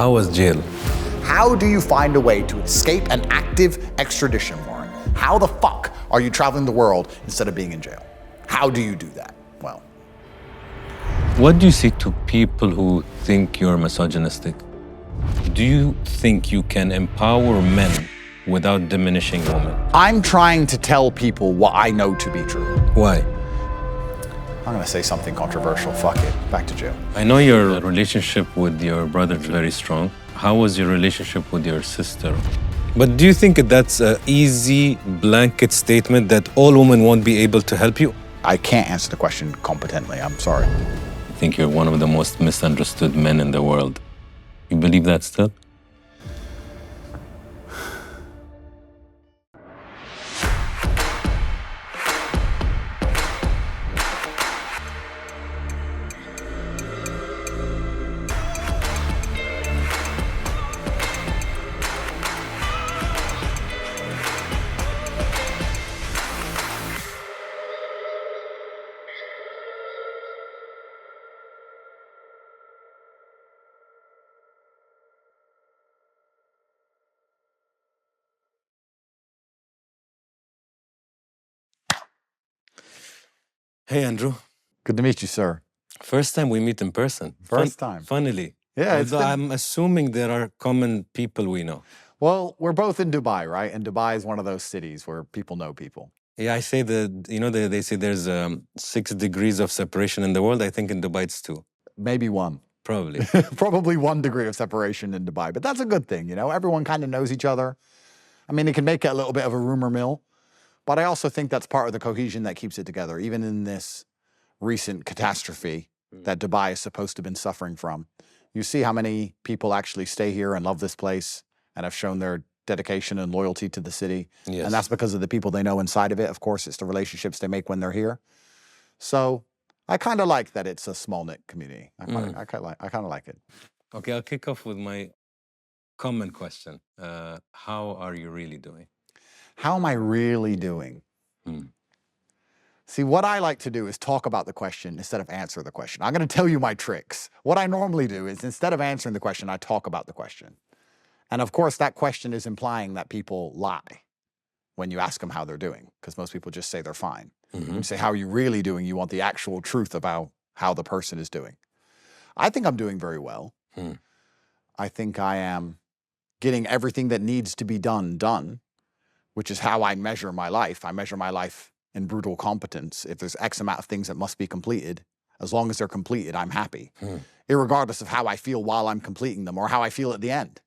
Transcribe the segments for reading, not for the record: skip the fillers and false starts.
How was jail? How do you find a way to escape an active extradition warrant? How the fuck are you traveling the world instead of being in jail? How do you do that? Well, What do you say to people who think you're misogynistic? Do you think you can empower men without diminishing women? I'm trying to tell people what I know to be true. Why? I'm gonna say something controversial. Fuck it. Back to jail. I know your relationship with your brother is very strong. How was your relationship with your sister? But do you think that's an easy blanket statement that all women won't be able to help you? I can't answer the question competently. I'm sorry. I think you're one of the most misunderstood men in the world. You believe that still? Hey, Andrew. Good to meet you, sir. First time we meet in person. First time. Funnily. Yeah, it's Although been- I'm assuming there are common people we know. Well, we're both in Dubai, right? And Dubai is one of those cities where people know people. Yeah, I say they say there's 6 degrees of separation in the world. I think in Dubai it's 2. Maybe one. Probably. Probably 1 degree of separation in Dubai, but that's a good thing, you know? Everyone kind of knows each other. I mean, it can make it a little bit of a rumor mill, but I also think that's part of the cohesion that keeps it together, even in this recent catastrophe that Dubai is supposed to have been suffering from. You see how many people actually stay here and love this place and have shown their dedication and loyalty to the city. Yes. And that's because of the people they know inside of it. Of course, it's the relationships they make when they're here. So I kind of like that it's a small-knit community. I kind of like it. Okay, I'll kick off with my common question. How are you really doing? How am I really doing? See, what I like to do is talk about the question instead of answer the question. I'm going to tell you my tricks. What I normally do is instead of answering the question, I talk about the question. And of course, that question is implying that people lie when you ask them how they're doing, because most people just say they're fine. When you say, how are you really doing? You want the actual truth about how the person is doing. I think I'm doing very well. I think I am getting everything that needs to be done, which is how I measure my life. I measure my life in brutal competence. If there's X amount of things that must be completed, as long as they're completed, I'm happy, irregardless of how I feel while I'm completing them or how I feel at the end.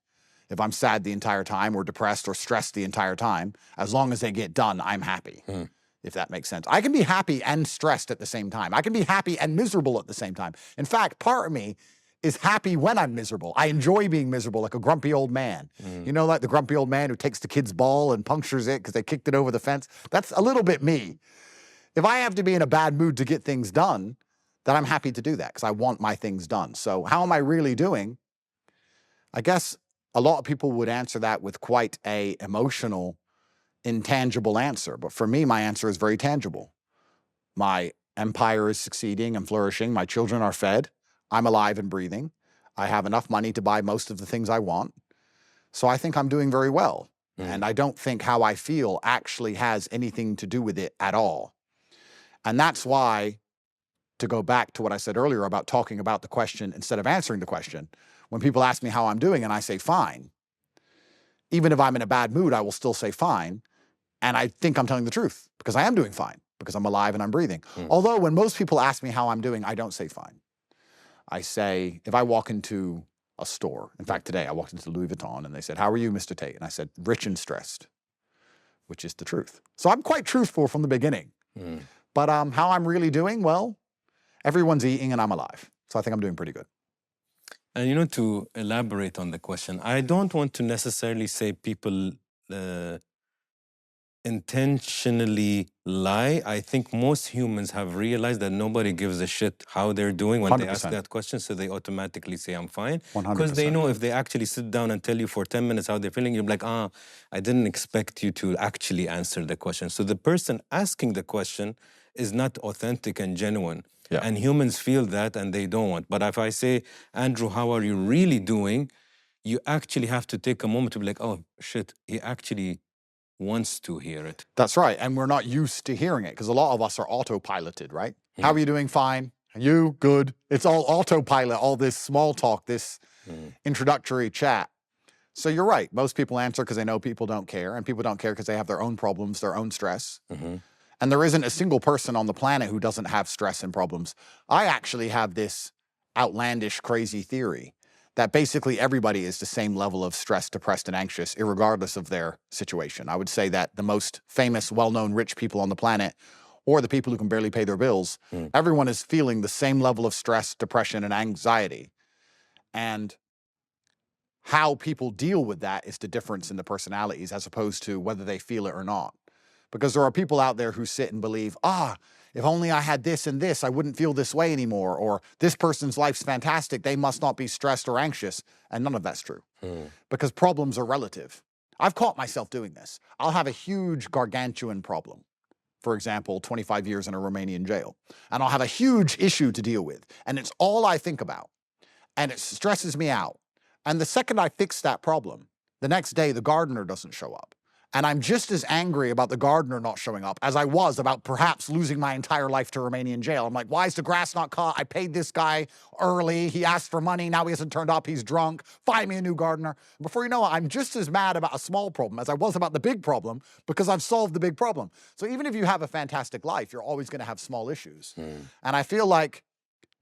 If I'm sad the entire time or depressed or stressed the entire time, as long as they get done, I'm happy, if that makes sense. I can be happy and stressed at the same time. I can be happy and miserable at the same time. In fact, part of me is happy when I'm miserable. I enjoy being miserable, like a grumpy old man. You know, like the grumpy old man who takes the kid's ball and punctures it because they kicked it over the fence? That's a little bit me. If I have to be in a bad mood to get things done, then I'm happy to do that because I want my things done. So how am I really doing? I guess a lot of people would answer that with quite a emotional, intangible answer. But for me, my answer is very tangible. My empire is succeeding and flourishing. My children are fed. I'm alive and breathing. I have enough money to buy most of the things I want. So I think I'm doing very well. And I don't think how I feel actually has anything to do with it at all. And that's why, to go back to what I said earlier about talking about the question instead of answering the question, when people ask me how I'm doing and I say fine, even if I'm in a bad mood, I will still say fine. And I think I'm telling the truth because I am doing fine because I'm alive and I'm breathing. Although when most people ask me how I'm doing, I don't say fine. I say, if I walk into a store, in fact, today I walked into Louis Vuitton and they said, how are you, Mr. Tate? And I said, rich and stressed, which is the truth. So I'm quite truthful from the beginning. But how I'm really doing? Well, everyone's eating and I'm alive. So I think I'm doing pretty good. And you know, to elaborate on the question, I don't want to necessarily say people intentionally lie. I think most humans have realized that nobody gives a shit how they're doing when they ask 100%. that question, so they automatically say, I'm fine. 100%. Because they know if they actually sit down and tell you for 10 minutes how they're feeling, you're like, I didn't expect you to actually answer the question. So the person asking the question is not authentic and genuine. Yeah. And humans feel that and they don't want. But if I say, Andrew, how are you really doing? you actually have to take a moment to be like, oh, shit, he actually wants to hear it. That's right. And we're not used to hearing it because a lot of us are autopiloted, right? How are you doing? Fine. You? Good. It's all autopilot, all this small talk, this introductory chat. So you're right. Most people answer because they know people don't care, and people don't care because they have their own problems, their own stress. And there isn't a single person on the planet who doesn't have stress and problems. I actually have this outlandish, crazy theory that basically everybody is the same level of stressed, depressed, and anxious, irregardless of their situation. I would say that the most famous, well-known rich people on the planet, or the people who can barely pay their bills, everyone is feeling the same level of stress, depression, and anxiety. And how people deal with that is the difference in the personalities as opposed to whether they feel it or not. Because there are people out there who sit and believe, if only I had this and this, I wouldn't feel this way anymore. Or this person's life's fantastic, they must not be stressed or anxious. And none of that's true. Because problems are relative. I've caught myself doing this. I'll have a huge gargantuan problem. For example, 25 years in a Romanian jail. And I'll have a huge issue to deal with. And it's all I think about. And it stresses me out. And the second I fix that problem, the next day the gardener doesn't show up. And I'm just as angry about the gardener not showing up as I was about perhaps losing my entire life to Romanian jail. I'm like, why is the grass not cut? I paid this guy early. He asked for money. Now he hasn't turned up. He's drunk. Find me a new gardener. Before you know it, I'm just as mad about a small problem as I was about the big problem because I've solved the big problem. So even if you have a fantastic life, you're always going to have small issues. And I feel like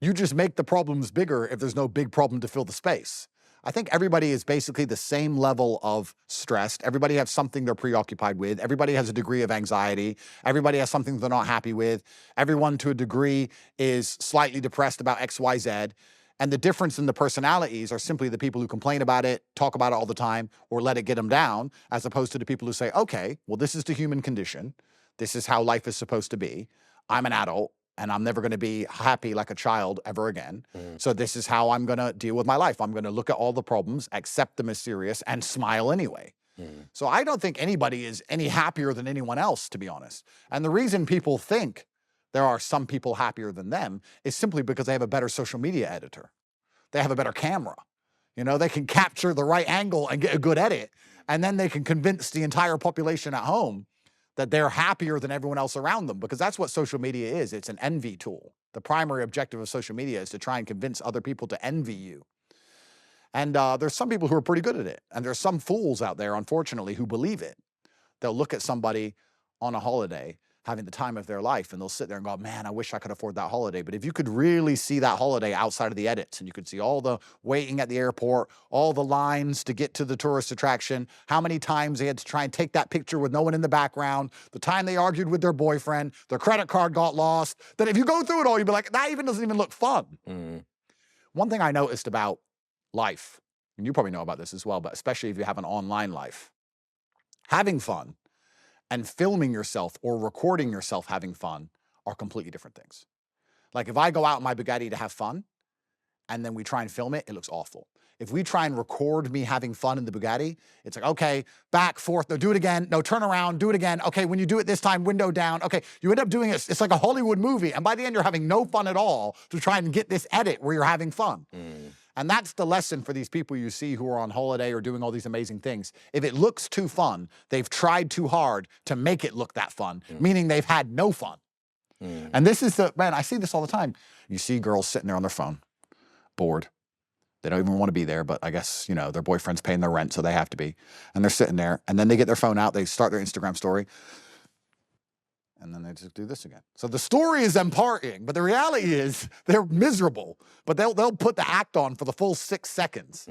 you just make the problems bigger if there's no big problem to fill the space. I think everybody is basically the same level of stressed. Everybody has something they're preoccupied with. Everybody has a degree of anxiety. Everybody has something they're not happy with. Everyone to a degree is slightly depressed about X, Y, Z. And the difference in the personalities are simply the people who complain about it, talk about it all the time, or let it get them down, as opposed to the people who say, okay, well, this is the human condition. This is how life is supposed to be. I'm an adult. And I'm never going to be happy like a child ever again. So this is how I'm going to deal with my life. I'm going to look at all the problems, accept them as serious, and smile anyway. So I don't think anybody is any happier than anyone else, to be honest. And the reason people think there are some people happier than them is simply because they have a better social media editor. They have a better camera. You know, they can capture the right angle and get a good edit. And then they can convince the entire population at home that they're happier than everyone else around them, because that's what social media is. It's an envy tool. The primary objective of social media is to try and convince other people to envy you. And there's some people who are pretty good at it. And there's some fools out there, unfortunately, who believe it. They'll look at somebody on a holiday having the time of their life, and they'll sit there and go, man, I wish I could afford that holiday. But if you could really see that holiday outside of the edits, and you could see all the waiting at the airport, all the lines to get to the tourist attraction, how many times they had to try and take that picture with no one in the background, the time they argued with their boyfriend, their credit card got lost, that if you go through it all, you'd be like, that even doesn't even look fun. One thing I noticed about life, and you probably know about this as well, but especially if you have an online life, having fun and filming yourself or recording yourself having fun are completely different things. Like if I go out in my Bugatti to have fun and then we try and film it, it looks awful. If we try and record me having fun in the Bugatti, it's like, okay, back, forth, no, do it again, no, turn around, do it again. Okay, when you do it this time, window down. Okay, you end up doing it, it's like a Hollywood movie. And by the end, you're having no fun at all to try and get this edit where you're having fun. And that's the lesson for these people you see who are on holiday or doing all these amazing things. If it looks too fun, they've tried too hard to make it look that fun, meaning they've had no fun. And this is man, I see this all the time. You see girls sitting there on their phone, bored. They don't even want to be there, but I guess, you know, their boyfriend's paying their rent, so they have to be. And they're sitting there, and then they get their phone out, they start their Instagram story, and then they just do this again. So the story is them partying, but the reality is they're miserable. But they'll put the act on for the full 6 seconds.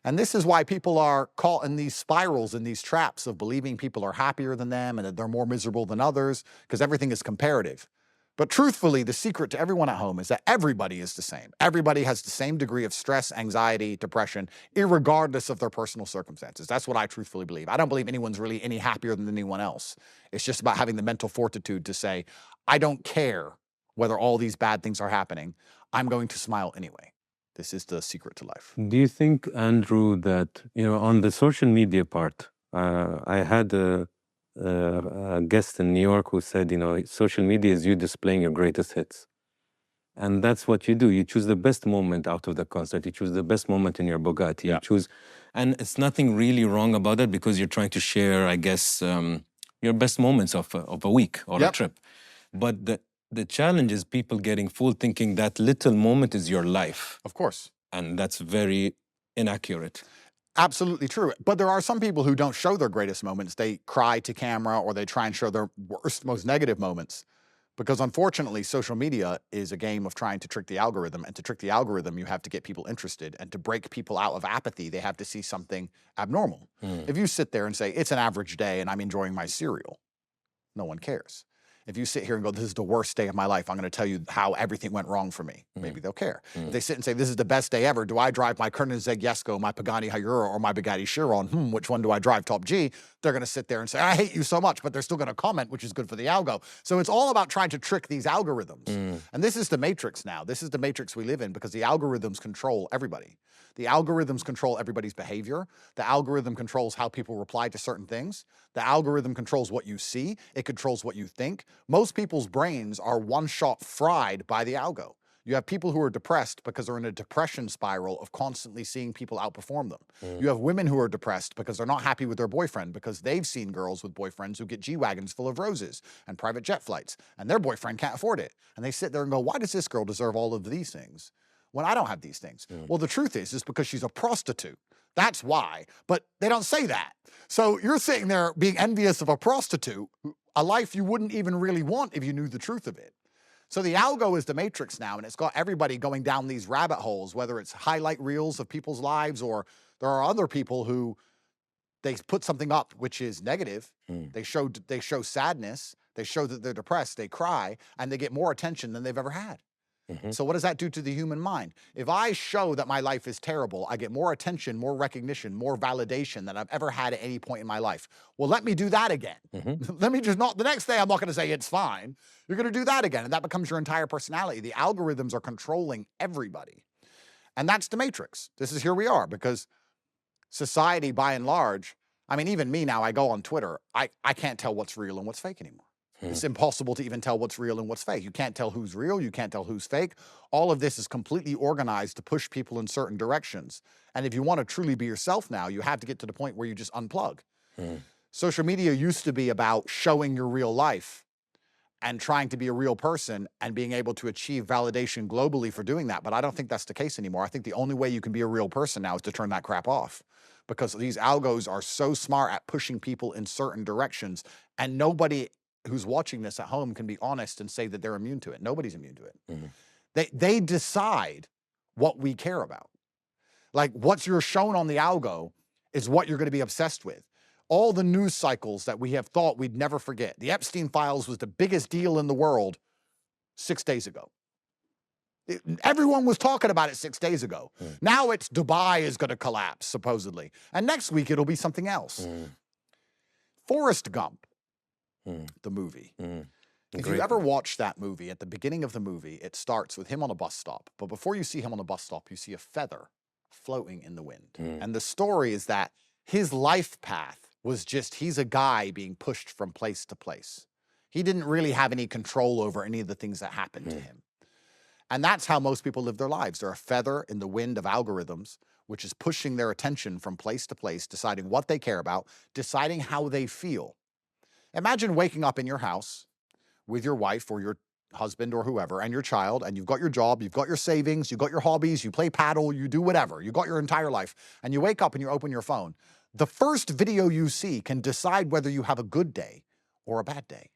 And this is why people are caught in these spirals, in these traps of believing people are happier than them and that they're more miserable than others, because everything is comparative. But truthfully, the secret to everyone at home is that everybody is the same. Everybody has the same degree of stress, anxiety, depression, irregardless of their personal circumstances. That's what I truthfully believe. I don't believe anyone's really any happier than anyone else. It's just about having the mental fortitude to say, I don't care whether all these bad things are happening. I'm going to smile anyway. This is the secret to life. Do you think, Andrew, that, you know, on the social media part, I had a guest in New York who said, you know, social media is you displaying your greatest hits. And that's what you do. You choose the best moment out of the concert. You choose the best moment in your Bugatti. You choose, and it's nothing really wrong about that because you're trying to share, I guess, your best moments of a week or a trip. But the challenge is people getting fooled thinking that little moment is your life. Of course. And that's very inaccurate. Absolutely true. But there are some people who don't show their greatest moments. They cry to camera or they try and show their worst, most negative moments. Because unfortunately, social media is a game of trying to trick the algorithm. And to trick the algorithm, you have to get people interested. And to break people out of apathy, they have to see something abnormal. If you sit there and say, it's an average day and I'm enjoying my cereal, no one cares. If you sit here and go, this is the worst day of my life, I'm going to tell you how everything went wrong for me. Maybe they'll care. If they sit and say, this is the best day ever, do I drive my Koenigsegg Jesko, my Pagani Hyura, or my Bugatti Chiron? Which one do I drive top G? They're going to sit there and say, I hate you so much, but they're still going to comment, which is good for the algo. So it's all about trying to trick these algorithms. And this is the matrix now. This is the matrix we live in because the algorithms control everybody. The algorithms control everybody's behavior. The algorithm controls how people reply to certain things. The algorithm controls what you see. It controls what you think. Most people's brains are one-shot fried by the algo. You have people who are depressed because they're in a depression spiral of constantly seeing people outperform them. You have women who are depressed because they're not happy with their boyfriend because they've seen girls with boyfriends who get G-Wagons full of roses and private jet flights, and their boyfriend can't afford it. And they sit there and go, why does this girl deserve all of these things when I don't have these things? Well, the truth is because she's a prostitute. That's why. But they don't say that. So you're sitting there being envious of a prostitute, a life you wouldn't even really want if you knew the truth of it. So the algo is the matrix now, and it's got everybody going down these rabbit holes, whether it's highlight reels of people's lives or there are other people who they put something up which is negative. They show sadness. They show that they're depressed. They cry, and they get more attention than they've ever had. So what does that do to the human mind? If I show that my life is terrible, I get more attention, more recognition, more validation than I've ever had at any point in my life. Well, let me do that again. Let me just not, the next day I'm not going to say it's fine. You're going to do that again, and that becomes your entire personality. The algorithms are controlling everybody. And that's the matrix. This is here we are because society, by and large, I mean, even me now, I go on Twitter, I can't tell what's real and what's fake anymore. It's impossible to even tell what's real and what's fake. You can't tell who's real. You can't tell who's fake. All of this is completely organized to push people in certain directions. And if you want to truly be yourself now, you have to get to the point where you just unplug. Social media used to be about showing your real life and trying to be a real person and being able to achieve validation globally for doing that. But I don't think that's the case anymore. I think the only way you can be a real person now is to turn that crap off because these algos are so smart at pushing people in certain directions, and nobody who's watching this at home can be honest and say that they're immune to it. Nobody's immune to it. They decide what we care about. Like what's you're shown on the algo is what you're going to be obsessed with. All the news cycles that we have thought we'd never forget. The Epstein files was the biggest deal in the world 6 days ago. Everyone was talking about it 6 days ago. Now it's Dubai is going to collapse, supposedly. And next week it'll be something else. Forrest Gump. The movie. If you ever watch that movie, at the beginning of the movie, it starts with him on a bus stop. But before you see him on a bus stop, you see a feather floating in the wind. And the story is that his life path was just, he's a guy being pushed from place to place. He didn't really have any control over any of the things that happened to him. And that's how most people live their lives. They're a feather in the wind of algorithms, which is pushing their attention from place to place, deciding what they care about, deciding how they feel. Imagine waking up in your house with your wife or your husband or whoever and your child, and you've got your job, you've got your savings, you've got your hobbies, you play paddle, you do whatever, you got your entire life, and you wake up and you open your phone. The first video you see can decide whether you have a good day or a bad day.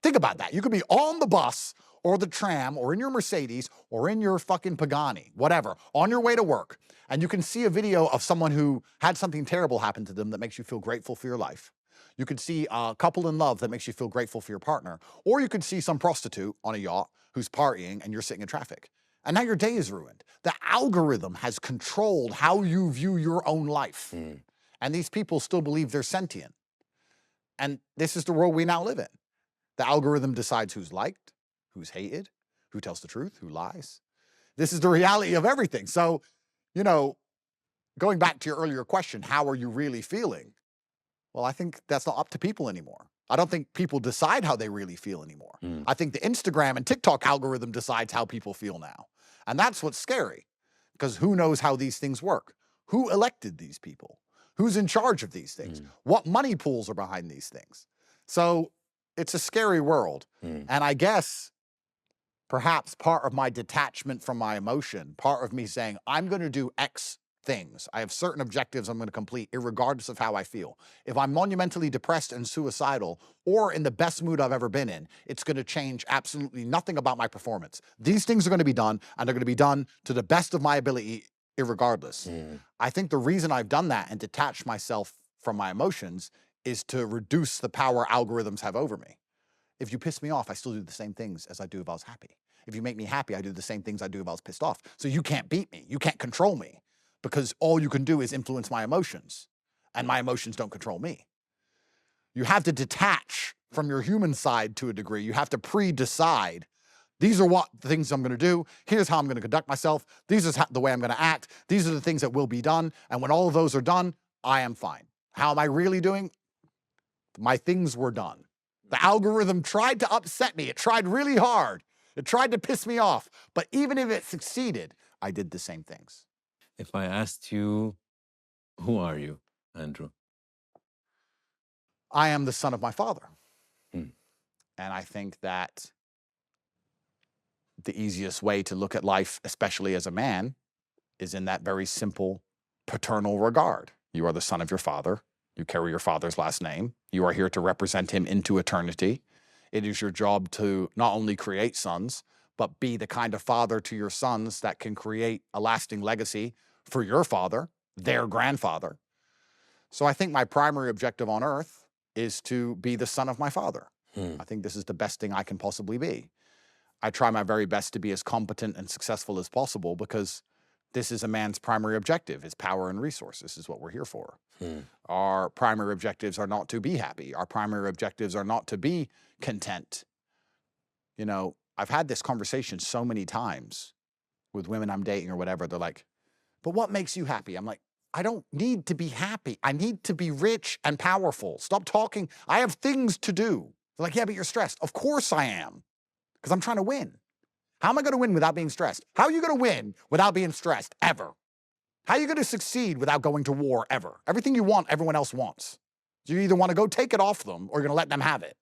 Think about that. You could be on the bus or the tram or in your Mercedes or in your fucking Pagani, whatever, on your way to work, and you can see a video of someone who had something terrible happen to them that makes you feel grateful for your life. You could see a couple in love that makes you feel grateful for your partner. Or you could see some prostitute on a yacht who's partying and you're sitting in traffic. And now your day is ruined. The algorithm has controlled how you view your own life. And these people still believe they're sentient. And this is the world we now live in. The algorithm decides who's liked, who's hated, who tells the truth, who lies. This is the reality of everything. So, you know, going back to your earlier question, how are you really feeling? Well, I think that's not up to people anymore. I don't think people decide how they really feel anymore. I think the Instagram and TikTok algorithm decides how people feel now. And that's what's scary, because who knows how these things work? Who elected these people? Who's in charge of these things? What money pools are behind these things? So it's a scary world. And I guess perhaps part of my detachment from my emotion, part of me saying, I'm going to do X things. I have certain objectives I'm going to complete, irregardless of how I feel. If I'm monumentally depressed and suicidal, or in the best mood I've ever been in, it's going to change absolutely nothing about my performance. These things are going to be done, and they're going to be done to the best of my ability, irregardless. I think the reason I've done that and detached myself from my emotions is to reduce the power algorithms have over me. If you piss me off, I still do the same things as I do if I was happy. If you make me happy, I do the same things I do if I was pissed off. So you can't beat me. You can't control me, because all you can do is influence my emotions, and my emotions don't control me. You have to detach from your human side to a degree. You have to pre-decide, these are what the things I'm going to do. Here's how I'm going to conduct myself. These are the way I'm going to act. These are the things that will be done. And when all of those are done, I am fine. How am I really doing? My things were done. The algorithm tried to upset me. It tried really hard. It tried to piss me off. But even if it succeeded, I did the same things. If I asked you, who are you, Andrew? I am the son of my father. Hmm. And I think that the easiest way to look at life, especially as a man, is in that very simple paternal regard. You are the son of your father. You carry your father's last name. You are here to represent him into eternity. It is your job to not only create sons, but be the kind of father to your sons that can create a lasting legacy for your father, their grandfather. So I think my primary objective on earth is to be the son of my father. I think this is the best thing I can possibly be. I try my very best to be as competent and successful as possible, because this is a man's primary objective, is power and resources. This is what we're here for. Our primary objectives are not to be happy. Our primary objectives are not to be content. You know, I've had this conversation so many times with women I'm dating or whatever. They're like, but what makes you happy? I'm like, I don't need to be happy. I need to be rich and powerful. Stop talking. I have things to do. They're like, yeah, but you're stressed. Of course I am, because I'm trying to win. How am I going to win without being stressed? How are you going to win without being stressed, ever? How are you going to succeed without going to war, ever? Everything you want, everyone else wants. You either want to go take it off them, or you're going to let them have it.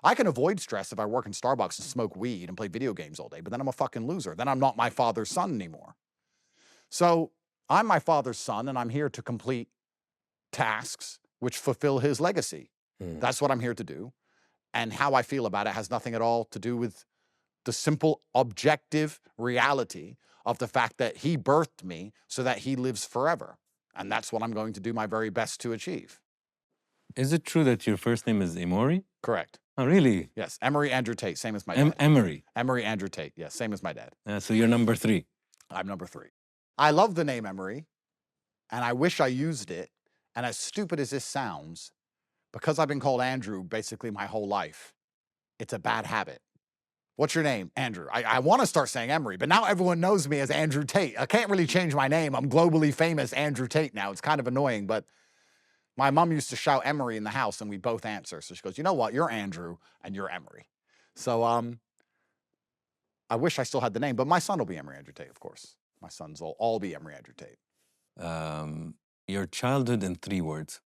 I can avoid stress if I work in Starbucks and smoke weed and play video games all day, but then I'm a fucking loser. Then I'm not my father's son anymore. So I'm my father's son, and I'm here to complete tasks which fulfill his legacy. That's what I'm here to do. And how I feel about it has nothing at all to do with the simple objective reality of the fact that he birthed me so that he lives forever. And that's what I'm going to do my very best to achieve. Is it true that your first name is Emory? Correct. Oh, really? Yes. Emory Andrew Tate, same as my dad. Emory. Emory Andrew Tate, yes, same as my dad. So you're number 3. I'm number 3. I love the name Emory, and I wish I used it. And as stupid as this sounds, because I've been called Andrew basically my whole life, it's a bad habit. What's your name? Andrew. I want to start saying Emory, but now everyone knows me as Andrew Tate. I can't really change my name. I'm globally famous Andrew Tate now. It's kind of annoying, but my mom used to shout Emory in the house, and we both answer. So she goes, you know what? You're Andrew, and you're Emory. So I wish I still had the name, but my son will be Emory Andrew Tate, of course. My sons will all be Emory Andrew Tate. Your childhood in 3 words.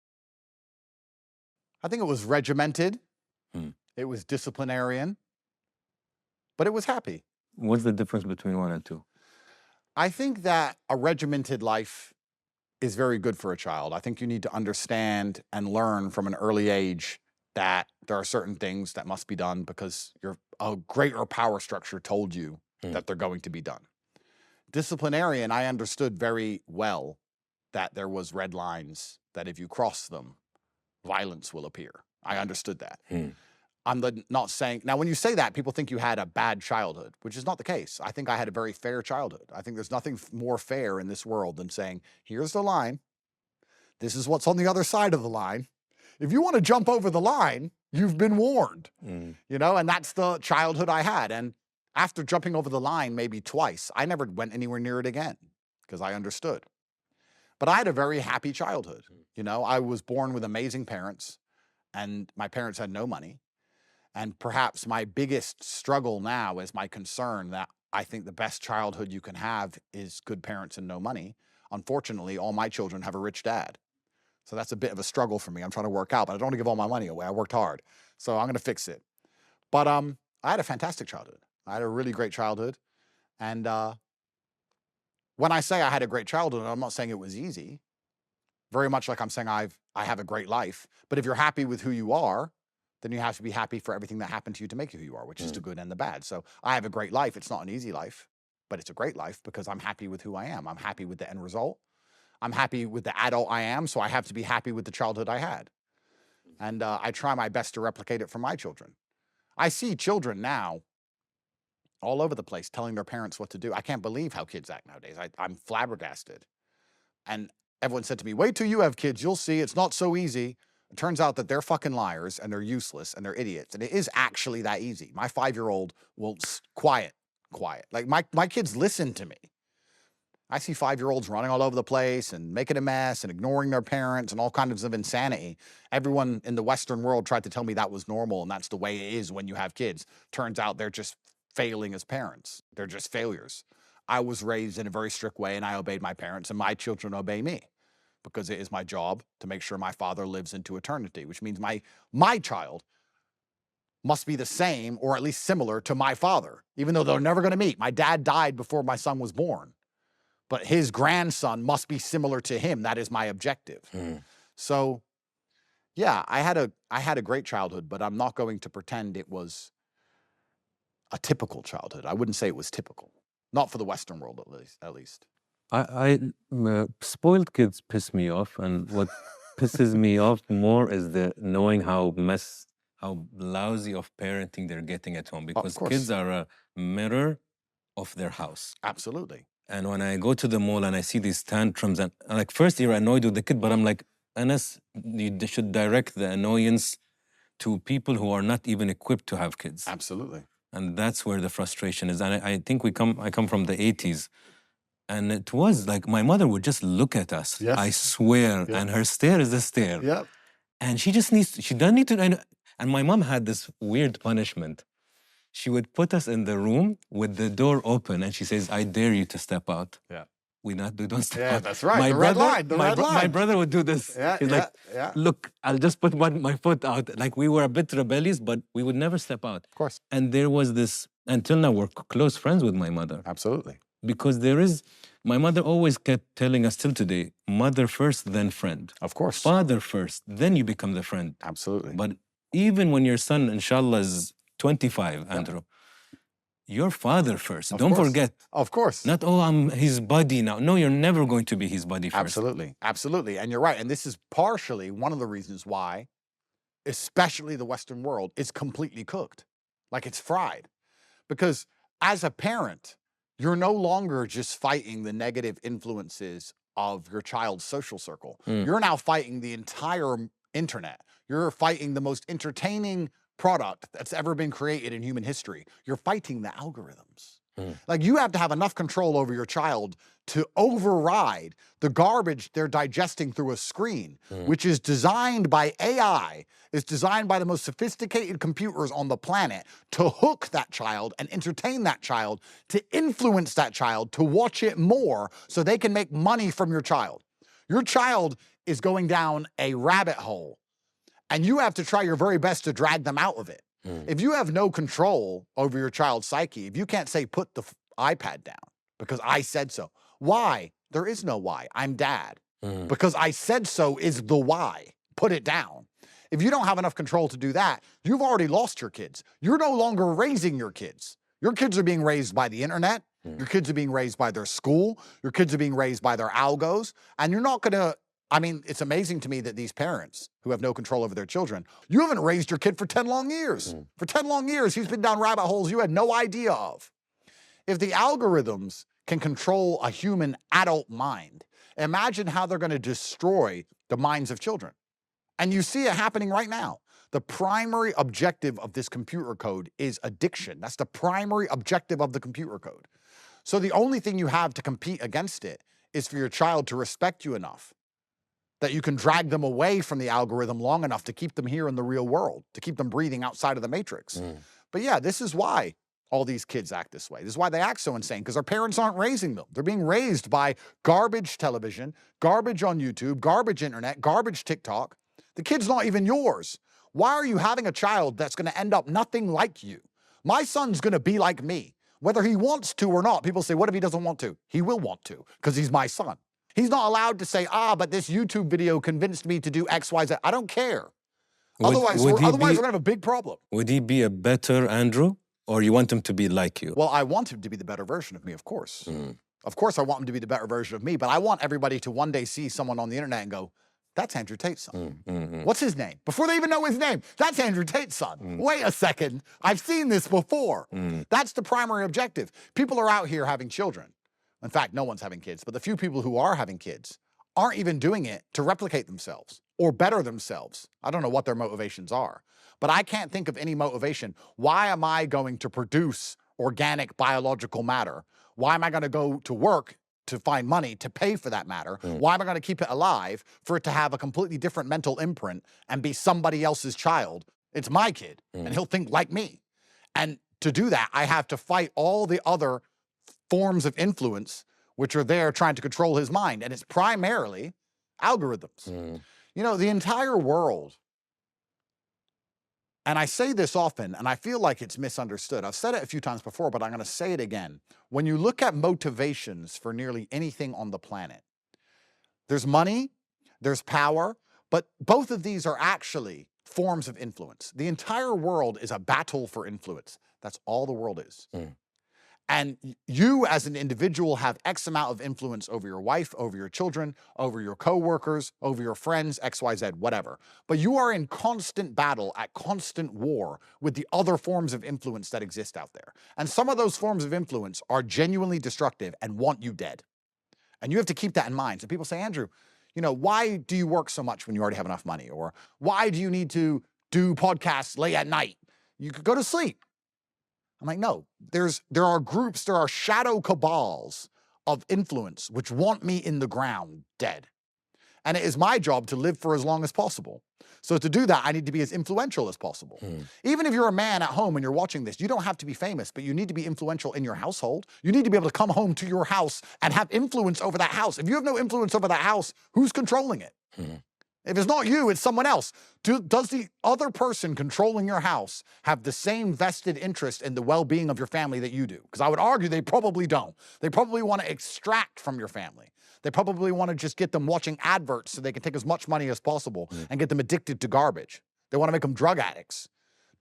I think it was regimented. It was disciplinarian. But it was happy. What's the difference between 1 and 2? I think that a regimented life is very good for a child. I think you need to understand and learn from an early age that there are certain things that must be done because a greater power structure told you that they're going to be done. Disciplinarian, I understood very well that there was red lines, that if you cross them, violence will appear. I understood that. I'm not saying, now when you say that, people think you had a bad childhood, which is not the case. I think I had a very fair childhood. I think there's nothing more fair in this world than saying, here's the line. This is what's on the other side of the line. If you want to jump over the line, you've been warned, you know, and that's the childhood I had. And after jumping over the line maybe twice, I never went anywhere near it again because I understood. But I had a very happy childhood. You know, I was born with amazing parents. and my parents had no money. And perhaps my biggest struggle now is my concern that I think the best childhood you can have is good parents and no money. Unfortunately, all my children have a rich dad. So that's a bit of a struggle for me. I'm trying to work out, but I don't want to give all my money away. I worked hard. So I'm going to fix it. But I had a fantastic childhood. I had a really great childhood. And when I say I had a great childhood, I'm not saying it was easy. Very much like I'm saying I have a great life. But if you're happy with who you are, then you have to be happy for everything that happened to you to make you who you are, which is the good and the bad. So I have a great life. It's not an easy life, but it's a great life because I'm happy with who I am. I'm happy with the end result. I'm happy with the adult I am, so I have to be happy with the childhood I had. And I try my best to replicate it for my children. I see children now all over the place telling their parents what to do. I can't believe how kids act nowadays. I'm flabbergasted. And everyone said to me, wait till you have kids, you'll see it's not so easy. It turns out that they're fucking liars and they're useless and they're idiots. And it is actually that easy. My 5-year-old will quiet. Like my kids listen to me. I see 5-year-olds running all over the place and making a mess and ignoring their parents and all kinds of insanity. Everyone in the Western world tried to tell me that was normal and that's the way it is when you have kids. Turns out they're just failing as parents. They're just failures. I was raised in a very strict way and I obeyed my parents and my children obey me because it is my job to make sure my father lives into eternity, which means my child must be the same or at least similar to my father, even though they're never going to meet. My dad died before my son was born, but his grandson must be similar to him. That is my objective. So yeah, I had a great childhood, but I'm not going to pretend it was a typical childhood. I wouldn't say it was typical. Not for the Western world, at least. Spoiled kids piss me off, and what pisses me off more is the knowing how lousy of parenting they're getting at home, because kids are a mirror of their house. Absolutely. And when I go to the mall and I see these tantrums, and like first you're annoyed with the kid, but I'm like, Anas, you should direct the annoyance to people who are not even equipped to have kids. Absolutely. And that's where the frustration is. And I think I come from the 80s. And it was like my mother would just look at us. Yes. I swear. Yep. And her stare is a stare. Yep. And she doesn't need to. And my mom had this weird punishment. She would put us in the room with the door open and she says, I dare you to step out. Yeah. We don't step out. Yeah, that's right. My brother would do this. Yeah, He's like, look, I'll just put my foot out. Like we were a bit rebellious, but we would never step out. Of course. And there was this, until now, we're close friends with my mother. Absolutely. Because my mother always kept telling us till today, mother first, then friend. Of course. Father first, then you become the friend. Absolutely. But even when your son, inshallah, is 25, Andrew, your father first. Don't forget. Of course. Not, I'm his buddy now. No, you're never going to be his buddy first. Absolutely. Absolutely. And you're right. And this is partially one of the reasons why, especially the Western world, is completely cooked. Like it's fried. Because as a parent, you're no longer just fighting the negative influences of your child's social circle. You're now fighting the entire internet. You're fighting the most entertaining product that's ever been created in human history. You're fighting the algorithms. Like you have to have enough control over your child to override the garbage they're digesting through a screen, which is designed by AI, is designed by the most sophisticated computers on the planet to hook that child and entertain that child, to influence that child, to watch it more so they can make money from your child. Your child is going down a rabbit hole and you have to try your very best to drag them out of it. If you have no control over your child's psyche, if you can't say, put the iPad down because I said so. Why? There is no why. I'm dad. Because I said so is the why. Put it down. If you don't have enough control to do that, you've already lost your kids. You're no longer raising your kids. Your kids are being raised by the internet. Your kids are being raised by their school. Your kids are being raised by their algos. And you're not going to, it's amazing to me that these parents who have no control over their children, you haven't raised your kid for 10 long years. For 10 long years, he's been down rabbit holes you had no idea of. If the algorithms can control a human adult mind, imagine how they're going to destroy the minds of children. And you see it happening right now. The primary objective of this computer code is addiction. That's the primary objective of the computer code. So the only thing you have to compete against it is for your child to respect you enough that you can drag them away from the algorithm long enough to keep them here in the real world, to keep them breathing outside of the matrix. But yeah, this is why all these kids act this way. This is why they act so insane, because their parents aren't raising them. They're being raised by garbage television, garbage on YouTube, garbage internet, garbage TikTok. The kid's not even yours. Why are you having a child that's going to end up nothing like you? My son's going to be like me, whether he wants to or not. People say, what if he doesn't want to? He will want to, because he's my son. He's not allowed to say, but this YouTube video convinced me to do X, Y, Z. I don't care. Otherwise, we're going to have a big problem. Would he be a better Andrew, or you want him to be like you? Well, I want him to be the better version of me, of course. Of course, I want him to be the better version of me, but I want everybody to one day see someone on the internet and go, that's Andrew Tate's son. What's his name? Before they even know his name, that's Andrew Tate's son. Wait a second, I've seen this before. That's the primary objective. People are out here having children. In fact, no one's having kids, but the few people who are having kids aren't even doing it to replicate themselves or better themselves. I don't know what their motivations are, but I can't think of any motivation. Why am I going to produce organic biological matter? Why am I going to go to work to find money to pay for that matter? Why am I going to keep it alive for it to have a completely different mental imprint and be somebody else's child? It's my kid, and he'll think like me. And to do that, I have to fight all the other forms of influence which are there trying to control his mind. And it's primarily algorithms. You know, the entire world, and I say this often, and I feel like it's misunderstood. I've said it a few times before, but I'm going to say it again. When you look at motivations for nearly anything on the planet, there's money, there's power, but both of these are actually forms of influence. The entire world is a battle for influence. That's all the world is. And you as an individual have X amount of influence over your wife, over your children, over your coworkers, over your friends, X, Y, Z, whatever. But you are in constant battle, at constant war with the other forms of influence that exist out there. And some of those forms of influence are genuinely destructive and want you dead. And you have to keep that in mind. So people say, Andrew, you know, why do you work so much when you already have enough money? Or why do you need to do podcasts late at night? You could go to sleep. I'm like, no, there are groups, there are shadow cabals of influence which want me in the ground dead. And it is my job to live for as long as possible. So to do that, I need to be as influential as possible. Even if you're a man at home and you're watching this, you don't have to be famous, but you need to be influential in your household. You need to be able to come home to your house and have influence over that house. If you have no influence over that house, who's controlling it? If it's not you, it's someone else. Does the other person controlling your house have the same vested interest in the well-being of your family that you do? Because I would argue they probably don't. They probably want to extract from your family. They probably want to just get them watching adverts so they can take as much money as possible and get them addicted to garbage. They want to make them drug addicts,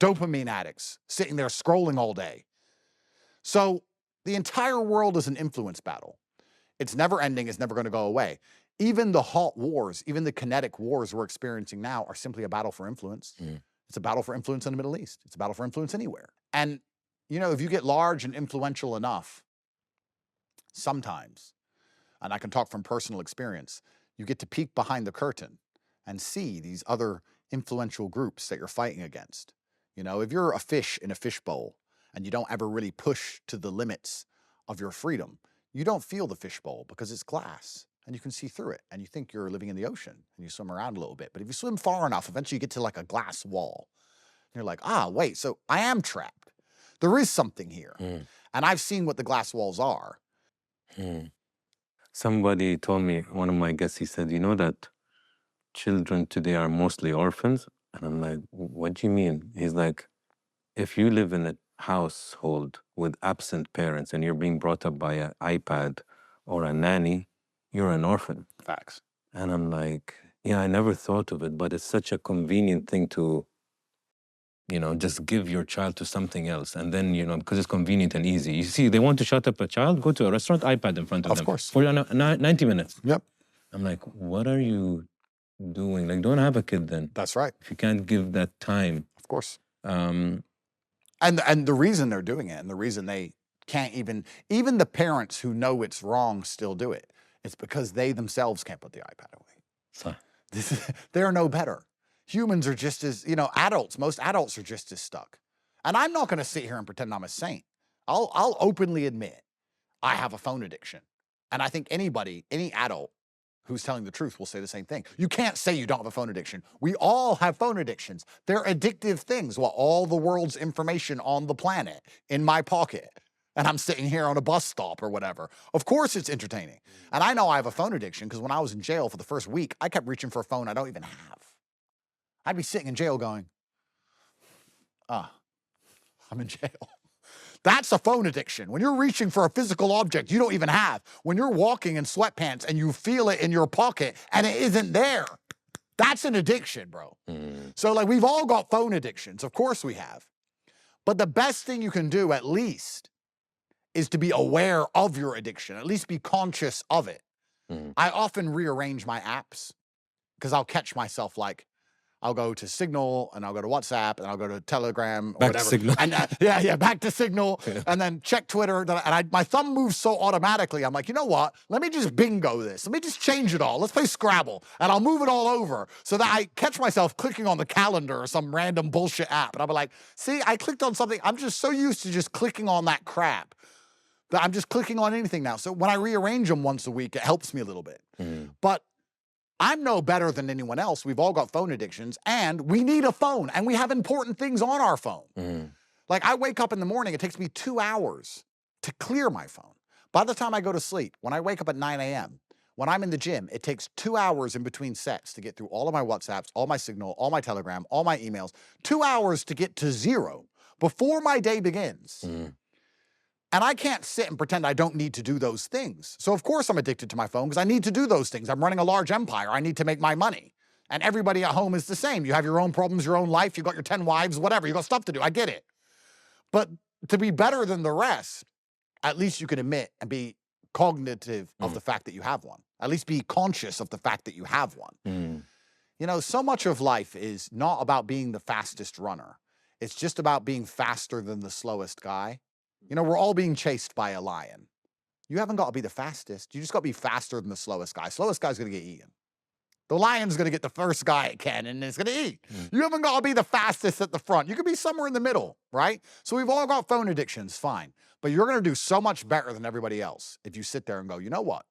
dopamine addicts, sitting there scrolling all day. So the entire world is an influence battle. It's never ending. It's never going to go away. Even the hot wars, even the kinetic wars we're experiencing now are simply a battle for influence. It's a battle for influence in the Middle East. It's a battle for influence anywhere. And, you know, if you get large and influential enough, sometimes, and I can talk from personal experience, you get to peek behind the curtain and see these other influential groups that you're fighting against. You know, if you're a fish in a fishbowl and you don't ever really push to the limits of your freedom, you don't feel the fishbowl because it's glass. And you can see through it, and you think you're living in the ocean, and you swim around a little bit. But if you swim far enough, eventually you get to like a glass wall. And you're like, wait, so I am trapped. There is something here. And I've seen what the glass walls are. Somebody told me, one of my guests, he said, you know that children today are mostly orphans? And I'm like, what do you mean? He's like, if you live in a household with absent parents and you're being brought up by an iPad or a nanny, you're an orphan. Facts. And I'm like, yeah, I never thought of it, but it's such a convenient thing to, you know, just give your child to something else. And then, you know, because it's convenient and easy. You see, they want to shut up a child, go to a restaurant, iPad in front of them. Of course. For 90 minutes. Yep. I'm like, what are you doing? Like, don't have a kid then. That's right. If you can't give that time. Of course. And the reason they're doing it, and the reason they can't even the parents who know it's wrong still do it, it's because they themselves can't put the iPad away. They're no better. Humans are just as, you know, most adults are just as stuck. And I'm not going to sit here and pretend I'm a saint. I'll openly admit I have a phone addiction. And I think any adult who's telling the truth will say the same thing. You can't say you don't have a phone addiction. We all have phone addictions. They're addictive things. Well, all the world's information on the planet in my pocket, and I'm sitting here on a bus stop or whatever. Of course it's entertaining. And I know I have a phone addiction because when I was in jail for the first week, I kept reaching for a phone I don't even have. I'd be sitting in jail going, I'm in jail. That's a phone addiction. When you're reaching for a physical object you don't even have, when you're walking in sweatpants and you feel it in your pocket and it isn't there, that's an addiction, bro. So like we've all got phone addictions. Of course we have. But the best thing you can do at least is to be aware of your addiction, at least be conscious of it. I often rearrange my apps because I'll catch myself like, I'll go to Signal and I'll go to WhatsApp and I'll go to Telegram or Back whatever. to Signal. And back to Signal and then check Twitter. And my thumb moves so automatically. I'm like, you know what? Let me just bingo this. Let me just change it all. Let's play Scrabble. And I'll move it all over so that I catch myself clicking on the calendar or some random bullshit app. And I'll be like, see, I clicked on something. I'm just so used to just clicking on that crap that I'm just clicking on anything now. So when I rearrange them once a week, it helps me a little bit. But I'm no better than anyone else. We've all got phone addictions and we need a phone and we have important things on our phone. Like I wake up in the morning, it takes me 2 hours to clear my phone. By the time I go to sleep, when I wake up at 9 a.m., when I'm in the gym, it takes 2 hours in between sets to get through all of my WhatsApps, all my Signal, all my Telegram, all my emails, 2 hours to get to zero before my day begins. And I can't sit and pretend I don't need to do those things. So of course I'm addicted to my phone because I need to do those things. I'm running a large empire. I need to make my money. And everybody at home is the same. You have your own problems, your own life. You've got your 10 wives, whatever. You've got stuff to do. I get it. But to be better than the rest, at least you can admit and be cognitive of the fact that you have one. At least be conscious of the fact that you have one. You know, so much of life is not about being the fastest runner. It's just about being faster than the slowest guy. You know, we're all being chased by a lion. You haven't got to be the fastest. You just got to be faster than the slowest guy. Slowest guy's going to get eaten. The lion's going to get the first guy it can, and it's going to eat. You haven't got to be the fastest at the front. You could be somewhere in the middle, right? So we've all got phone addictions, fine. But you're going to do so much better than everybody else if you sit there and go, you know what?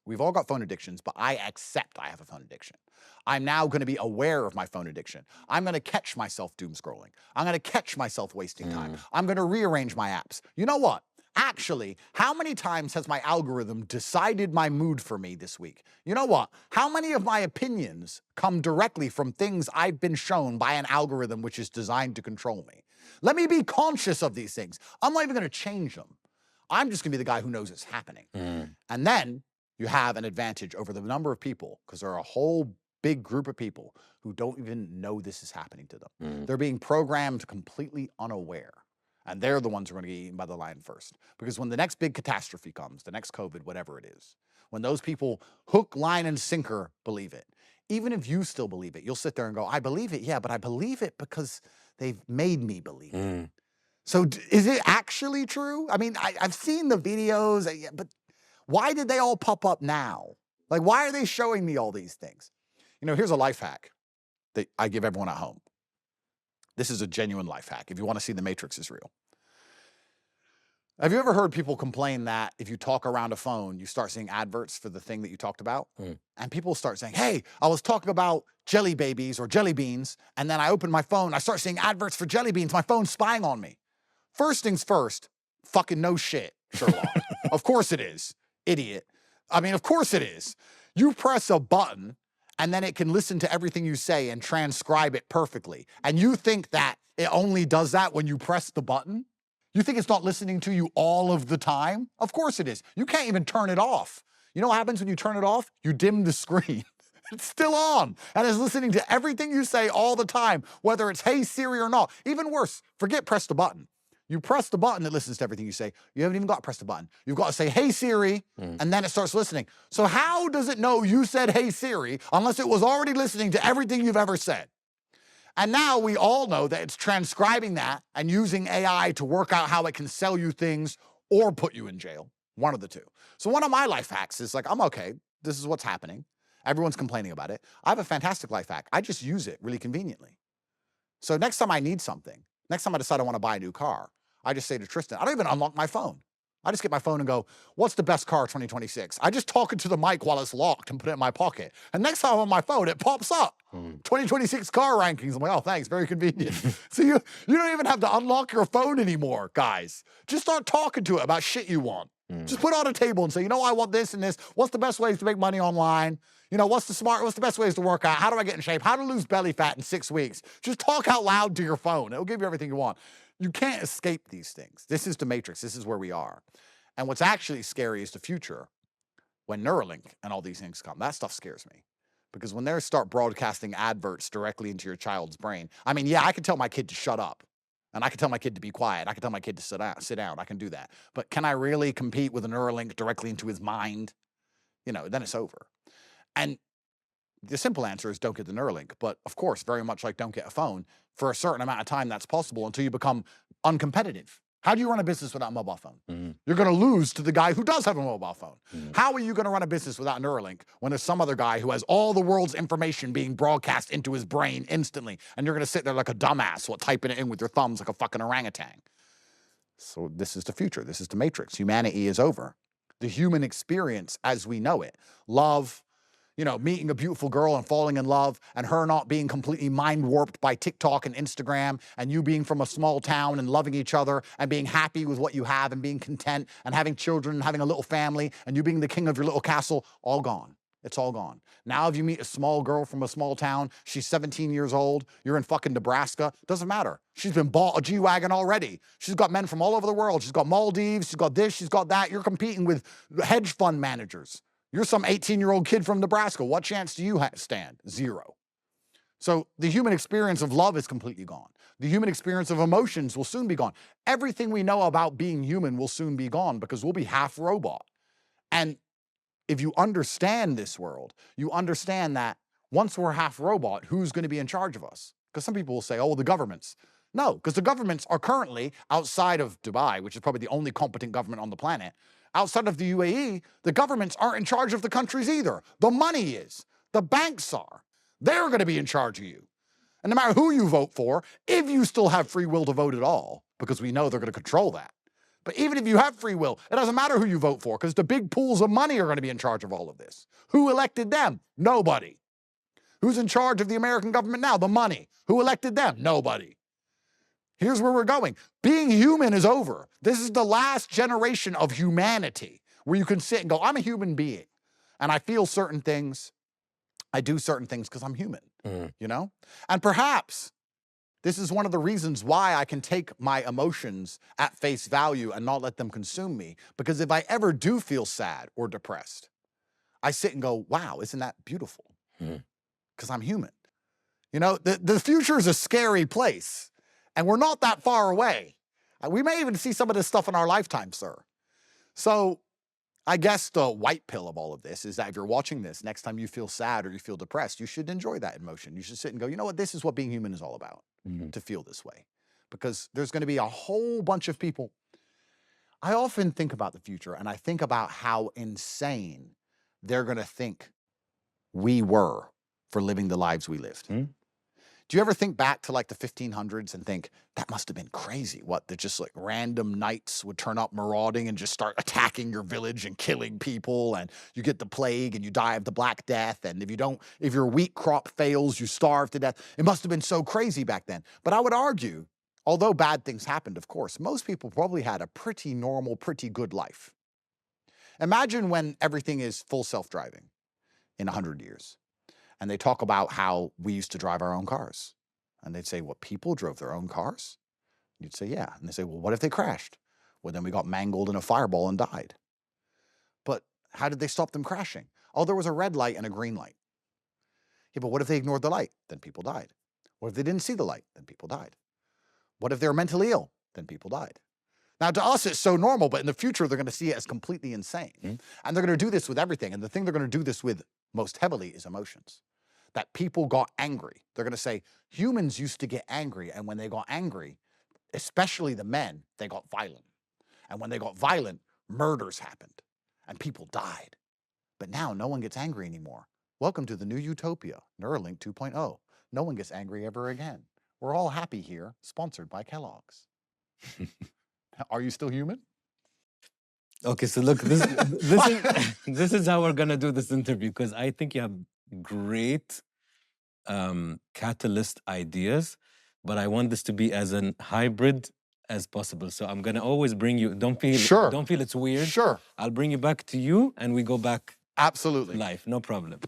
We've all got phone addictions, but I accept I have a phone addiction. I'm now going to be aware of my phone addiction. I'm going to catch myself doom scrolling. I'm going to catch myself wasting time. I'm going to rearrange my apps. You know what? Actually, how many times has my algorithm decided my mood for me this week? You know what? How many of my opinions come directly from things I've been shown by an algorithm which is designed to control me? Let me be conscious of these things. I'm not even going to change them. I'm just going to be the guy who knows it's happening. And then you have an advantage over the number of people, because there are a whole big group of people who don't even know this is happening to them. They're being programmed completely unaware. And they're the ones who are going to get eaten by the lion first. Because when the next big catastrophe comes, the next COVID, whatever it is, when those people hook, line, and sinker believe it, even if you still believe it, you'll sit there and go, I believe it, yeah, but I believe it because they've made me believe it. So is it actually true? I mean, I've seen the videos, but why did they all pop up now? Like, why are they showing me all these things? You know, here's a life hack that I give everyone at home. This is a genuine life hack. If you want to see the Matrix is real. Have you ever heard people complain that if you talk around a phone, you start seeing adverts for the thing that you talked about? And people start saying, hey, I was talking about jelly babies or jelly beans, and then I open my phone, I start seeing adverts for jelly beans, my phone's spying on me. First things first, fucking no shit, Sherlock. Of course it is, idiot. I mean, of course it is. You press a button, and then it can listen to everything you say and transcribe it perfectly. And you think that it only does that when you press the button? You think it's not listening to you all of the time? Of course it is. You can't even turn it off. You know what happens when you turn it off? You dim the screen. It's still on and is listening to everything you say all the time, whether it's hey Siri or not. Even worse, forget press the button. You press the button, it listens to everything you say. You haven't even got to press the button. You've got to say, hey Siri, and then it starts listening. So how does it know you said, hey Siri, unless it was already listening to everything you've ever said? And now we all know that it's transcribing that and using AI to work out how it can sell you things or put you in jail, one of the two. So one of my life hacks is like, I'm okay, this is what's happening. Everyone's complaining about it. I have a fantastic life hack. I just use it really conveniently. So next time I need something, next time I decide I want to buy a new car, I just say to Tristan, I don't even unlock my phone. I just get my phone and go, what's the best car 2026? I just talk into the mic while it's locked and put it in my pocket. And next time I'm on my phone, it pops up. 2026 car rankings. I'm like, oh, thanks. Very convenient. So you don't even have to unlock your phone anymore, guys. Just start talking to it about shit you want. Just put it on a table and say, you know, I want this and this. What's the best ways to make money online? You know, what's the best ways to work out? How do I get in shape? How to lose belly fat in 6 weeks? Just talk out loud to your phone. It'll give you everything you want. You can't escape these things. This is the matrix. This is where we are. And what's actually scary is the future when Neuralink and all these things come. That stuff scares me. Because when they start broadcasting adverts directly into your child's brain, I mean, yeah, I can tell my kid to shut up. And I can tell my kid to be quiet. I can tell my kid to sit down. I can do that. But can I really compete with a Neuralink directly into his mind? You know, then it's over. And the simple answer is don't get the Neuralink. But of course, very much like don't get a phone, for a certain amount of time that's possible until you become uncompetitive. How do you run a business without a mobile phone? You're going to lose to the guy who does have a mobile phone. How are you going to run a business without Neuralink when there's some other guy who has all the world's information being broadcast into his brain instantly, and you're going to sit there like a dumbass typing it in with your thumbs like a fucking orangutan? So this is the future. This is the matrix. Humanity is over. The human experience as we know it, love, you know, meeting a beautiful girl and falling in love, and her not being completely mind-warped by TikTok and Instagram, and you being from a small town and loving each other and being happy with what you have and being content and having children and having a little family and you being the king of your little castle, all gone. It's all gone. Now if you meet a small girl from a small town, she's 17 years old, you're in fucking Nebraska, doesn't matter. She's been bought a G-Wagon already. She's got men from all over the world. She's got Maldives, she's got this, she's got that. You're competing with hedge fund managers. You're some 18-year-old kid from Nebraska. What chance do you stand? Zero. So the human experience of love is completely gone. The human experience of emotions will soon be gone. Everything we know about being human will soon be gone because we'll be half robot. And if you understand this world, you understand that once we're half robot, who's going to be in charge of us? Because some people will say, oh, well, the governments. No, because the governments are currently outside of Dubai, which is probably the only competent government on the planet. Outside of the UAE, the governments aren't in charge of the countries either. The money is. The banks are. They're going to be in charge of you. And no matter who you vote for, if you still have free will to vote at all, because we know they're going to control that. But even if you have free will, it doesn't matter who you vote for, because the big pools of money are going to be in charge of all of this. Who elected them? Nobody. Who's in charge of the American government now? The money. Who elected them? Nobody. Here's where we're going. Being human is over. This is the last generation of humanity where you can sit and go, I'm a human being, and I feel certain things. I do certain things because I'm human, you know? And perhaps this is one of the reasons why I can take my emotions at face value and not let them consume me. Because if I ever do feel sad or depressed, I sit and go, wow, isn't that beautiful? Because I'm human. You know, the future is a scary place. And we're not that far away. We may even see some of this stuff in our lifetime, sir. So I guess the white pill of all of this is that if you're watching this, next time you feel sad or you feel depressed, you should enjoy that emotion. You should sit and go, you know what, this is what being human is all about, to feel this way. Because there's going to be a whole bunch of people. I often think about the future, and I think about how insane they're going to think we were for living the lives we lived. Do you ever think back to like the 1500s and think, that must have been crazy? What, that just like random knights would turn up marauding and just start attacking your village and killing people, and you get the plague and you die of the Black Death, and if your wheat crop fails, you starve to death. It must have been so crazy back then. But I would argue, although bad things happened, of course, most people probably had a pretty normal, pretty good life. Imagine when everything is full self-driving in 100 years. And they talk about how we used to drive our own cars. And they'd say, what, people drove their own cars? You'd say, yeah. And they say, well, what if they crashed? Well, then we got mangled in a fireball and died. But how did they stop them crashing? Oh, there was a red light and a green light. Yeah, but what if they ignored the light? Then people died. What if they didn't see the light? Then people died. What if they were mentally ill? Then people died. Now, to us, it's so normal, but in the future, they're going to see it as completely insane. And they're going to do this with everything. And the thing they're going to do this with most heavily is emotions. That people got angry. They're going to say, humans used to get angry, and when they got angry, especially the men, they got violent. And when they got violent, murders happened, and people died. But now, no one gets angry anymore. Welcome to the new utopia, Neuralink 2.0. No one gets angry ever again. We're all happy here, sponsored by Kellogg's. Are you still human? Okay, so look, this is how we're gonna do this interview, because I think you have great catalyst ideas, but I want this to be as an hybrid as possible. So I'm gonna always bring you. Sure. Don't feel it's weird. Sure. I'll bring you back to you, and we go back Absolutely. live. No problem.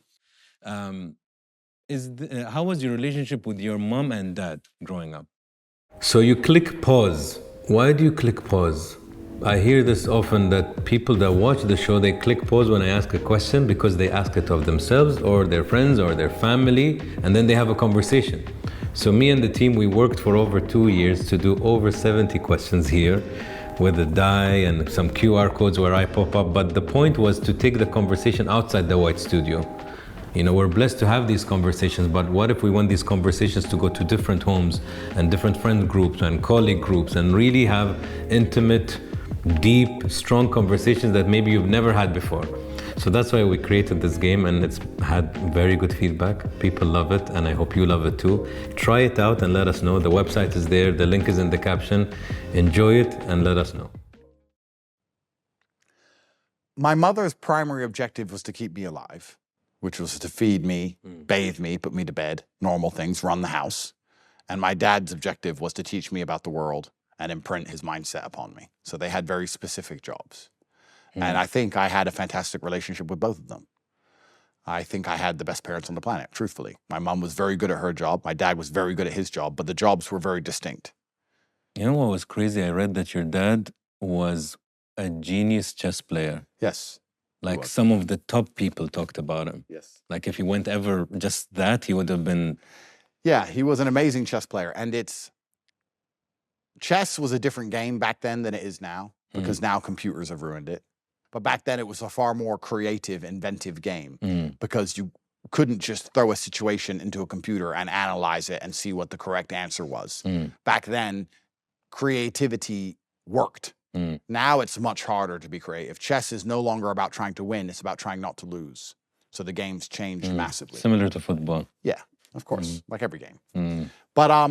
How was your relationship with your mom and dad growing up? So you click pause. Why do you click pause? I hear this often, that people that watch the show, they click pause when I ask a question because they ask it of themselves or their friends or their family, and then they have a conversation. So me and the team, we worked for over 2 years to do over 70 questions here with a die and some QR codes where I pop up. But the point was to take the conversation outside the white studio. You know, we're blessed to have these conversations, but what if we want these conversations to go to different homes and different friend groups and colleague groups and really have intimate, deep, strong conversations that maybe you've never had before? So that's why we created this game, and it's had very good feedback. People love it, and I hope you love it too. Try it out and let us know. The website is there, the link is in the caption. Enjoy it and let us know. My mother's primary objective was to keep me alive, which was to feed me, bathe me, put me to bed, normal things, run the house. And my dad's objective was to teach me about the world and imprint his mindset upon me. So they had very specific jobs. And I think I had a fantastic relationship with both of them. I think I had the best parents on the planet, truthfully. My mom was very good at her job. My dad was very good at his job, but the jobs were very distinct. You know what was crazy? I read that your dad was a genius chess player. Yes. Like some of the top people talked about him. Yes. Like if he went ever just that, he would have been. Yeah, he was an amazing chess player. And chess was a different game back then than it is now, because now computers have ruined it. But back then it was a far more creative, inventive game, because you couldn't just throw a situation into a computer and analyze it and see what the correct answer was. Back then, creativity worked. Now it's much harder to be creative. Chess is no longer about trying to win, it's about trying not to lose. So the game's changed massively. Similar to football. Yeah, of course, like every game. But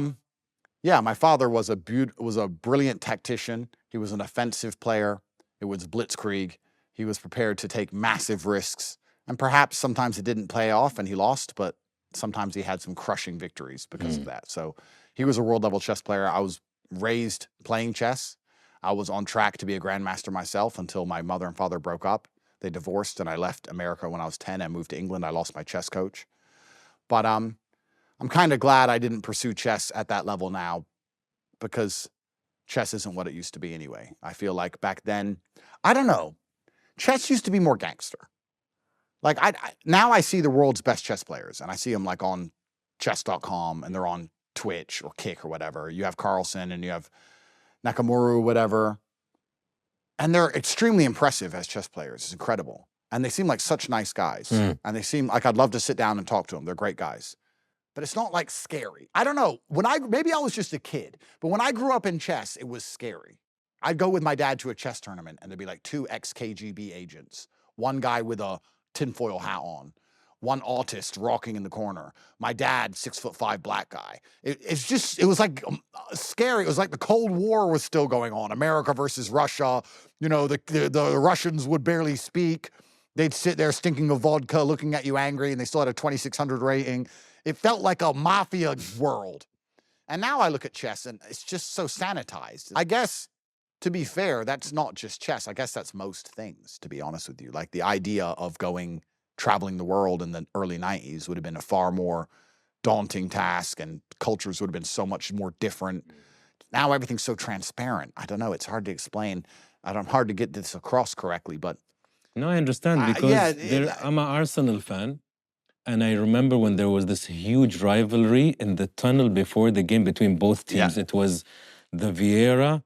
yeah, my father was a brilliant tactician. He was an offensive player. It was blitzkrieg. He was prepared to take massive risks. And perhaps sometimes it didn't play off and he lost, but sometimes he had some crushing victories because of that. So he was a world level chess player. I was raised playing chess. I was on track to be a grandmaster myself until my mother and father broke up. They divorced and I left America when I was 10 and moved to England. I lost my chess coach. But I'm kind of glad I didn't pursue chess at that level now, because chess isn't what it used to be anyway. I feel like back then, I don't know, chess used to be more gangster. Like now I see the world's best chess players and I see them like on chess.com and they're on Twitch or Kick or whatever. You have Carlsen and you have Nakamura, whatever. And they're extremely impressive as chess players. It's incredible. And they seem like such nice guys. And they seem like I'd love to sit down and talk to them. They're great guys. But it's not like scary. I don't know. Maybe I was just a kid, but when I grew up in chess, it was scary. I'd go with my dad to a chess tournament and there'd be like 2 ex-KGB agents, one guy with a tinfoil hat on, one autist rocking in the corner, my dad, 6'5" black guy. It was like scary. It was like the Cold War was still going on. America versus Russia. You know, the Russians would barely speak. They'd sit there stinking of vodka, looking at you angry, and they still had a 2,600 rating. It felt like a mafia world. And now I look at chess and it's just so sanitized. I guess, to be fair, that's not just chess. I guess that's most things, to be honest with you. Like the idea of traveling the world in the early 90s would have been a far more daunting task and cultures would have been so much more different. Now everything's so transparent. I don't know. It's hard to explain. Hard to get this across correctly, but. No, I understand because I'm an Arsenal fan. And I remember when there was this huge rivalry in the tunnel before the game between both teams. It was the Vieira,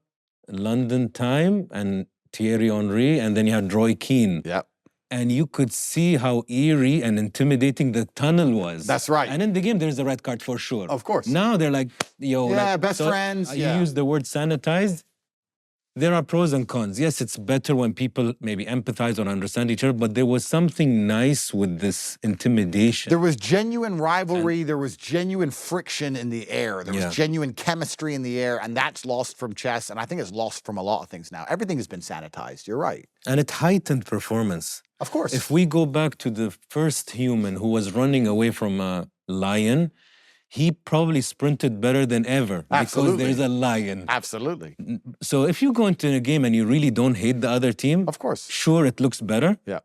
London time, and Thierry Henry, and then you had Roy Keane. And you could see how eerie and intimidating the tunnel was. That's right. And in the game, there's a red card for sure. Of course. Now they're like, yo. Best friends. You use the word sanitized. there are pros and cons. Yes, it's better when people maybe empathize or understand each other, but there was something nice with this intimidation. There was genuine rivalry, there was genuine friction in the air, there was Yeah. genuine chemistry in the air, and that's lost from chess, and I think it's lost from a lot of things now. Everything has been sanitized, you're right. And it heightened performance. Of course. If we go back to the first human who was running away from a lion, he probably sprinted better than ever Absolutely. because there's a lion. Absolutely. So if you go into a game and you really don't hate the other team, Of course. sure, it looks better, Yeah.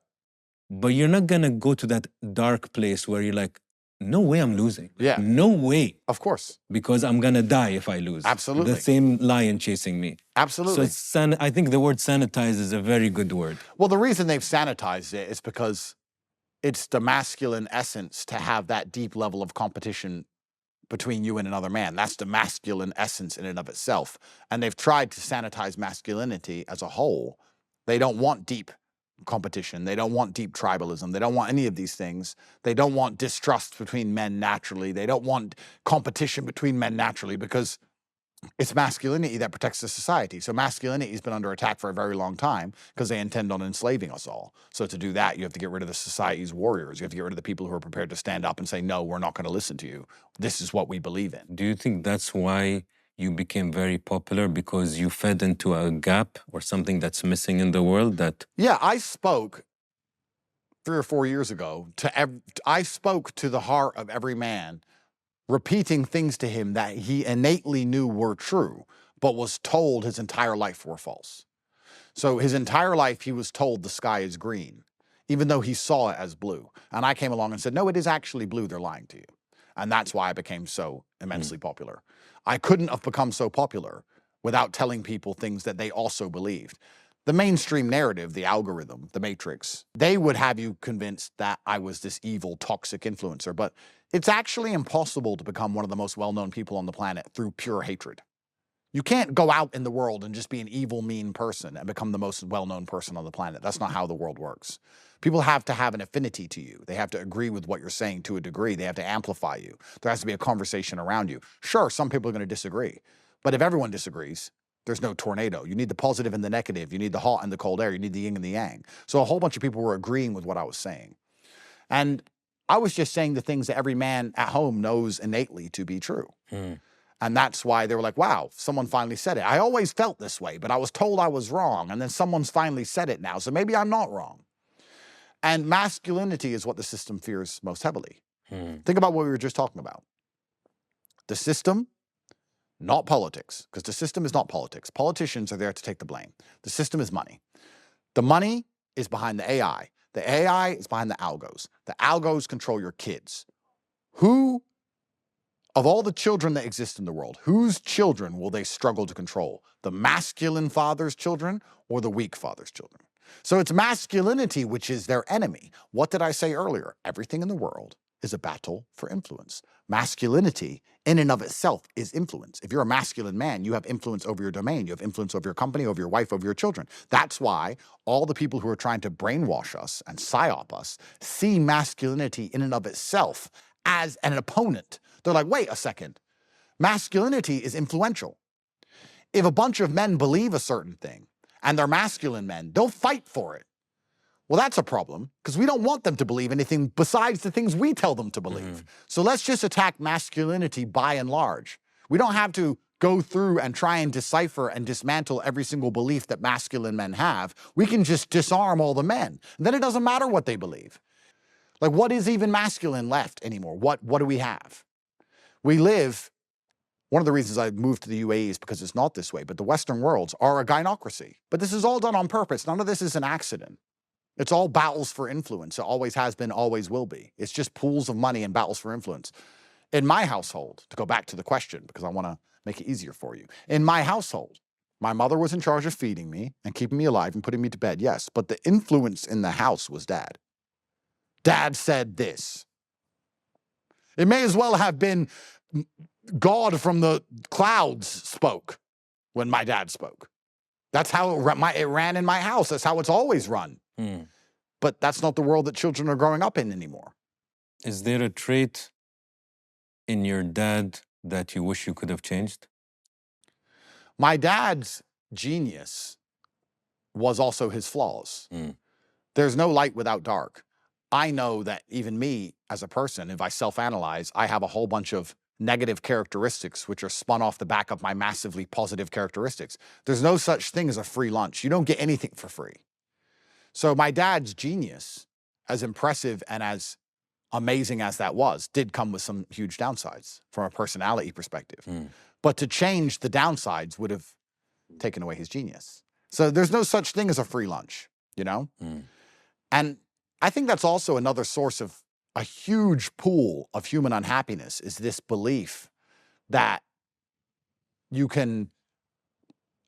but you're not gonna go to that dark place where you're like, no way I'm losing. Yeah. No way, Of course. because I'm gonna die if I lose. Absolutely. The same lion chasing me. Absolutely. So I think the word sanitize is a very good word. Well, the reason they've sanitized it is because it's the masculine essence to have that deep level of competition between you and another man. That's the masculine essence in and of itself. And they've tried to sanitize masculinity as a whole. They don't want deep competition. They don't want deep tribalism. They don't want any of these things. They don't want distrust between men naturally. They don't want competition between men naturally, because it's masculinity that protects the society. So masculinity has been under attack for a very long time because they intend on enslaving us all. So to do that, you have to get rid of the society's warriors. You have to get rid of the people who are prepared to stand up and say, no, we're not going to listen to you. This is what we believe in. Do you think that's why you became very popular, because you fed into a gap or something that's missing in the world? That Yeah, I spoke 3 or 4 years ago I spoke to the heart of every man, repeating things to him that he innately knew were true, but was told his entire life were false. So his entire life he was told the sky is green, even though he saw it as blue. And I came along and said, no, it is actually blue, they're lying to you. And that's why I became so immensely popular. I couldn't have become so popular without telling people things that they also believed. The mainstream narrative, the algorithm, the matrix, they would have you convinced that I was this evil, toxic influencer, but it's actually impossible to become one of the most well-known people on the planet through pure hatred. You can't go out in the world and just be an evil, mean person and become the most well-known person on the planet. That's not how the world works. People have to have an affinity to you. They have to agree with what you're saying to a degree. They have to amplify you. There has to be a conversation around you. Sure, some people are going to disagree, but if everyone disagrees, there's no tornado. You need the positive and the negative. You need the hot and the cold air. You need the yin and the yang. So a whole bunch of people were agreeing with what I was saying. And I was just saying the things that every man at home knows innately to be true. And that's why they were like, wow, someone finally said it. I always felt this way, but I was told I was wrong. And then someone's finally said it now. So maybe I'm not wrong. And masculinity is what the system fears most heavily. Think about what we were just talking about. The system, not politics, because the system is not politics. Politicians are there to take the blame. The system is money. The money is behind the AI. The AI is behind the algos. The algos control your kids. Who, of all the children that exist in the world, whose children will they struggle to control? The masculine father's children or the weak father's children? So it's masculinity which is their enemy. What did I say earlier? Everything in the world is a battle for influence. Masculinity in and of itself is influence. If you're a masculine man, you have influence over your domain. You have influence over your company, over your wife, over your children. That's why all the people who are trying to brainwash us and psyop us see masculinity in and of itself as an opponent. They're like, wait a second. Masculinity is influential. If a bunch of men believe a certain thing and they're masculine men, they'll fight for it. Well, that's a problem, because we don't want them to believe anything besides the things we tell them to believe. So let's just attack masculinity by and large. We don't have to go through and try and decipher and dismantle every single belief that masculine men have. We can just disarm all the men. Then it doesn't matter what they believe. Like, what is even masculine left anymore? What do we have? We live, one of the reasons I moved to the UAE is because it's not this way, but the Western worlds are a gynocracy. But this is all done on purpose. None of this is an accident. It's all battles for influence. It always has been, always will be. It's just pools of money and battles for influence. In my household, to go back to the question, because I want to make it easier for you. In my household, my mother was in charge of feeding me and keeping me alive and putting me to bed, yes. But the influence in the house was Dad. Dad said this. It may as well have been God from the clouds spoke when my dad spoke. That's how it ran in my house. That's how it's always run. But that's not the world that children are growing up in anymore. Is there a trait in your dad that you wish you could have changed? My dad's genius was also his flaws. Mm. There's no light without dark. I know that even me as a person, if I self-analyze, I have a whole bunch of negative characteristics which are spun off the back of my massively positive characteristics. There's no such thing as a free lunch. You don't get anything for free. So my dad's genius, as impressive and as amazing as that was, did come with some huge downsides from a personality perspective. But to change the downsides would have taken away his genius. So there's no such thing as a free lunch, you know? And I think that's also another source of a huge pool of human unhappiness, is this belief that you can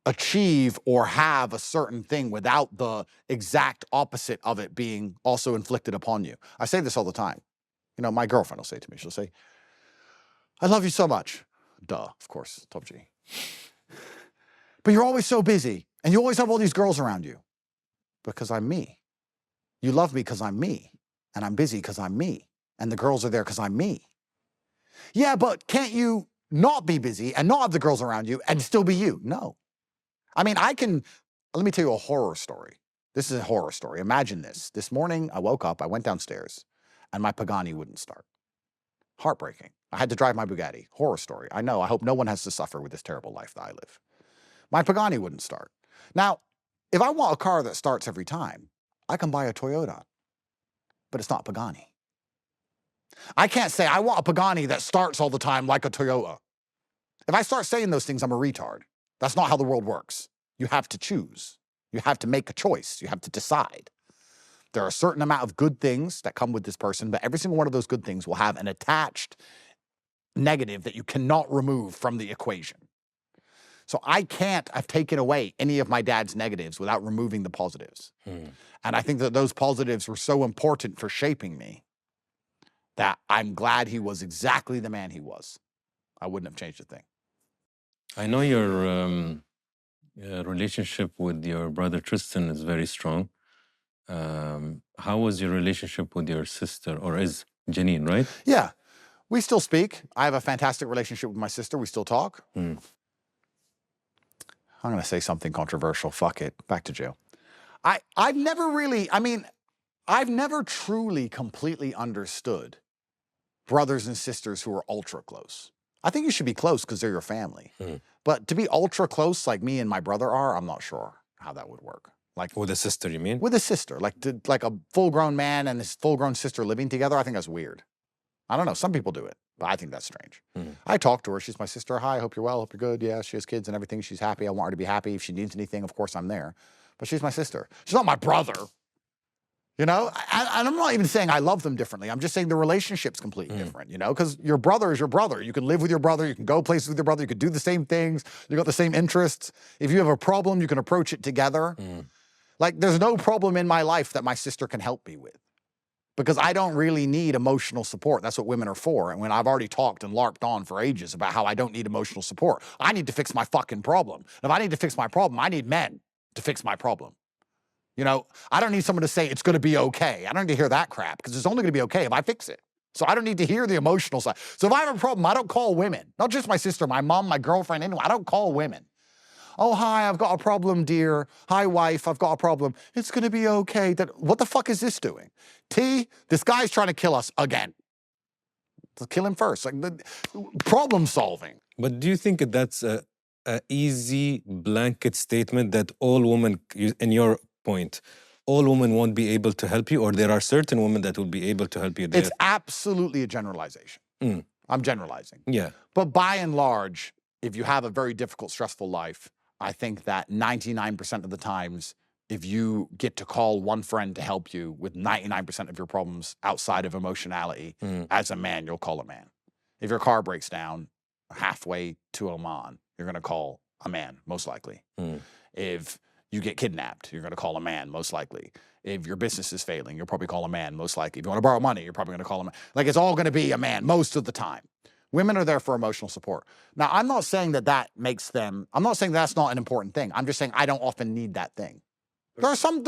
achieve or have a certain thing without the exact opposite of it being also inflicted upon you. I say this all the time. You know, my girlfriend will say to me, she'll say, I love you so much. Duh, of course, top G. But you're always so busy, and you always have all these girls around you. Because I'm me. You love me because I'm me, and I'm busy because I'm me, and the girls are there because I'm me. Yeah, but can't you not be busy and not have the girls around you and still be you? No. I mean, let me tell you a horror story. This is a horror story. Imagine this. This morning, I woke up, I went downstairs, and my Pagani wouldn't start. Heartbreaking. I had to drive my Bugatti. Horror story. I know. I hope no one has to suffer with this terrible life that I live. My Pagani wouldn't start. Now, if I want a car that starts every time, I can buy a Toyota, but it's not Pagani. I can't say I want a Pagani that starts all the time like a Toyota. If I start saying those things, I'm a retard. That's not how the world works. You have to choose. You have to make a choice. You have to decide. There are a certain amount of good things that come with this person, but every single one of those good things will have an attached negative that you cannot remove from the equation. So I can't have taken away any of my dad's negatives without removing the positives. And I think that those positives were so important for shaping me that I'm glad he was exactly the man he was. I wouldn't have changed a thing. I know your relationship with your brother Tristan is very strong. How was your relationship with your sister, or is Janine, right? Yeah, we still speak. I have a fantastic relationship with my sister. We still talk. I'm going to say something controversial. Fuck it. Back to jail. I've never truly completely understood brothers and sisters who are ultra close. I think you should be close because they're your family. But to be ultra close like me and my brother are, I'm not sure how that would work. Like with a sister, you mean? With a sister. Like a full-grown man and his full-grown sister living together, I think that's weird. I don't know. Some people do it, but I think that's strange. I talk to her. She's my sister. Hi, I hope you're well. Hope you're good. Yeah, she has kids and everything. She's happy. I want her to be happy. If she needs anything, of course, I'm there. But she's my sister. She's not my brother. You know? And I'm not even saying I love them differently. I'm just saying the relationship's completely different, you know? Because your brother is your brother. You can live with your brother. You can go places with your brother. You can do the same things. You got the same interests. If you have a problem, you can approach it together. Like, there's no problem in my life that my sister can help me with. Because I don't really need emotional support. That's what women are for. And when I've already talked and LARPed on for ages about how I don't need emotional support, I need to fix my fucking problem. And if I need to fix my problem, I need men to fix my problem. You know, I don't need someone to say it's going to be okay. I don't need to hear that crap because it's only going to be okay if I fix it. So I don't need to hear the emotional side. So if I have a problem, I don't call women. Not just my sister, my mom, my girlfriend, anyone. I don't call women. Oh, hi, I've got a problem, dear. Hi, wife, I've got a problem. It's going to be okay. What the fuck is this doing? T, this guy's trying to kill us again. Let's kill him first. Like, problem solving. But do you think that's a easy blanket statement that all women, in your point, all women won't be able to help you, or there are certain women that will be able to help you there? It's absolutely a generalization. I'm generalizing. Yeah. But by and large, if you have a very difficult, stressful life, I think that 99% of the times, if you get to call one friend to help you with 99% of your problems outside of emotionality, as a man, you'll call a man. If your car breaks down halfway to Oman, you're going to call a man, most likely. If you get kidnapped, you're going to call a man, most likely. If your business is failing, you'll probably call a man, most likely. If you want to borrow money, you're probably going to call a man. Like, it's all going to be a man most of the time. Women are there for emotional support. Now, I'm not saying that makes them, I'm not saying that's not an important thing. I'm just saying I don't often need that thing. There are some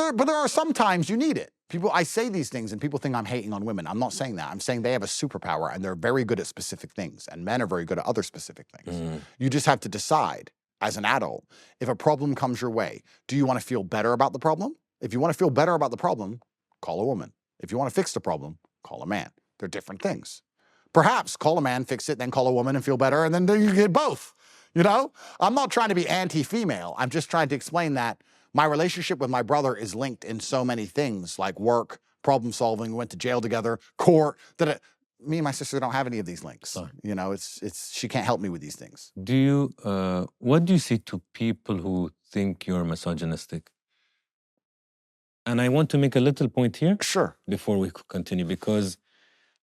times you need it. I say these things and people think I'm hating on women. I'm not saying that. I'm saying they have a superpower and they're very good at specific things, and men are very good at other specific things. You just have to decide as an adult. If a problem comes your way, do you want to feel better about the problem? If you want to feel better about the problem, call a woman. If you want to fix the problem, call a man. They're different things. Perhaps call a man, fix it, then call a woman and feel better, and then you get both. You know? I'm not trying to be anti-female. I'm just trying to explain that my relationship with my brother is linked in so many things, like work, problem solving, we went to jail together, court, me and my sister don't have any of these links. You know, she can't help me with these things. What do you say to people who think you're misogynistic? And I want to make a little point here. Sure. Before we continue, because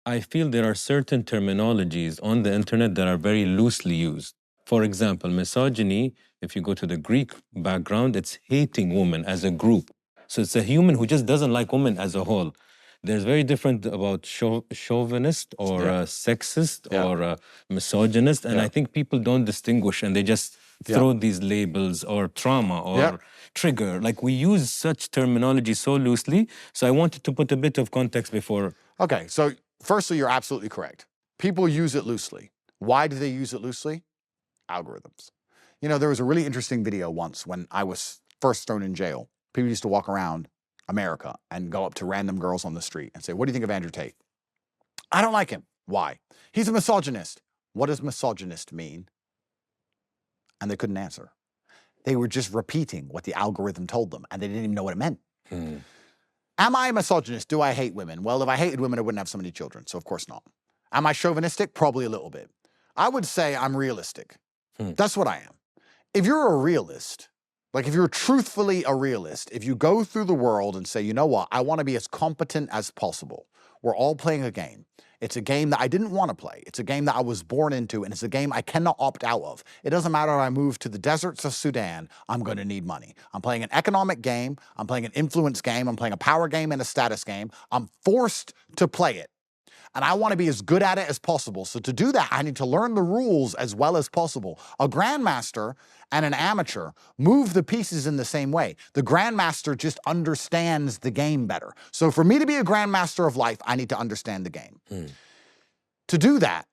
I feel there are certain terminologies on the internet that are very loosely used. For example, misogyny, if you go to the Greek background, it's hating women as a group. So it's a human who just doesn't like women as a whole. There's very different about chauvinist or sexist or misogynist. And I think people don't distinguish and they just throw these labels or trauma or trigger. Like we use such terminology so loosely. So I wanted to put a bit of context before. Okay, so firstly, you're absolutely correct. People use it loosely. Why do they use it loosely? Algorithms. You know, there was a really interesting video once when I was first thrown in jail. People used to walk around America and go up to random girls on the street and say, what do you think of Andrew Tate? I don't like him. Why? He's a misogynist. What does misogynist mean? And they couldn't answer. They were just repeating what the algorithm told them, and they didn't even know what it meant. Am I a misogynist? Do I hate women? Well, if I hated women, I wouldn't have so many children, so of course not. Am I chauvinistic? Probably a little bit. I would say I'm realistic. That's what I am. If you're a realist, like if you're truthfully a realist, if you go through the world and say, you know what, I want to be as competent as possible. We're all playing a game. It's a game that I didn't want to play. It's a game that I was born into, and it's a game I cannot opt out of. It doesn't matter if I move to the deserts of Sudan, I'm going to need money. I'm playing an economic game. I'm playing an influence game. I'm playing a power game and a status game. I'm forced to play it. And I want to be as good at it as possible. So to do that, I need to learn the rules as well as possible. A grandmaster and an amateur move the pieces in the same way. The grandmaster just understands the game better. So for me to be a grandmaster of life, I need to understand the game. To do that,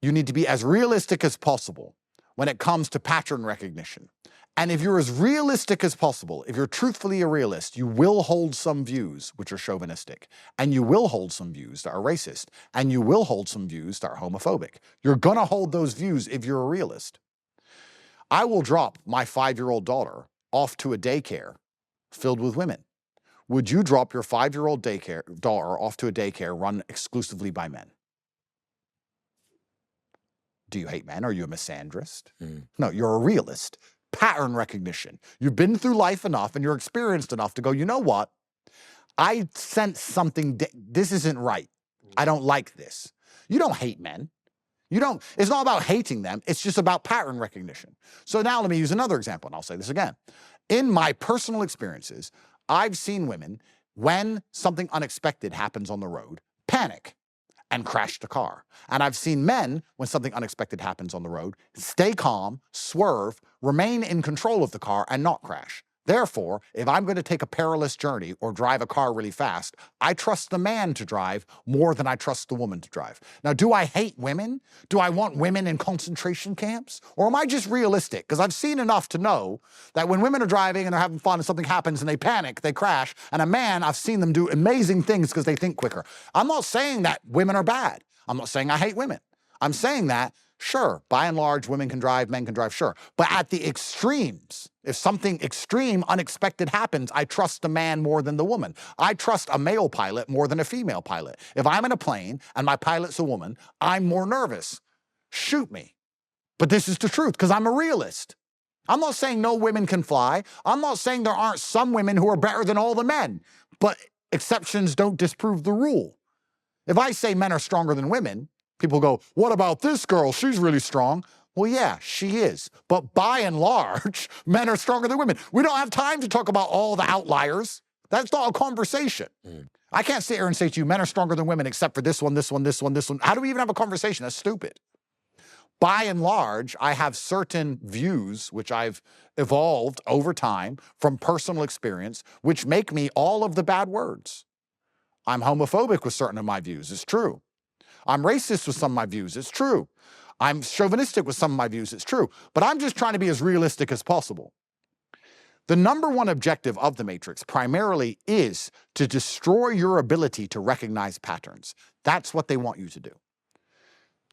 you need to be as realistic as possible when it comes to pattern recognition. And if you're as realistic as possible, if you're truthfully a realist, you will hold some views which are chauvinistic, and you will hold some views that are racist, and you will hold some views that are homophobic. You're gonna hold those views if you're a realist. I will drop my 5-year-old daughter off to a daycare filled with women. Would you drop your 5-year-old daughter off to a daycare run exclusively by men? Do you hate men? Are you a misandrist? No, you're a realist. Pattern recognition. You've been through life enough and you're experienced enough to go, you know what? I sense something, this isn't right. I don't like this. You don't hate men. It's not about hating them. It's just about pattern recognition. So now let me use another example, and I'll say this again. In my personal experiences, I've seen women, when something unexpected happens on the road, panic and crash the car. And I've seen men, when something unexpected happens on the road, stay calm, swerve, remain in control of the car, and not crash. Therefore, if I'm going to take a perilous journey or drive a car really fast, I trust the man to drive more than I trust the woman to drive. Now, do I hate women? Do I want women in concentration camps? Or am I just realistic? Because I've seen enough to know that when women are driving and they're having fun and something happens and they panic, they crash, and a man, I've seen them do amazing things because they think quicker. I'm not saying that women are bad. I'm not saying I hate women. I'm saying that, sure, by and large, women can drive, men can drive, sure. But at the extremes, if something extreme, unexpected happens, I trust the man more than the woman. I trust a male pilot more than a female pilot. If I'm in a plane and my pilot's a woman, I'm more nervous. Shoot me. But this is the truth, because I'm a realist. I'm not saying no women can fly. I'm not saying there aren't some women who are better than all the men. But exceptions don't disprove the rule. If I say men are stronger than women, people go, what about this girl? She's really strong. Well, yeah, she is. But by and large, men are stronger than women. We don't have time to talk about all the outliers. That's not a conversation. I can't sit here and say to you, men are stronger than women except for this one, this one, this one, this one. How do we even have a conversation? That's stupid. By and large, I have certain views which I've evolved over time from personal experience, which make me all of the bad words. I'm homophobic with certain of my views. It's true. I'm racist with some of my views. It's true. I'm chauvinistic with some of my views, it's true, but I'm just trying to be as realistic as possible. The number one objective of the Matrix primarily is to destroy your ability to recognize patterns. That's what they want you to do.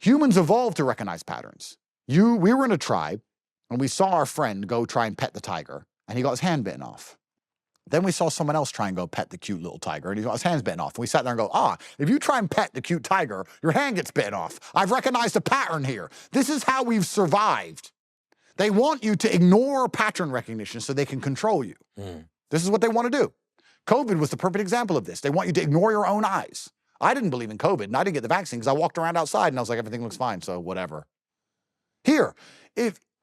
Humans evolved to recognize patterns. We were in a tribe, and we saw our friend go try and pet the tiger, and he got his hand bitten off. Then we saw someone else try and go pet the cute little tiger, and he got his hands bitten off. And we sat there and go, if you try and pet the cute tiger, your hand gets bitten off. I've recognized a pattern here. This is how we've survived. They want you to ignore pattern recognition so they can control you. This is what they want to do. COVID was the perfect example of this. They want you to ignore your own eyes. I didn't believe in COVID, and I didn't get the vaccine because I walked around outside and I was like, everything looks fine, so whatever. Here,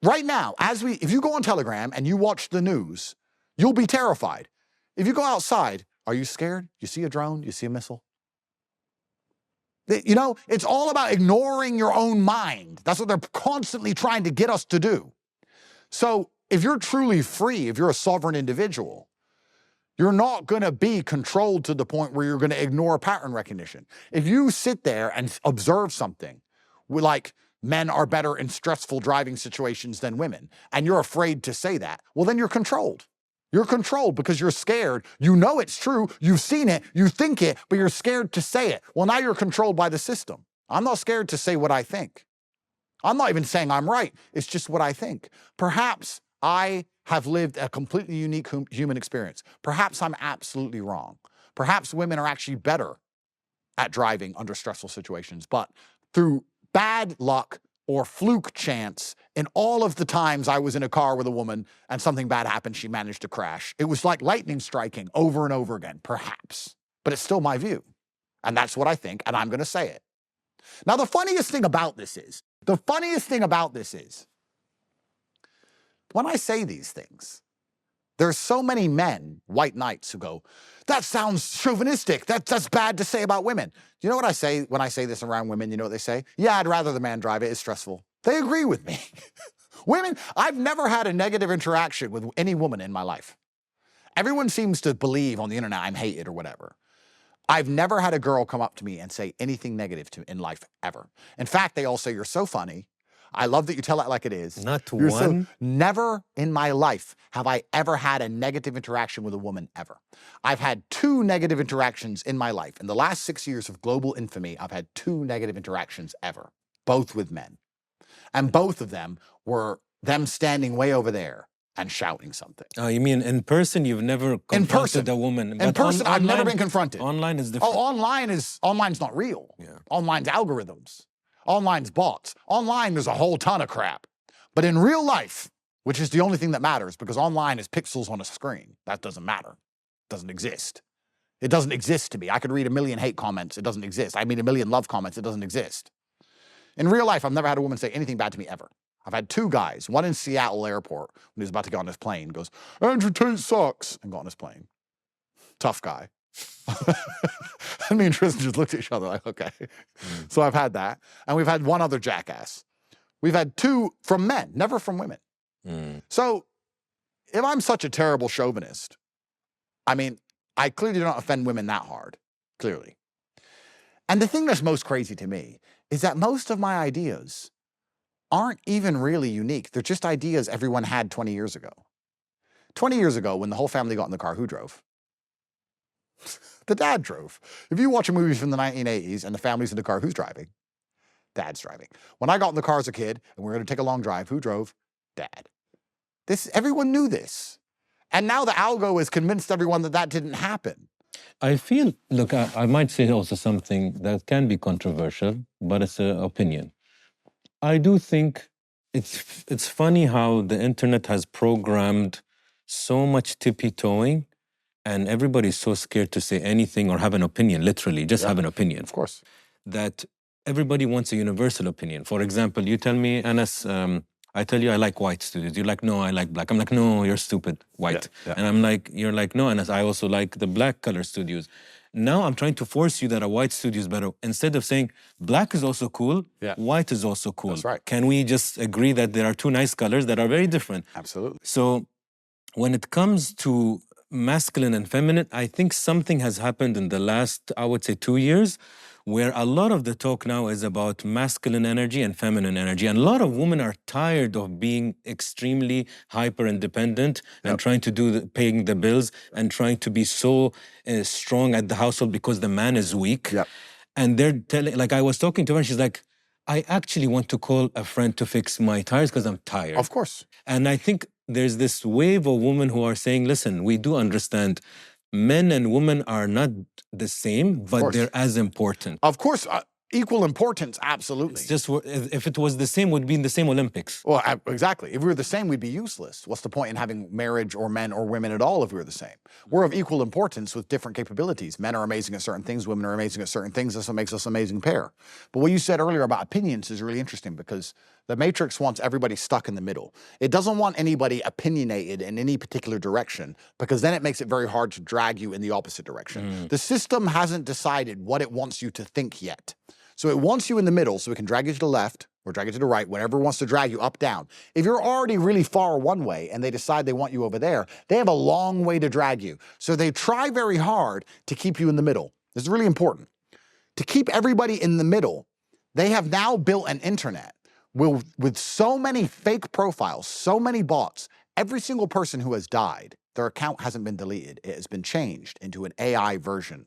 right now, if you go on Telegram and you watch the news, you'll be terrified. If you go outside, are you scared? You see a drone? You see a missile? You know, it's all about ignoring your own mind. That's what they're constantly trying to get us to do. So if you're truly free, if you're a sovereign individual, you're not going to be controlled to the point where you're going to ignore pattern recognition. If you sit there and observe something, like men are better in stressful driving situations than women, and you're afraid to say that, well, then you're controlled. You're controlled because you're scared. You know it's true. You've seen it. You think it, but you're scared to say it. Well, now you're controlled by the system. I'm not scared to say what I think. I'm not even saying I'm right. It's just what I think. Perhaps I have lived a completely unique human experience. Perhaps I'm absolutely wrong. Perhaps women are actually better at driving under stressful situations, but through bad luck or fluke chance, in all of the times I was in a car with a woman and something bad happened, she managed to crash. It was like lightning striking over and over again, perhaps. But it's still my view. And that's what I think, and I'm going to say it. Now, the funniest thing about this is, when I say these things, there's so many men, white knights, who go, that sounds chauvinistic. That's bad to say about women. You know what I say when I say this around women? You know what they say? Yeah, I'd rather the man drive it. It's stressful. They agree with me. Women, I've never had a negative interaction with any woman in my life. Everyone seems to believe on the internet I'm hated or whatever. I've never had a girl come up to me and say anything negative in life, ever. In fact, they all say, you're so funny. I love that you tell it like it is. Not one? Never in my life have I ever had a negative interaction with a woman, ever. I've had 2 negative interactions in my life. In the last 6 years of global infamy, I've had 2 negative interactions ever, both with men. And both of them were them standing way over there and shouting something. Oh, you mean in person you've never confronted a woman? In person, I've never been confronted. Online is different. Oh, online's not real. Yeah. Online's algorithms. Online's bots. Online, there's a whole ton of crap. But in real life, which is the only thing that matters, because online is pixels on a screen, that doesn't matter. It doesn't exist. It doesn't exist to me. I could read 1 million hate comments. It doesn't exist. I mean, 1 million love comments. It doesn't exist. In real life, I've never had a woman say anything bad to me, ever. I've had 2 guys, one in Seattle airport, when he was about to get on his plane, goes, Andrew Tate sucks, and got on his plane. Tough guy. And me and Tristan just looked at each other like, okay. So I've had that. And we've had 1 other jackass. We've had 2 from men, never from women. So if I'm such a terrible chauvinist, I mean, I clearly don't offend women that hard, clearly. And the thing that's most crazy to me is that most of my ideas aren't even really unique. They're just ideas everyone had 20 years ago. 20 years ago, when the whole family got in the car, who drove? The dad drove. If you watch a movie from the 1980s and the family's in the car, who's driving? Dad's driving. When I got in the car as a kid and we were going to take a long drive, who drove? Dad. Everyone knew this. And now the algo has convinced everyone that that didn't happen. I feel, look, I might say also something that can be controversial, but it's an opinion. I do think it's funny how the internet has programmed so much tippy-toeing, and everybody's so scared to say anything or have an opinion, literally, just have an opinion. Of course. That everybody wants a universal opinion. For example, you tell me, Anas, I tell you I like white studios. You're like, no, I like black. I'm like, no, you're stupid, white. And I'm like, you're like, no, Anas, I also like the black color studios. Now I'm trying to force you that a white studio is better. Instead of saying black is also cool, white is also cool. That's right. Can we just agree that there are 2 nice colors that are very different? Absolutely. So when it comes to masculine and feminine, I think something has happened in the last, I would say, 2 years, where a lot of the talk now is about masculine energy and feminine energy. And a lot of women are tired of being extremely hyper independent and trying to do paying the bills and trying to be so strong at the household because the man is weak. And they're telling, like I was talking to her, and she's like, I actually want to call a friend to fix my tires because I'm tired. Of course. And I think there's this wave of women who are saying, listen, we do understand men and women are not the same, but they're as important. Of course, equal importance, absolutely. It's just, if it was the same, we'd be in the same Olympics. Well, exactly. If we were the same, we'd be useless. What's the point in having marriage or men or women at all if we were the same? We're of equal importance with different capabilities. Men are amazing at certain things, women are amazing at certain things. That's what makes us an amazing pair. But what you said earlier about opinions is really interesting because the Matrix wants everybody stuck in the middle. It doesn't want anybody opinionated in any particular direction because then it makes it very hard to drag you in the opposite direction. The system hasn't decided what it wants you to think yet. So it wants you in the middle so it can drag you to the left or drag you to the right, whatever it wants to drag you up, down. If you're already really far one way and they decide they want you over there, they have a long way to drag you. So they try very hard to keep you in the middle. This is really important. To keep everybody in the middle, they have now built an internet with so many fake profiles, so many bots. Every single person who has died, their account hasn't been deleted. It has been changed into an AI version.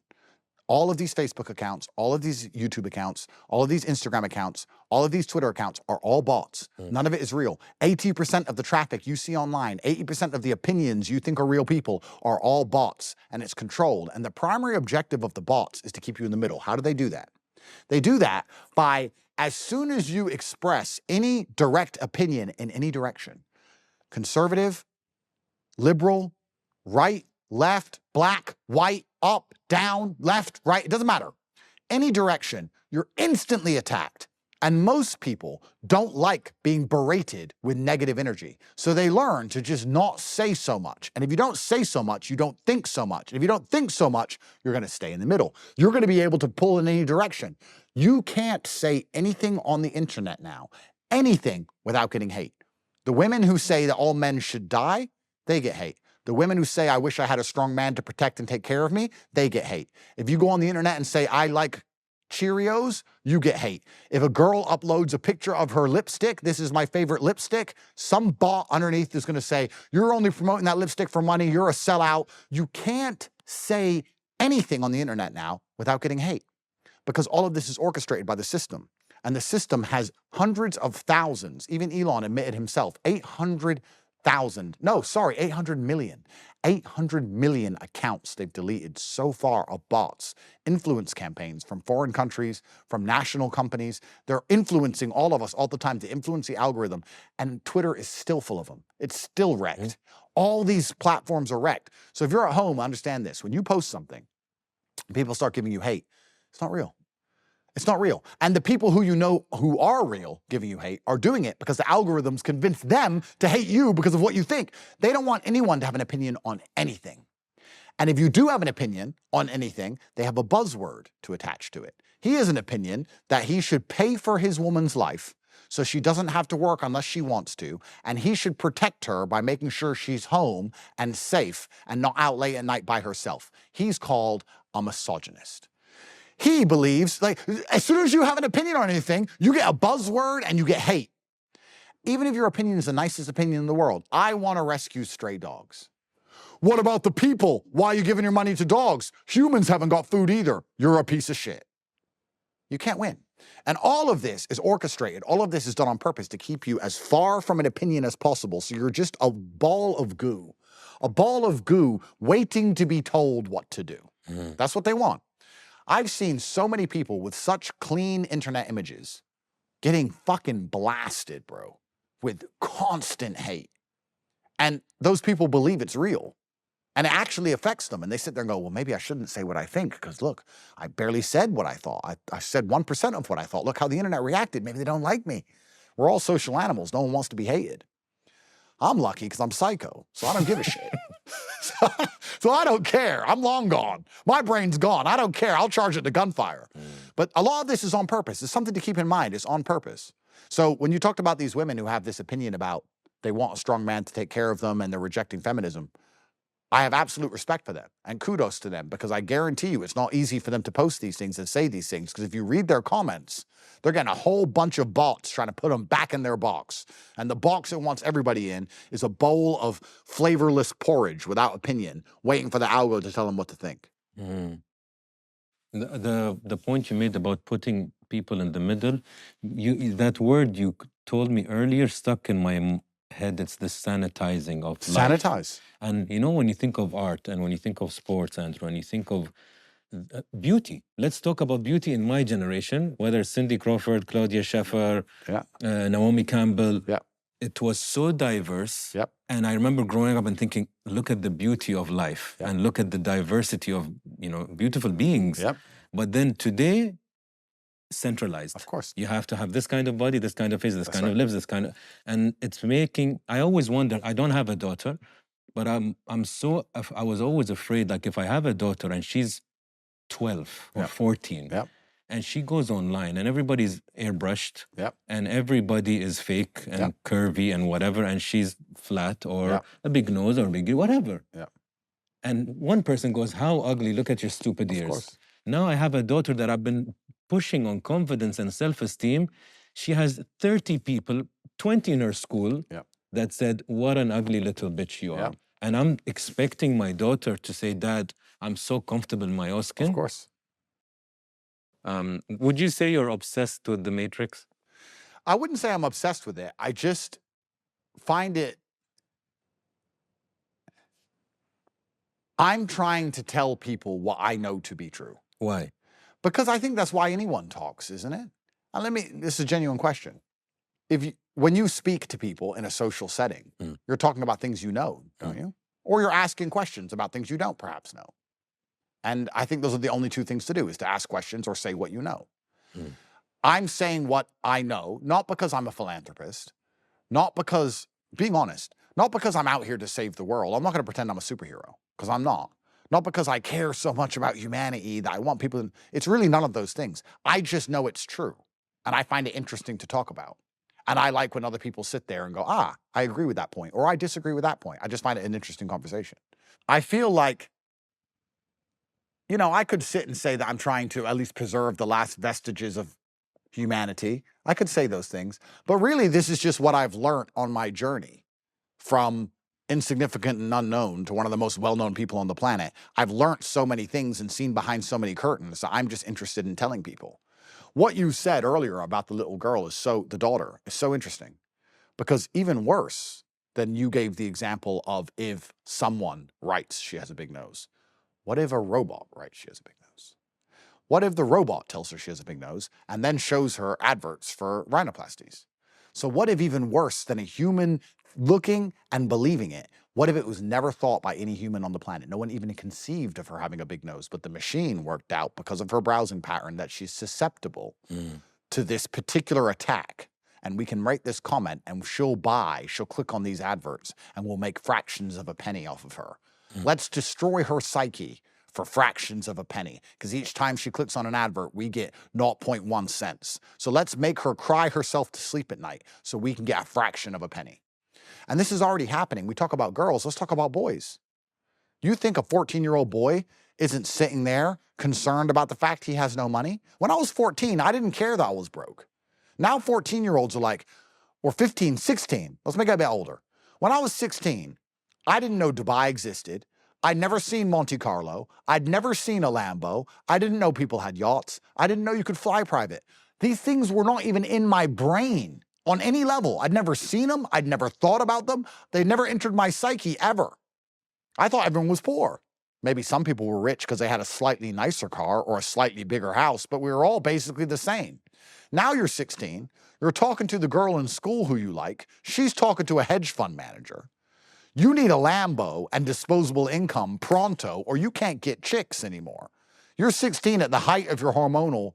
All of these Facebook accounts, all of these YouTube accounts, all of these Instagram accounts, all of these Twitter accounts are all bots. None of it is real. 80% of the traffic you see online, 80% of the opinions you think are real people are all bots, and it's controlled. And the primary objective of the bots is to keep you in the middle. How do they do that? They do that by, as soon as you express any direct opinion in any direction, conservative, liberal, right, left, black, white, up, down, left, right, it doesn't matter. Any direction, you're instantly attacked. And most people don't like being berated with negative energy. So they learn to just not say so much. And if you don't say so much, you don't think so much. And if you don't think so much, you're going to stay in the middle. You're going to be able to pull in any direction. You can't say anything on the internet now, anything, without getting hate. The women who say that all men should die, they get hate. The women who say, I wish I had a strong man to protect and take care of me, they get hate. If you go on the internet and say, I like Cheerios, you get hate. If a girl uploads a picture of her lipstick, this is my favorite lipstick, some bot underneath is going to say, you're only promoting that lipstick for money, you're a sellout. You can't say anything on the internet now without getting hate because all of this is orchestrated by the system. And the system has hundreds of thousands, even Elon admitted himself, 800 million. 800 million accounts they've deleted so far of bots, influence campaigns from foreign countries, from national companies. They're influencing all of us all the time to influence the algorithm. And Twitter is still full of them. It's still wrecked. All these platforms are wrecked. So if you're at home, understand this. When you post something, people start giving you hate. It's not real. It's not real. And the people who you know who are real giving you hate are doing it because the algorithms convince them to hate you because of what you think. They don't want anyone to have an opinion on anything. And if you do have an opinion on anything, they have a buzzword to attach to it. He has an opinion that he should pay for his woman's life so she doesn't have to work unless she wants to, and he should protect her by making sure she's home and safe and not out late at night by herself. He's called a misogynist. He believes, like, as soon as you have an opinion on anything, you get a buzzword and you get hate. Even if your opinion is the nicest opinion in the world. I want to rescue stray dogs. What about the people? Why are you giving your money to dogs? Humans haven't got food either. You're a piece of shit. You can't win. And all of this is orchestrated. All of this is done on purpose to keep you as far from an opinion as possible. So you're just a ball of goo. A ball of goo waiting to be told what to do. That's what they want. I've seen so many people with such clean internet images getting fucking blasted, bro, with constant hate. And those people believe it's real. And it actually affects them. And they sit there and go, well, maybe I shouldn't say what I think because look, I barely said what I thought. I said 1% of what I thought. Look how the internet reacted. Maybe they don't like me. We're all social animals. No one wants to be hated. I'm lucky because I'm psycho, so I don't give a shit. So I don't care. I'm long gone. My brain's gone. I don't care. I'll charge it to gunfire. But a lot of this is on purpose. It's something to keep in mind. It's on purpose. So when you talked about these women who have this opinion about they want a strong man to take care of them and they're rejecting feminism, I have absolute respect for them and kudos to them, because I guarantee you it's not easy for them to post these things and say these things, because if you read their comments, they're getting a whole bunch of bots trying to put them back in their box. And the box it wants everybody in is a bowl of flavorless porridge without opinion, waiting for the algo to tell them what to think. The point you made about putting people in the middle, that word you told me earlier stuck in my head. It's the sanitizing of life. Sanitize. And you know, when you think of art and when you think of sports and when you think of beauty, let's talk about beauty in my generation, whether Cindy Crawford, Claudia Schiffer, Naomi Campbell. It was so diverse. And I remember growing up and thinking, look at the beauty of life and look at the diversity of, you know, beautiful beings. But then today, centralized. Of course. You have to have this kind of body, this kind of face, this kind of lips, this kind of, and it's making, I always wonder, I don't have a daughter, but I was always afraid, like if I have a daughter and she's 12 or 14, and she goes online and everybody's airbrushed and everybody is fake and curvy and whatever, and she's flat or a big nose or a big, whatever. And one person goes, how ugly, look at your stupid ears. Now I have a daughter that I've been pushing on confidence and self-esteem. She has 30 people, 20 in her school that said, what an ugly little bitch you are. And I'm expecting my daughter to say, Dad, I'm so comfortable in my own skin. Of course. Would you say you're obsessed with The Matrix? I wouldn't say I'm obsessed with it. I just find it, I'm trying to tell people what I know to be true. Why? Because I think that's why anyone talks, isn't it? And this is a genuine question. When you speak to people in a social setting, you're talking about things you know, don't you? Or you're asking questions about things you don't perhaps know. And I think those are the only two things to do, is to ask questions or say what you know. I'm saying what I know, not because I'm a philanthropist, not because, being honest, not because I'm out here to save the world. I'm not going to pretend I'm a superhero, because I'm not. Not because I care so much about humanity that I want people to, it's really none of those things. I just know it's true. And I find it interesting to talk about. And I like when other people sit there and go, I agree with that point, or I disagree with that point. I just find it an interesting conversation. I feel like, you know, I could sit and say that I'm trying to at least preserve the last vestiges of humanity. I could say those things. But really, this is just what I've learned on my journey from insignificant and unknown to one of the most well-known people on the planet. I've learned so many things and seen behind so many curtains. So I'm just interested in telling people. What you said earlier about the little girl the daughter is so interesting, because even worse than you gave the example of if someone writes she has a big nose. What if a robot writes she has a big nose? What if the robot tells her she has a big nose and then shows her adverts for rhinoplasties? So what if, even worse than a human looking and believing it, what if it was never thought by any human on the planet? No one even conceived of her having a big nose, but the machine worked out because of her browsing pattern that she's susceptible to this particular attack. And we can write this comment and she'll click on these adverts and we'll make fractions of a penny off of her. Let's destroy her psyche for fractions of a penny, because each time she clicks on an advert, we get 0.1 cents. So let's make her cry herself to sleep at night so we can get a fraction of a penny. And this is already happening. We talk about girls, let's talk about boys. You think a 14-year-old boy isn't sitting there concerned about the fact he has no money? When I was 14, I didn't care that I was broke. Now 14-year-olds are like, or 15, 16, let's make it a bit older. When I was 16, I didn't know Dubai existed. I'd never seen Monte Carlo. I'd never seen a Lambo. I didn't know people had yachts. I didn't know you could fly private. These things were not even in my brain on any level. I'd never seen them. I'd never thought about them. They never entered my psyche ever. I thought everyone was poor. Maybe some people were rich because they had a slightly nicer car or a slightly bigger house, but we were all basically the same. Now you're 16. You're talking to the girl in school who you like. She's talking to a hedge fund manager. You need a Lambo and disposable income pronto, or you can't get chicks anymore. You're 16 at the height of your hormonal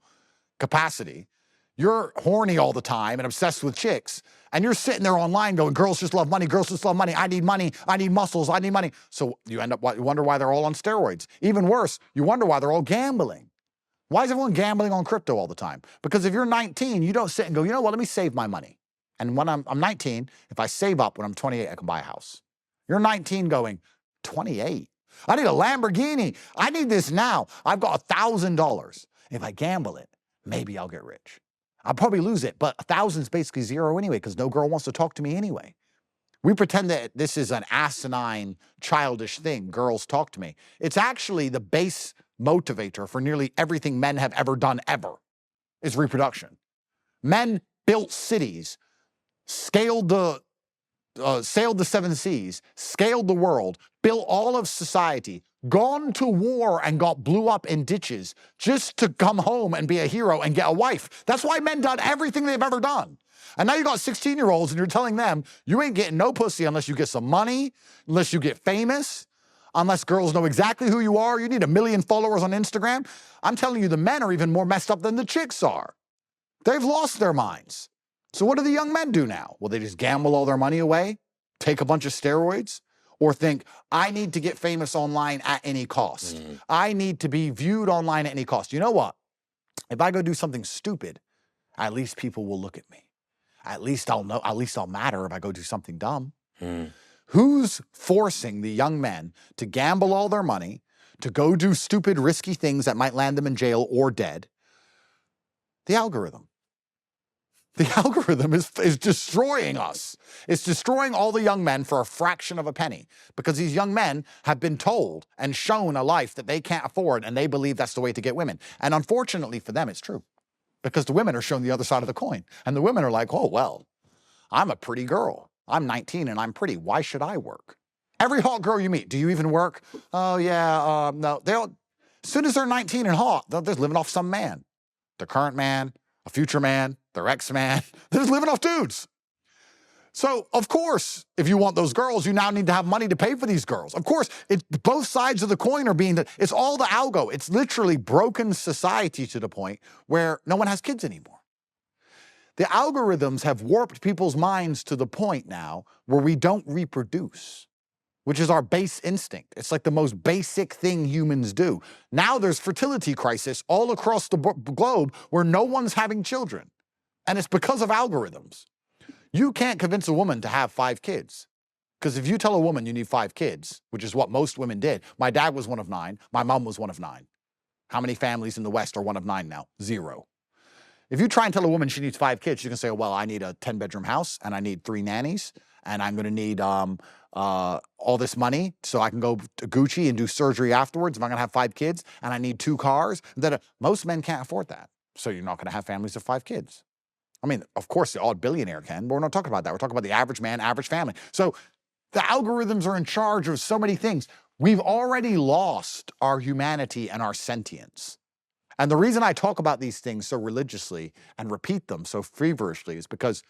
capacity. You're horny all the time and obsessed with chicks. And you're sitting there online going, girls just love money, girls just love money. I need money, I need muscles, I need money. So you wonder why they're all on steroids. Even worse, you wonder why they're all gambling. Why is everyone gambling on crypto all the time? Because if you're 19, you don't sit and go, you know what, let me save my money. And when I'm 19, if I save up when I'm 28, I can buy a house. You're 19 going, 28. I need a Lamborghini. I need this now. I've got $1,000. If I gamble it, maybe I'll get rich. I'll probably lose it, but 1,000 is basically zero anyway because no girl wants to talk to me anyway. We pretend that this is an asinine, childish thing. Girls talk to me. It's actually the base motivator for nearly everything men have ever done ever is reproduction. Men built cities, sailed the 7 seas, scaled the world, built all of society, gone to war and got blew up in ditches just to come home and be a hero and get a wife. That's why men done everything they've ever done. And now you got 16-year-olds and you're telling them you ain't getting no pussy unless you get some money, unless you get famous, unless girls know exactly who you are. You need 1 million followers on Instagram. I'm telling you, the men are even more messed up than the chicks are. They've lost their minds. So what do the young men do now? Will they just gamble all their money away, take a bunch of steroids, or think, I need to get famous online at any cost. I need to be viewed online at any cost. You know what? If I go do something stupid, at least people will look at me. At least I'll know, at least I'll matter if I go do something dumb. Who's forcing the young men to gamble all their money, to go do stupid, risky things that might land them in jail or dead? The algorithm. The algorithm is destroying us. It's destroying all the young men for a fraction of a penny because these young men have been told and shown a life that they can't afford and they believe that's the way to get women. And unfortunately for them, it's true because the women are shown the other side of the coin. And the women are like, oh, well, I'm a pretty girl. I'm 19 and I'm pretty. Why should I work? Every hot girl you meet, do you even work? Oh, yeah, no. As soon as they're 19 and hot, they're just living off some man. The current man, a future man, their ex-man. They're just living off dudes. So, of course, if you want those girls, you now need to have money to pay for these girls. Of course, both sides of the coin are being, it's all the algo. It's literally broken society to the point where no one has kids anymore. The algorithms have warped people's minds to the point now where we don't reproduce, which is our base instinct. It's like the most basic thing humans do. Now there's fertility crisis all across the globe where no one's having children. And it's because of algorithms. You can't convince a woman to have 5 kids. Because if you tell a woman you need 5 kids, which is what most women did. My dad was one of 9. My mom was one of 9. How many families in the West are one of 9 now? 0. If you try and tell a woman she needs 5 kids, she can say, well, I need a 10-bedroom house and I need 3 nannies and I'm going to need all this money so I can go to Gucci and do surgery afterwards if I'm going to have 5 kids, and I need 2 cars. Most men can't afford that. So you're not going to have families of 5 kids. I mean, of course, the odd billionaire can, but we're not talking about that. We're talking about the average man, average family. So the algorithms are in charge of so many things. We've already lost our humanity and our sentience. And the reason I talk about these things so religiously and repeat them so feverishly is because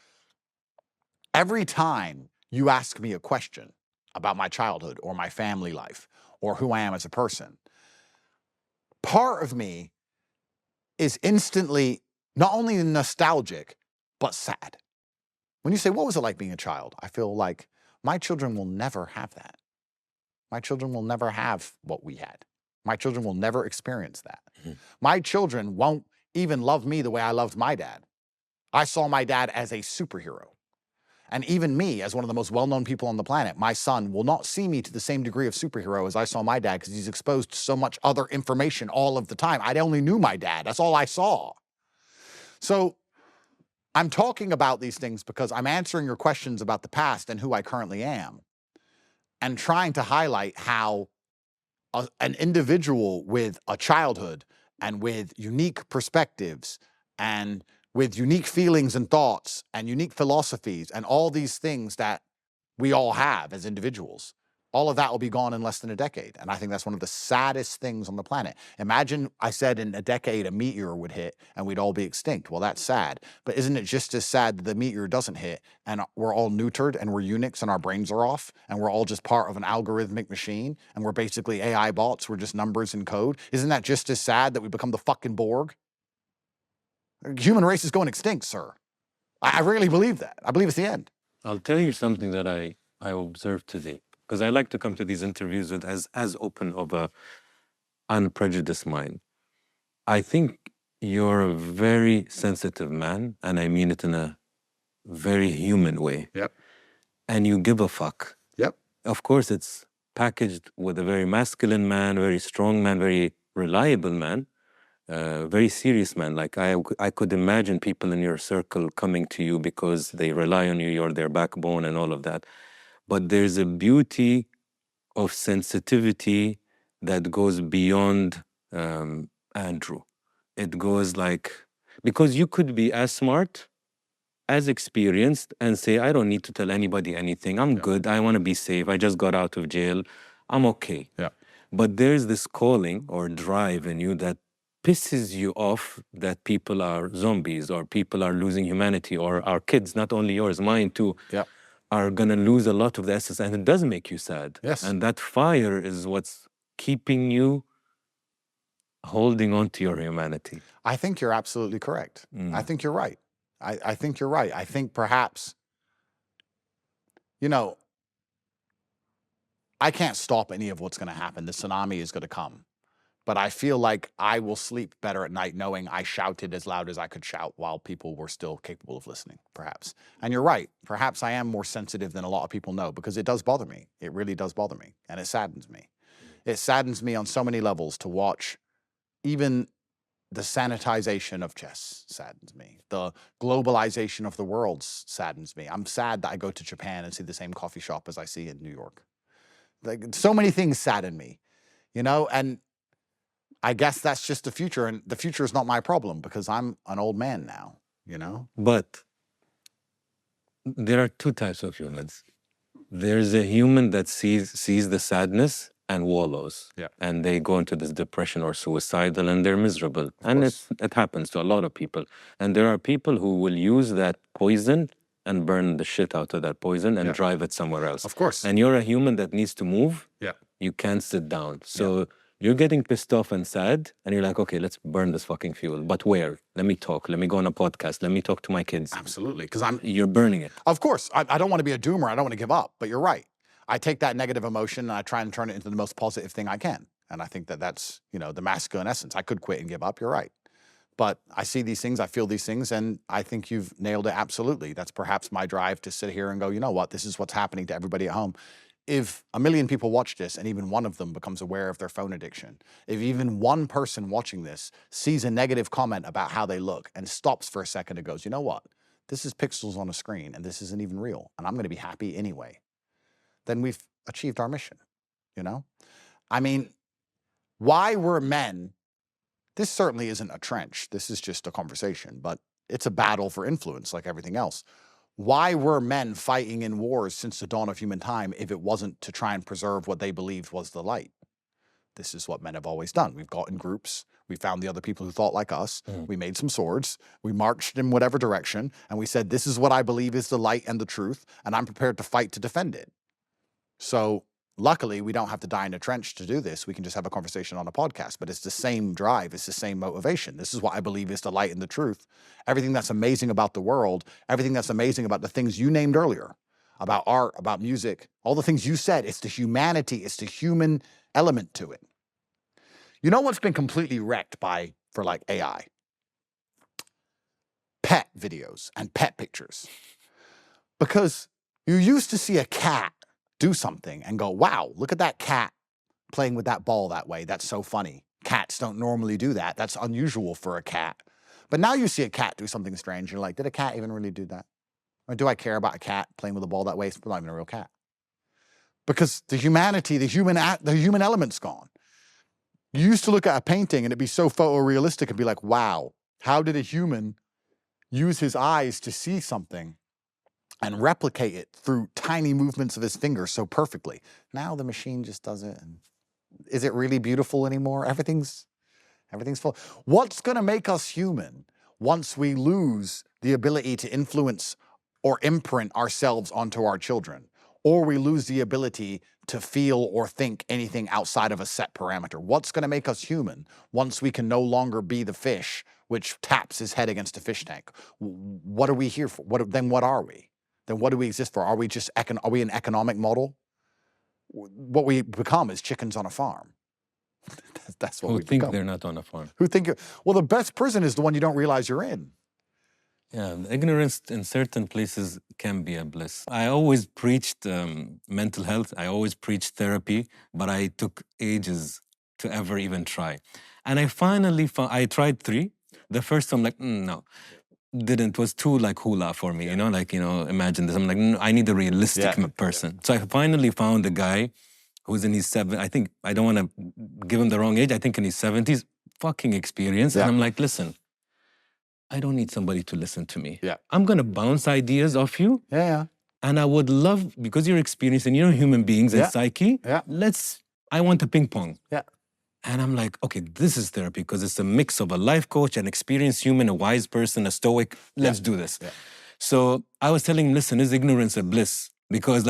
every time you ask me a question about my childhood or my family life or who I am as a person, part of me is instantly not only nostalgic, but sad. When you say, what was it like being a child? I feel like my children will never have that. My children will never have what we had. My children will never experience that. My children won't even love me the way I loved my dad. I saw my dad as a superhero. And even me, as one of the most well-known people on the planet, my son will not see me to the same degree of superhero as I saw my dad because he's exposed to so much other information all of the time. I only knew my dad. That's all I saw. So I'm talking about these things because I'm answering your questions about the past and who I currently am and trying to highlight how an individual with a childhood and with unique perspectives and with unique feelings and thoughts and unique philosophies and all these things that we all have as individuals, all of that will be gone in less than a decade. And I think that's one of the saddest things on the planet. Imagine I said in a decade a meteor would hit and we'd all be extinct. Well, that's sad. But isn't it just as sad that the meteor doesn't hit and we're all neutered and we're eunuchs and our brains are off and we're all just part of an algorithmic machine and we're basically AI bots, we're just numbers in code? Isn't that just as sad that we become the fucking Borg? The human race is going extinct, sir. I really believe that. I believe it's the end. I'll tell you something that I observed today, because I like to come to these interviews with as open of a unprejudiced mind. I think you're a very sensitive man, and I mean it in a very human way. Yep. And you give a fuck. Yep. Of course, it's packaged with a very masculine man, very strong man, very reliable man, very serious man. Like I could imagine people in your circle coming to you because they rely on you, you're their backbone and all of that. But there's a beauty of sensitivity that goes beyond Andrew. It goes like, because you could be as smart, as experienced, and say, I don't need to tell anybody anything. I'm good. I want to be safe. I just got out of jail. I'm okay. Yeah. But there's this calling or drive in you that pisses you off that people are zombies or people are losing humanity, or our kids, not only yours, mine too, Yeah. are going to lose a lot of the essence, and it does make you sad. Yes. And that fire is what's keeping you holding on to your humanity. I think you're absolutely correct. I think you're right. I think you're right. I think perhaps, you know, I can't stop any of what's going to happen. The tsunami is going to come. But I feel like I will sleep better at night knowing I shouted as loud as I could shout while people were still capable of listening, perhaps. And you're right. Perhaps I am more sensitive than a lot of people know, because it does bother me. It really does bother me. And it saddens me. It saddens me on so many levels to watch. Even the sanitization of chess saddens me. The globalization of the world saddens me. I'm sad that I go to Japan and see the same coffee shop as I see in New York. Like, so many things sadden me, you know, and I guess that's just the future, and the future is not my problem because I'm an old man now, you know? But there are two types of humans. There's a human that sees the sadness and wallows. Yeah. And they go into this depression or suicidal and they're miserable. And it happens to a lot of people. And there are people who will use that poison and burn the shit out of that poison and drive it somewhere else. Of course. And you're a human that needs to move. Yeah. You can't sit down. So you're getting pissed off and sad, and you're like, okay, let's burn this fucking fuel. But where? Let me talk. Let me go on a podcast. Let me talk to my kids. Absolutely, because You're burning it. Of course, I don't want to be a doomer. I don't want to give up, but you're right. I take that negative emotion and I try and turn it into the most positive thing I can. And I think that that's, you know, the masculine essence. I could quit and give up. You're right. But I see these things, I feel these things, and I think you've nailed it absolutely. That's perhaps my drive to sit here and go, you know what, this is what's happening to everybody at home. If a million people watch this and even one of them becomes aware of their phone addiction, if even one person watching this sees a negative comment about how they look and stops for a second and goes, you know what, this is pixels on a screen and this isn't even real and I'm going to be happy anyway, then we've achieved our mission, you know? I mean, why were men, this certainly isn't a trench, this is just a conversation, but it's a battle for influence like everything else. Why were men fighting in wars since the dawn of human time if it wasn't to try and preserve what they believed was the light? This is what men have always done. We've got in groups. We found the other people who thought like us. We made some swords. We marched in whatever direction. And we said, this is what I believe is the light and the truth. And I'm prepared to fight to defend it. So luckily, we don't have to die in a trench to do this. We can just have a conversation on a podcast. But it's the same drive. It's the same motivation. This is what I believe is the light and the truth. Everything that's amazing about the world, everything that's amazing about the things you named earlier, about art, about music, all the things you said, it's the humanity, it's the human element to it. You know what's been completely wrecked for like AI? Pet videos and pet pictures. Because you used to see a cat do something and go, wow, look at that cat playing with that ball that way. That's so funny. Cats don't normally do that. That's unusual for a cat. But now you see a cat do something strange. You're like, did a cat even really do that? Or do I care about a cat playing with a ball that way? It's not even a real cat. Because the humanity, the human element's gone. You used to look at a painting and it'd be so photorealistic and be like, wow, how did a human use his eyes to see something and replicate it through tiny movements of his fingers so perfectly? Now the machine just does it. And is it really beautiful anymore? Everything's full. What's going to make us human once we lose the ability to influence or imprint ourselves onto our children, or we lose the ability to feel or think anything outside of a set parameter? What's going to make us human once we can no longer be the fish which taps his head against a fish tank? What are we here for? Then what are we? Then what do we exist for? Are we just are we an economic model? What we become is chickens on a farm. That's what we become. Who think they're not on a farm. Who think, well, the best prison is the one you don't realize you're in. Yeah, ignorance in certain places can be a bliss. I always preached mental health. I always preached therapy, but I took ages to ever even try. And I finally found, I tried 3. The first time, like, no, didn't, was too like hula for me, imagine this. I'm like, I need a realistic person. So I finally found a guy who's in his I think, I don't want to give him the wrong age, I think in his 70s, fucking experience. And I'm like, listen, I don't need somebody to listen to me. I'm going to bounce ideas off you. And I would love, because you're experienced and you're human beings and psyche, I want a ping pong. And I'm like, okay, this is therapy because it's a mix of a life coach, an experienced human, a wise person, a stoic. Let's do this. So I was telling him, listen, is ignorance a bliss? Because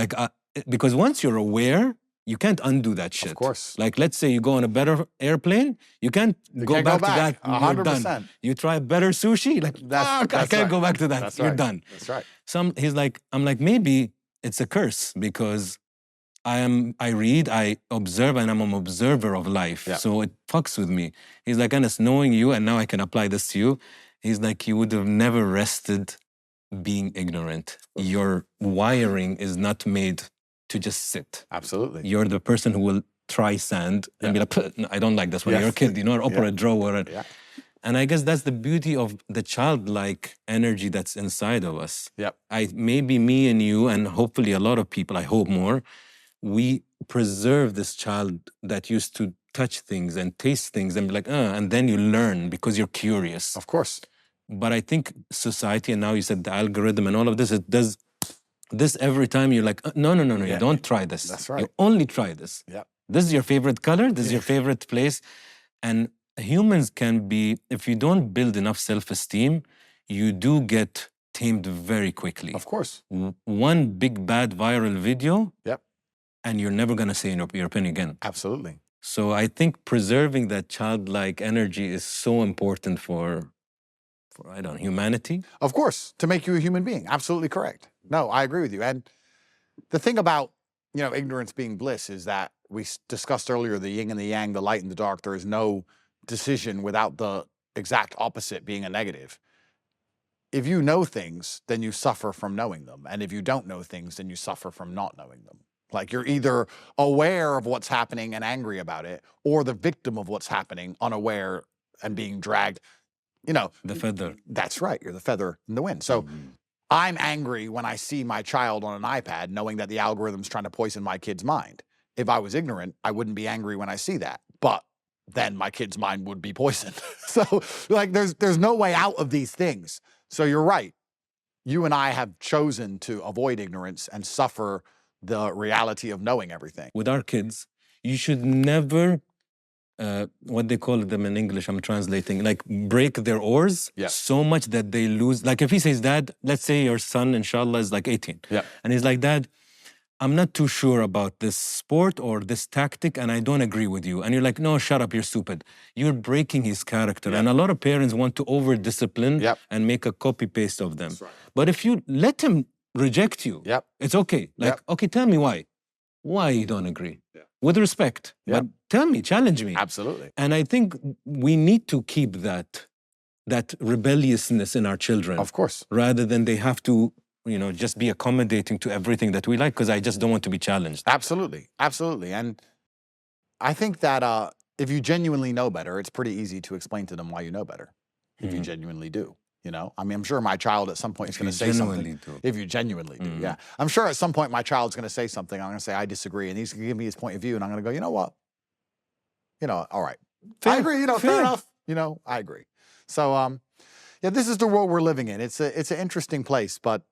because once you're aware, you can't undo that shit. Of course. Like, let's say you go on a better airplane, you can't go back to that. 100%. You're done. You try better sushi, like, fuck, I can't go back to that. You're done. That's right. So I'm like, maybe it's a curse because I read, I observe, and I'm an observer of life. So it fucks with me. He's like, Anas, knowing you, and now I can apply this to you, he's like, you would have never rested being ignorant. Your wiring is not made to just sit. Absolutely. You're the person who will try sand and be like, no, I don't like this when you're a kid, or opera drawer. And I guess that's the beauty of the childlike energy that's inside of us. Maybe me and you, and hopefully a lot of people, I hope more, we preserve this child that used to touch things and taste things and be like, and then you learn because you're curious. Of course. But I think society, and now you said the algorithm and all of this, it does this every time you're like, no, you don't try this. That's right. You only try this. This is your favorite color, this is your favorite place. And humans can be, if you don't build enough self-esteem, you do get tamed very quickly. Of course. One big bad viral video, and you're never going to say your opinion again. Absolutely. So I think preserving that childlike energy is so important for humanity. Of course, to make you a human being. Absolutely correct. No, I agree with you. And the thing about, ignorance being bliss is that we discussed earlier the yin and the yang, the light and the dark. There is no decision without the exact opposite being a negative. If you know things, then you suffer from knowing them. And if you don't know things, then you suffer from not knowing them. Like, you're either aware of what's happening and angry about it, or the victim of what's happening, unaware and being dragged, The feather. That's right. You're the feather in the wind. So I'm angry when I see my child on an iPad, knowing that the algorithm's trying to poison my kid's mind. If I was ignorant, I wouldn't be angry when I see that. But then my kid's mind would be poisoned. So, there's no way out of these things. So you're right. You and I have chosen to avoid ignorance and suffer the reality of knowing everything. With our kids, you should never, what they call them in English, I'm translating, like break their oars so much that they lose. Like if he says, Dad, let's say your son, inshallah, is like 18. And he's like, Dad, I'm not too sure about this sport or this tactic, and I don't agree with you. And you're like, no, shut up, you're stupid. You're breaking his character. And a lot of parents want to over-discipline and make a copy-paste of them. But if you let him reject you, it's okay. Like, okay, tell me why. Why you don't agree? With respect. But tell me, challenge me. Absolutely. And I think we need to keep that rebelliousness in our children. Of course. Rather than they have to, just be accommodating to everything that we like, because I just don't want to be challenged. Absolutely. Absolutely. And I think that if you genuinely know better, it's pretty easy to explain to them why you know better. If you genuinely do. I'm sure my child at some point is going to say something. If you genuinely do, yeah. I'm sure at some point my child's going to say something. I'm going to say, I disagree. And he's going to give me his point of view. And I'm going to go, you know what? All right. Fair, I agree. Fair enough. I agree. So, this is the world we're living in. It's an interesting place. But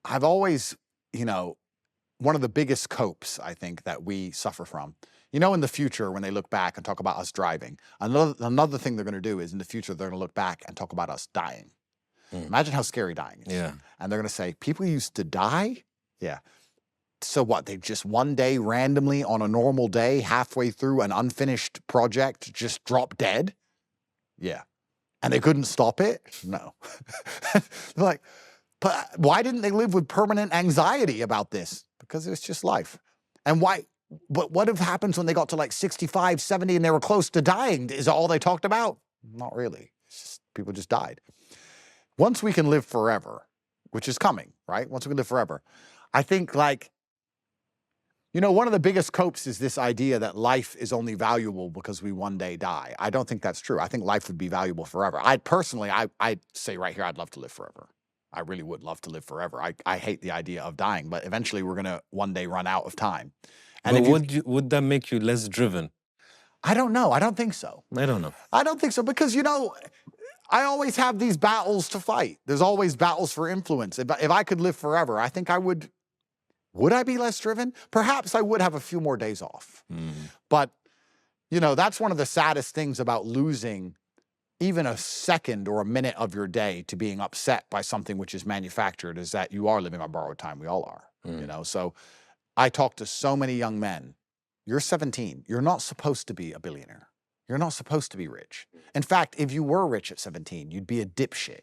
I've always, one of the biggest copes, I think, that we suffer from, in the future, when they look back and talk about us driving, another thing they're going to do is in the future, they're going to look back and talk about us dying. Imagine how scary dying is. Yeah. And they're going to say, people used to die? Yeah. So what? They just one day randomly on a normal day, halfway through an unfinished project, just drop dead? Yeah. And they couldn't stop it? No. They're like, but why didn't they live with permanent anxiety about this? Because it's just life. And why? But what if happens when they got to like 65, 70 and they were close to dying? Is all they talked about? Not really. It's just, people just died. once we can live forever, which is coming, right? Once we can live forever, I think like, one of the biggest copes is this idea that life is only valuable because we one day die. I don't think that's true. I think life would be valuable forever. I'd say right here, I'd love to live forever. I really would love to live forever. I hate the idea of dying, but eventually we're going to one day run out of time. And But would that make you less driven? I don't know. I don't think so. I don't know. I don't think so because, I always have these battles to fight. There's always battles for influence. If I could live forever, I think I would. Would I be less driven? Perhaps I would have a few more days off. But, that's one of the saddest things about losing even a second or a minute of your day to being upset by something which is manufactured is that you are living on borrowed time. We all are, So I talk to so many young men. You're 17. You're not supposed to be a billionaire. You're not supposed to be rich. In fact, if you were rich at 17, you'd be a dipshit.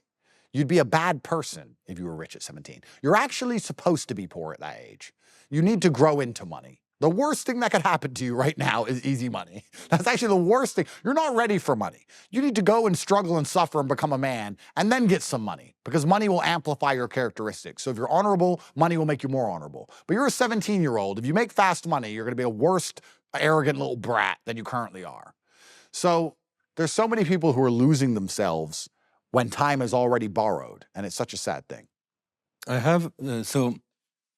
You'd be a bad person if you were rich at 17. You're actually supposed to be poor at that age. You need to grow into money. The worst thing that could happen to you right now is easy money. That's actually the worst thing. You're not ready for money. You need to go and struggle and suffer and become a man and then get some money because money will amplify your characteristics. So if you're honorable, money will make you more honorable. But you're a 17-year-old. If you make fast money, you're going to be a worse, arrogant little brat than you currently are. So there's so many people who are losing themselves when time is already borrowed, and it's such a sad thing. So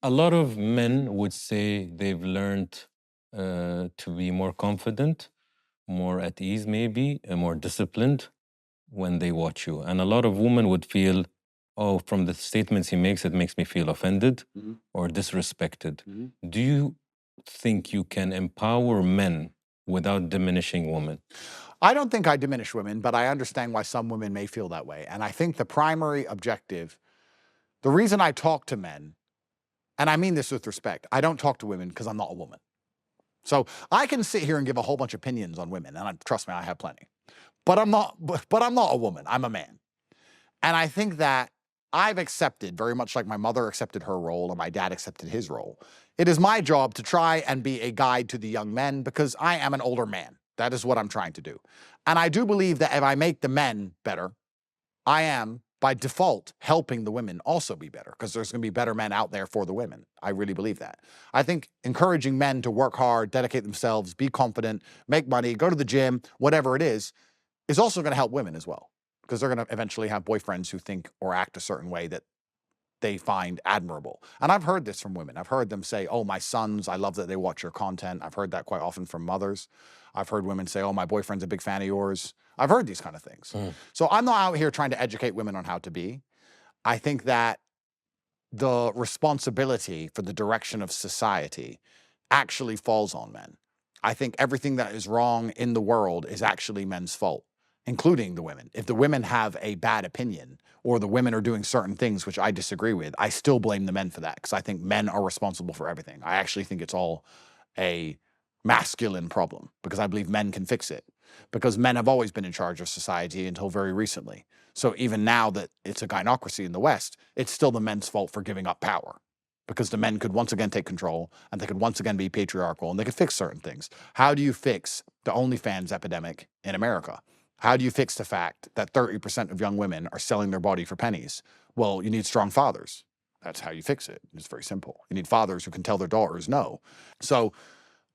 a lot of men would say they've learned to be more confident, more at ease maybe, and more disciplined when they watch you. And a lot of women would feel, oh, from the statements he makes, it makes me feel offended or disrespected. Do you think you can empower men without diminishing women? I don't think I diminish women, but I understand why some women may feel that way. And I think the primary objective, the reason I talk to men, and I mean this with respect, I don't talk to women because I'm not a woman. So I can sit here and give a whole bunch of opinions on women, and trust me, I have plenty. But I'm not a woman. I'm a man. And I think that I've accepted, very much like my mother accepted her role and my dad accepted his role. It is my job to try and be a guide to the young men because I am an older man. That is what I'm trying to do. And I do believe that if I make the men better, I am, by default, helping the women also be better because there's going to be better men out there for the women. I really believe that. I think encouraging men to work hard, dedicate themselves, be confident, make money, go to the gym, whatever it is also going to help women as well because they're going to eventually have boyfriends who think or act a certain way that they find admirable. And I've heard this from women. I've heard them say, oh, my sons, I love that they watch your content. I've heard that quite often from mothers. I've heard women say, oh, my boyfriend's a big fan of yours. I've heard these kind of things. So I'm not out here trying to educate women on how to be. I think that the responsibility for the direction of society actually falls on men. I think everything that is wrong in the world is actually men's fault, including the women. If the women have a bad opinion or the women are doing certain things which I disagree with, I still blame the men for that because I think men are responsible for everything. I actually think it's all a masculine problem because I believe men can fix it because men have always been in charge of society until very recently. So even now that it's a gynocracy in the West, it's still the men's fault for giving up power because the men could once again take control and they could once again be patriarchal and they could fix certain things. How do you fix the OnlyFans epidemic in America? How do you fix the fact that 30% of young women are selling their body for pennies? Well, you need strong fathers. That's how you fix it. It's very simple. You need fathers who can tell their daughters no. So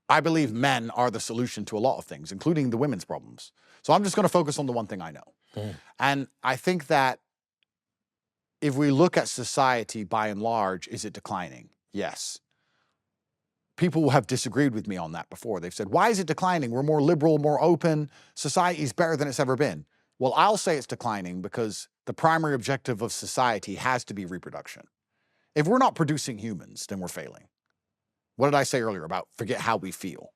I believe men are the solution to a lot of things, including the women's problems. So I'm just going to focus on the one thing I know. And I think that if we look at society by and large, is it declining? Yes. People have disagreed with me on that before. They've said, why is it declining? We're more liberal, more open. Society's better than it's ever been. Well, I'll say it's declining because the primary objective of society has to be reproduction. If we're not producing humans, then we're failing. What did I say earlier about forget how we feel?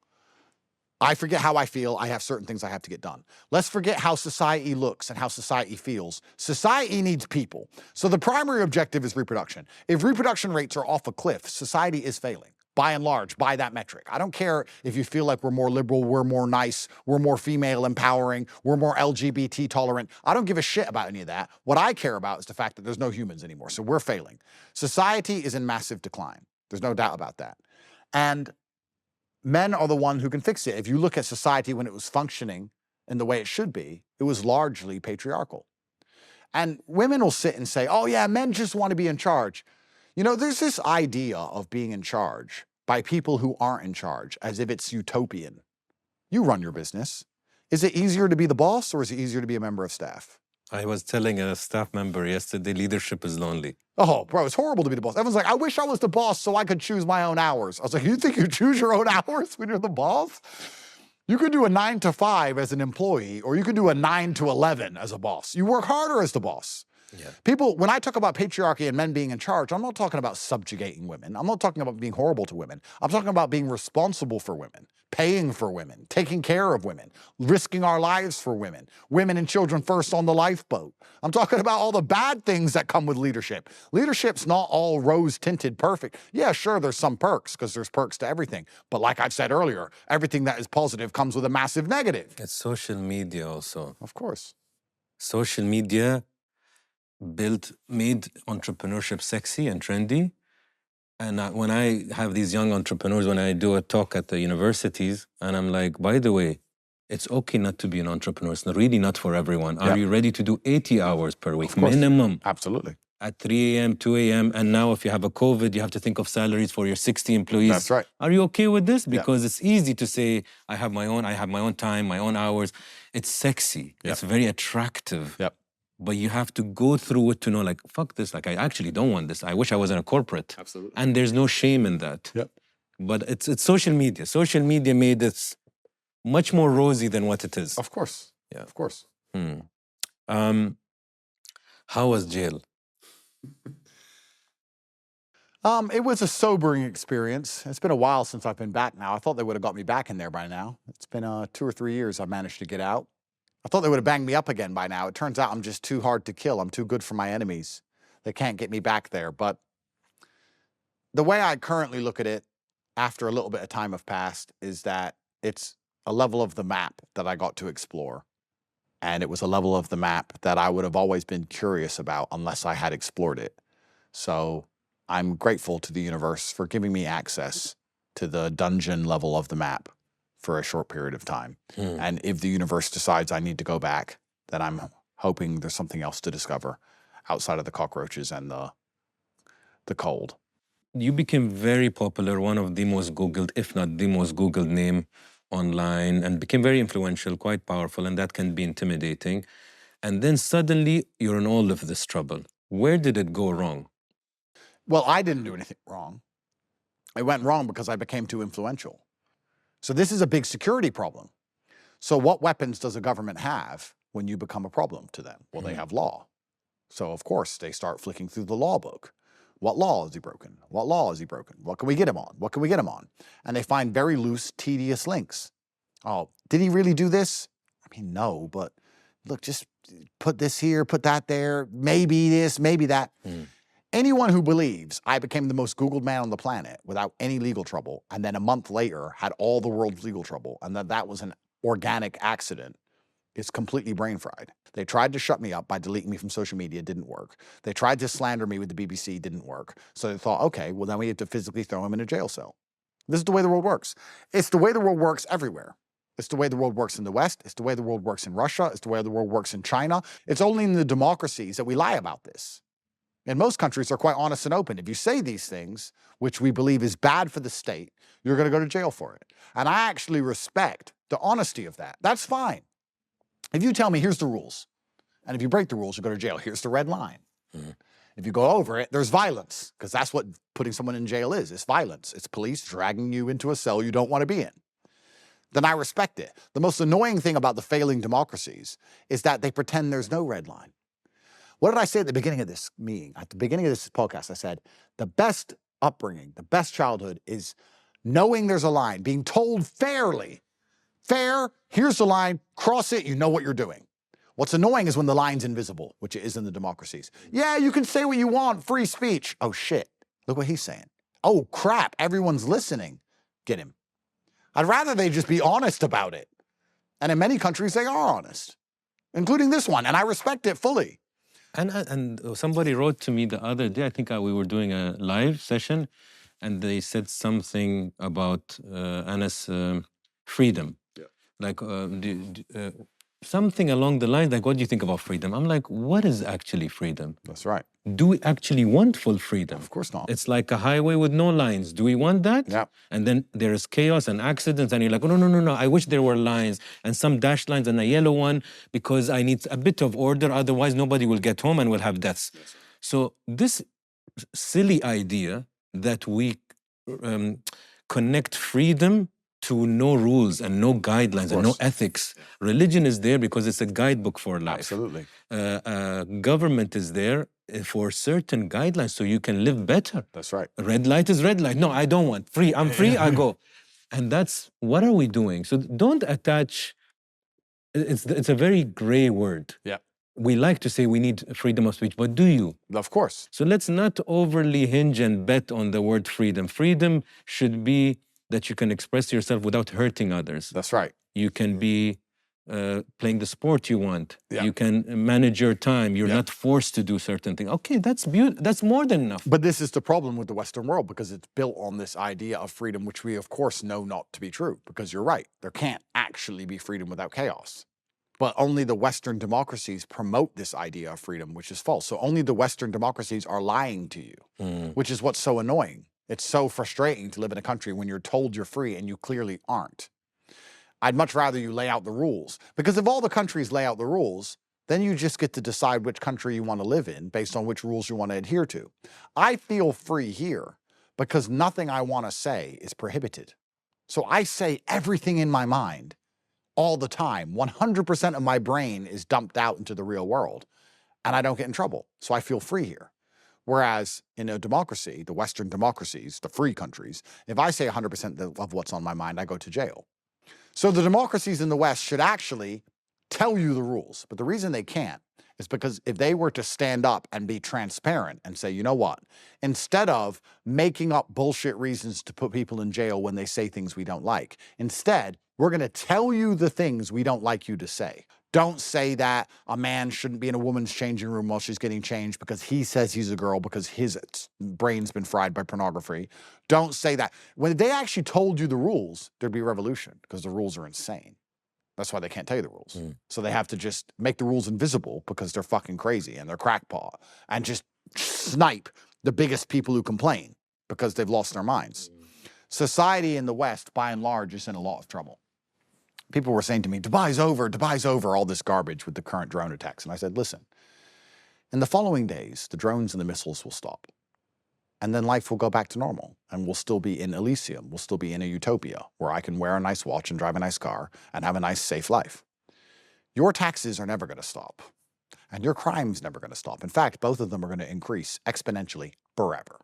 I forget how I feel. I have certain things I have to get done. Let's forget how society looks and how society feels. Society needs people. So the primary objective is reproduction. If reproduction rates are off a cliff, society is failing. By and large, by that metric. I don't care if you feel like we're more liberal, we're more nice, we're more female empowering, we're more LGBT tolerant. I don't give a shit about any of that. What I care about is the fact that there's no humans anymore. So we're failing. Society is in massive decline. There's no doubt about that. And men are the one who can fix it. If you look at society when it was functioning in the way it should be, it was largely patriarchal. And women will sit and say, oh yeah, men just want to be in charge. You know, there's this idea of being in charge by people who aren't in charge, as if it's utopian. You run your business. Is it easier to be the boss or is it easier to be a member of staff? I was telling a staff member yesterday, leadership is lonely. Oh, bro, it's horrible to be the boss. Everyone's like, I wish I was the boss so I could choose my own hours. I was like, you think you choose your own hours when you're the boss? You could do a 9 to 5 as an employee, or you could do a 9 to 11 as a boss. You work harder as the boss. Yeah. People, when I talk about patriarchy and men being in charge, I'm not talking about subjugating women. I'm not talking about being horrible to women. I'm talking about being responsible for women, paying for women, taking care of women, risking our lives for women, women and children first on the lifeboat. I'm talking about all the bad things that come with leadership. Leadership's not all rose-tinted perfect. Yeah, sure, there's some perks, because there's perks to everything. But like I've said earlier, everything that is positive comes with a massive negative. It's social media also. Of course. Social media made entrepreneurship sexy and trendy. And when I have these young entrepreneurs, when I do a talk at the universities, and I'm like, by the way, it's okay not to be an entrepreneur. It's really not for everyone. Are you ready to do 80 hours per week, minimum? Absolutely. At 3 a.m., 2 a.m., and now if you have a COVID, you have to think of salaries for your 60 employees. That's right. Are you okay with this? Because it's easy to say, I have my own time, my own hours. It's sexy. It's very attractive. But you have to go through it to know, like, fuck this, like, I actually don't want this. I wish I was in a corporate. Absolutely. And there's no shame in that. But it's social media. Social media made this much more rosy than what it is. Of course. Yeah. Of course. How was jail? It was a sobering experience. It's been a while since I've been back now. I thought they would have got me back in there by now. It's been 2 or 3 years I've managed to get out. I thought they would have banged me up again by now. It turns out I'm just too hard to kill. I'm too good for my enemies. They can't get me back there. But the way I currently look at it, after a little bit of time have passed, is that it's a level of the map that I got to explore. And it was a level of the map that I would have always been curious about unless I had explored it. So I'm grateful to the universe for giving me access to the dungeon level of the map for a short period of time. And if the universe decides I need to go back, then I'm hoping there's something else to discover outside of the cockroaches and the cold. You became very popular, one of the most Googled, if not the most Googled name online, and became very influential, quite powerful, and that can be intimidating. And then suddenly you're in all of this trouble. Where did it go wrong? Well, I didn't do anything wrong. It went wrong because I became too influential. So this is a big security problem. So what weapons does a government have when you become a problem to them? Well, they have law. So of course they start flicking through the law book. What law is he broken? What law is he broken? What can we get him on? What can we get him on? And they find very loose, tedious links. Oh, did he really do this? I mean, no, but look, just put this here, put that there, maybe this, maybe that. Anyone who believes I became the most Googled man on the planet without any legal trouble, and then a month later had all the world's legal trouble, and that was an organic accident, is completely brain fried. They tried to shut me up by deleting me from social media, didn't work. They tried to slander me with the BBC, didn't work. So they thought, okay, well then we have to physically throw him in a jail cell. This is the way the world works. It's the way the world works everywhere. It's the way the world works in the West. It's the way the world works in Russia. It's the way the world works in China. It's only in the democracies that we lie about this. And most countries are quite honest and open. If you say these things, which we believe is bad for the state, you're going to go to jail for it. And I actually respect the honesty of that. That's fine. If you tell me, here's the rules, and if you break the rules, you go to jail. Here's the red line. If you go over it, there's violence, because that's what putting someone in jail is. It's violence. It's police dragging you into a cell you don't want to be in. Then I respect it. The most annoying thing about the failing democracies is that they pretend there's no red line. What did I say at the beginning of this meeting? At the beginning of this podcast, I said, the best upbringing, the best childhood is knowing there's a line, being told fairly, fair, here's the line, cross it, you know what you're doing. What's annoying is when the line's invisible, which it is in the democracies. Yeah, you can say what you want, free speech. Oh shit, look what he's saying. Oh crap, everyone's listening. Get him. I'd rather they just be honest about it. And in many countries, they are honest, including this one, and I respect it fully. And somebody wrote to me the other day, I think we were doing a live session, and they said something about Anas' freedom. Yeah. Like, something along the lines like, what do you think about freedom? I'm like, what is actually freedom? That's right. Do we actually want full freedom? Of course not. It's like a highway with no lines. Do we want that? Yeah. And then there is chaos and accidents, and you're like, oh, no. I wish there were lines and some dashed lines and a yellow one because I need a bit of order. Otherwise, nobody will get home and we'll have deaths. Yes. So this silly idea that we connect freedom to no rules and no guidelines and no ethics. Religion is there because it's a guidebook for life. Absolutely. Government is there for certain guidelines so you can live better. That's right. Red light is red light. No, I don't want. Free. I'm free, I go. And that's, what are we doing? So don't attach, it's a very gray word. Yeah. We like to say we need freedom of speech, but do you? Of course. So let's not overly hinge and bet on the word freedom. Freedom should be that you can express yourself without hurting others. That's right. You can be playing the sport you want. Yeah. You can manage your time. You're not forced to do certain things. Okay, that's that's more than enough. But this is the problem with the Western world because it's built on this idea of freedom, which we of course know not to be true, because you're right. There can't actually be freedom without chaos. But only the Western democracies promote this idea of freedom, which is false. So only the Western democracies are lying to you, which is what's so annoying. It's so frustrating to live in a country when you're told you're free and you clearly aren't. I'd much rather you lay out the rules, because if all the countries lay out the rules, then you just get to decide which country you want to live in based on which rules you want to adhere to. I feel free here because nothing I want to say is prohibited. So I say everything in my mind all the time. 100% of my brain is dumped out into the real world, and I don't get in trouble. So I feel free here. Whereas in a democracy, the Western democracies, the free countries, if I say 100% of what's on my mind, I go to jail. So the democracies in the West should actually tell you the rules. But the reason they can't is because if they were to stand up and be transparent and say, you know what, instead of making up bullshit reasons to put people in jail when they say things we don't like, instead, we're going to tell you the things we don't like you to say. Don't say that a man shouldn't be in a woman's changing room while she's getting changed because he says he's a girl because his brain's been fried by pornography. Don't say that. When they actually told you the rules, there'd be revolution because the rules are insane. That's why they can't tell you the rules. So they have to just make the rules invisible because they're fucking crazy and they're crackpot, and just snipe the biggest people who complain because they've lost their minds. Society in the West, by and large, is in a lot of trouble. People were saying to me, Dubai's over, all this garbage with the current drone attacks. And I said, listen, in the following days, the drones and the missiles will stop. And then life will go back to normal. And we'll still be in Elysium. We'll still be in a utopia where I can wear a nice watch and drive a nice car and have a nice, safe life. Your taxes are never going to stop. And your crime's never going to stop. In fact, both of them are going to increase exponentially forever.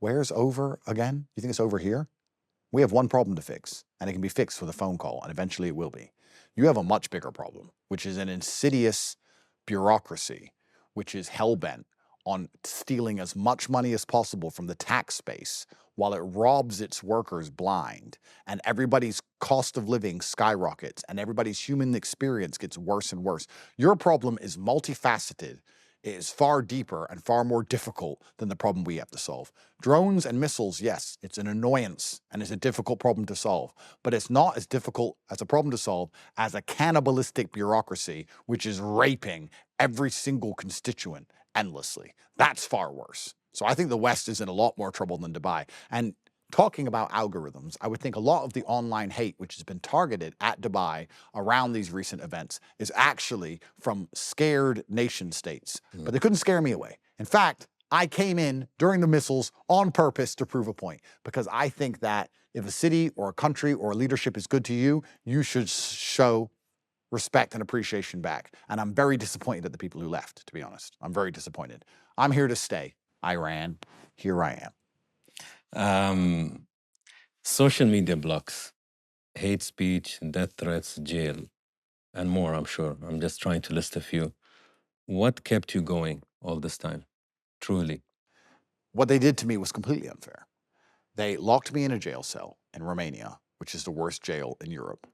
Where's over again? You think it's over here? We have one problem to fix, and it can be fixed with a phone call, and eventually it will be. You have a much bigger problem, which is an insidious bureaucracy, which is hell-bent on stealing as much money as possible from the tax base while it robs its workers blind, and everybody's cost of living skyrockets, and everybody's human experience gets worse and worse. Your problem is multifaceted. It is far deeper and far more difficult than the problem we have to solve. Drones and missiles, yes, it's an annoyance and it's a difficult problem to solve, but it's not as difficult as a problem to solve as a cannibalistic bureaucracy which is raping every single constituent endlessly. That's far worse. So I think the West is in a lot more trouble than Dubai. And talking about algorithms, I would think a lot of the online hate which has been targeted at Dubai around these recent events is actually from scared nation states. But they couldn't scare me away. In fact, I came in during the missiles on purpose to prove a point, because I think that if a city or a country or a leadership is good to you, you should show respect and appreciation back. And I'm very disappointed at the people who left, to be honest. I'm very disappointed. I'm here to stay. Iran, here I am. Social media blocks, hate speech, death threats, jail, and more, I'm sure. I'm just trying to list a few. What kept you going all this time, truly? What they did to me was completely unfair. They locked me in a jail cell in Romania, which is the worst jail in Europe.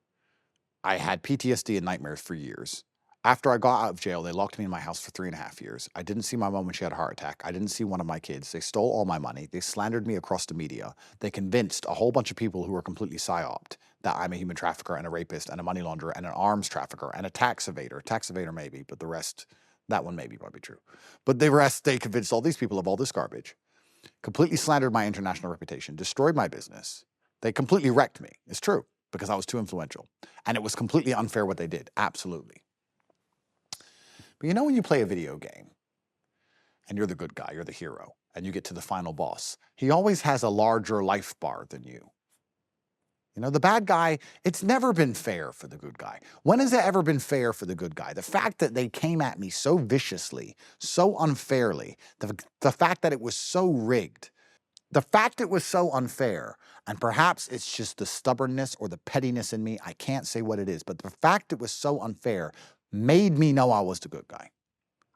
I had PTSD and nightmares for years. After I got out of jail, they locked me in my house for 3.5 years. I didn't see my mom when she had a heart attack. I didn't see one of my kids. They stole all my money. They slandered me across the media. They convinced a whole bunch of people who were completely psyoped that I'm a human trafficker and a rapist and a money launderer and an arms trafficker and a tax evader maybe, but the rest, that one may be probably true. But the rest, they convinced all these people of all this garbage, completely slandered my international reputation, destroyed my business. They completely wrecked me. It's true, because I was too influential. And it was completely unfair what they did, absolutely. But you know when you play a video game, and you're the good guy, you're the hero, and you get to the final boss, he always has a larger life bar than you. You know, the bad guy, it's never been fair for the good guy. When has it ever been fair for the good guy? The fact that they came at me so viciously, so unfairly, the fact that it was so rigged, the fact it was so unfair, and perhaps it's just the stubbornness or the pettiness in me, I can't say what it is, but the fact it was so unfair made me know I was the good guy.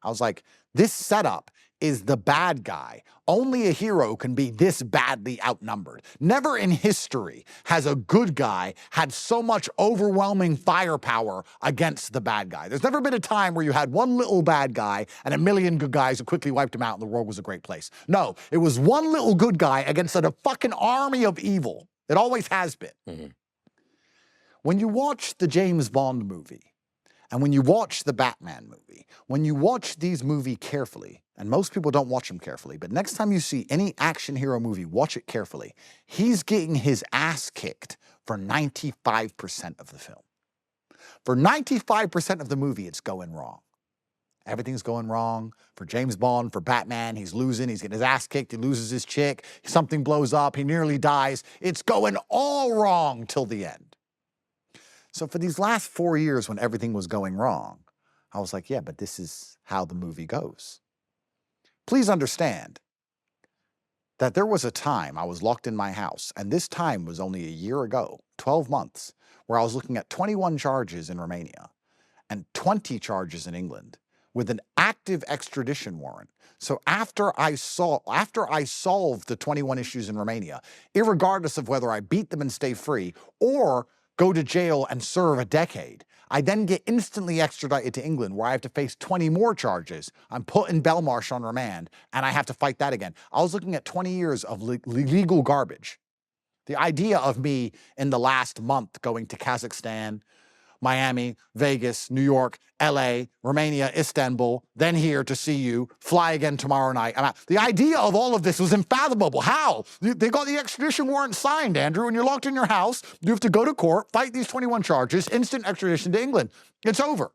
I was like, this setup is the bad guy. Only a hero can be this badly outnumbered. Never in history has a good guy had so much overwhelming firepower against the bad guy. There's never been a time where you had one little bad guy and a million good guys who quickly wiped him out and the world was a great place. No, it was one little good guy against a fucking army of evil. It always has been. Mm-hmm. When you watch the James Bond movie, and when you watch the Batman movie, when you watch these movies carefully, and most people don't watch them carefully, but next time you see any action hero movie, watch it carefully. He's getting his ass kicked for 95% of the film. For 95% of the movie, it's going wrong. Everything's going wrong. For James Bond, for Batman, he's losing, he's getting his ass kicked, he loses his chick, something blows up, he nearly dies. It's going all wrong till the end. So for these last 4 years when everything was going wrong, I was like, yeah, but this is how the movie goes. Please understand that there was a time I was locked in my house, and this time was only a year ago, 12 months, where I was looking at 21 charges in Romania and 20 charges in England with an active extradition warrant. So after I solved the 21 issues in Romania, irregardless of whether I beat them and stay free or go to jail and serve a decade, I then get instantly extradited to England where I have to face 20 more charges. I'm put in Belmarsh on remand and I have to fight that again. I was looking at 20 years of legal garbage. The idea of me in the last month going to Kazakhstan, Miami, Vegas, New York, LA, Romania, Istanbul, then here to see you, fly again tomorrow night. The idea of all of this was unfathomable. How? They got the extradition warrant signed, Andrew, and you're locked in your house. You have to go to court, fight these 21 charges, instant extradition to England. It's over.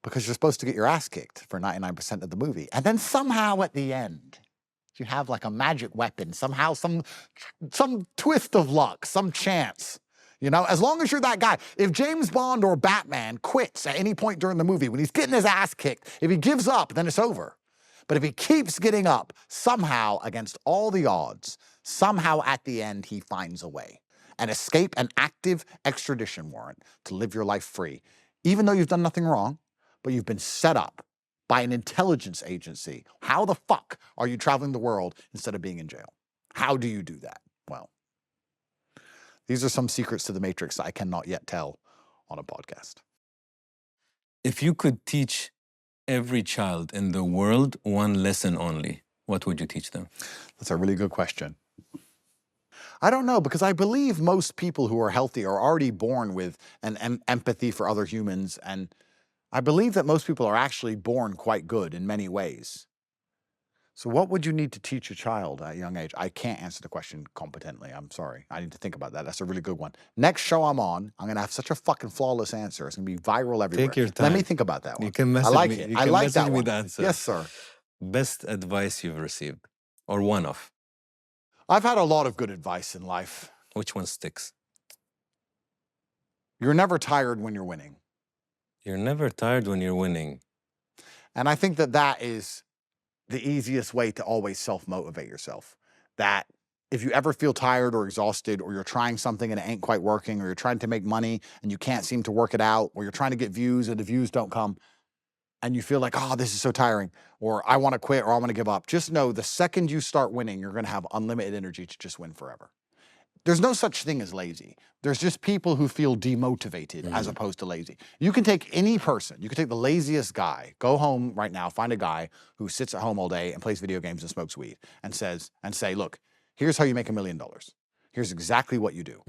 Because you're supposed to get your ass kicked for 99% of the movie. And then somehow at the end, you have like a magic weapon, somehow some twist of luck, some chance. You know, as long as you're that guy. If James Bond or Batman quits at any point during the movie, when he's getting his ass kicked, if he gives up, then it's over. But if he keeps getting up, somehow, against all the odds, somehow at the end, he finds a way and escape an active extradition warrant to live your life free. Even though you've done nothing wrong, but you've been set up by an intelligence agency. How the fuck are you traveling the world instead of being in jail? How do you do that? Well, these are some secrets to the Matrix I cannot yet tell on a podcast. If you could teach every child in the world one lesson only, what would you teach them? That's a really good question. I don't know, because I believe most people who are healthy are already born with an empathy for other humans, and I believe that most people are actually born quite good in many ways. So what would you need to teach a child at a young age? I can't answer the question competently. I'm sorry. I need to think about that. That's a really good one. Next show I'm on, I'm going to have such a fucking flawless answer. It's going to be viral everywhere. Take your time. Let me think about that one. You can message I like me. it. You I can like message that me one. the answer. Yes, sir. Best advice you've received, or one of. I've had a lot of good advice in life. Which one sticks? You're never tired when you're winning. You're never tired when you're winning. And I think that that is the easiest way to always self-motivate yourself. That if you ever feel tired or exhausted, or you're trying something and it ain't quite working, or you're trying to make money and you can't seem to work it out, or you're trying to get views and the views don't come, and you feel like, oh, this is so tiring, or I want to quit, or I want to give up, just know the second you start winning, you're going to have unlimited energy to just win forever. There's no such thing as lazy. There's just people who feel demotivated as opposed to lazy. You can take any person, you can take the laziest guy, go home right now, find a guy who sits at home all day and plays video games and smokes weed and say, look, here's how you make $1 million. Here's exactly what you do.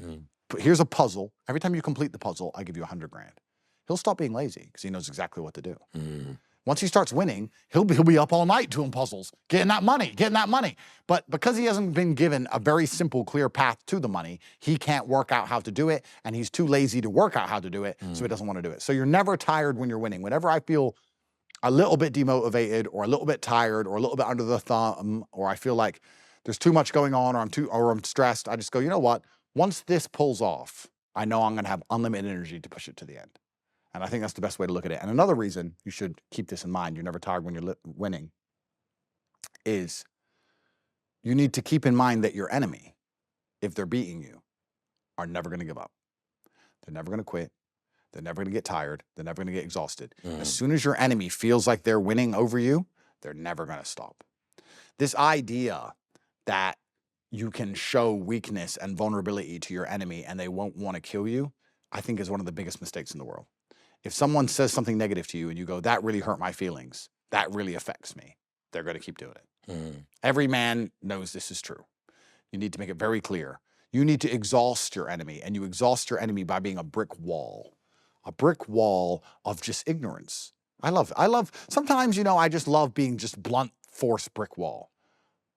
Here's a puzzle. Every time you complete the puzzle, I give you 100 grand. He'll stop being lazy because he knows exactly what to do. Once he starts winning, he'll be up all night doing puzzles, getting that money. But because he hasn't been given a very simple, clear path to the money, he can't work out how to do it, and he's too lazy to work out how to do it, so he doesn't want to do it. So you're never tired when you're winning. Whenever I feel a little bit demotivated or a little bit tired or a little bit under the thumb, or I feel like there's too much going on or I'm stressed, I just go, you know what? Once this pulls off, I know I'm going to have unlimited energy to push it to the end. And I think that's the best way to look at it. And another reason you should keep this in mind, you're never tired when you're winning, is you need to keep in mind that your enemy, if they're beating you, are never going to give up. They're never going to quit. They're never going to get tired. They're never going to get exhausted. As soon as your enemy feels like they're winning over you, they're never going to stop. This idea that you can show weakness and vulnerability to your enemy and they won't want to kill you, I think is one of the biggest mistakes in the world. If someone says something negative to you and you go, that really hurt my feelings, that really affects me, they're going to keep doing it. Every man knows this is true. You need to make it very clear. You need to exhaust your enemy, and you exhaust your enemy by being a brick wall of just ignorance. I love, sometimes, I just love being just blunt force brick wall.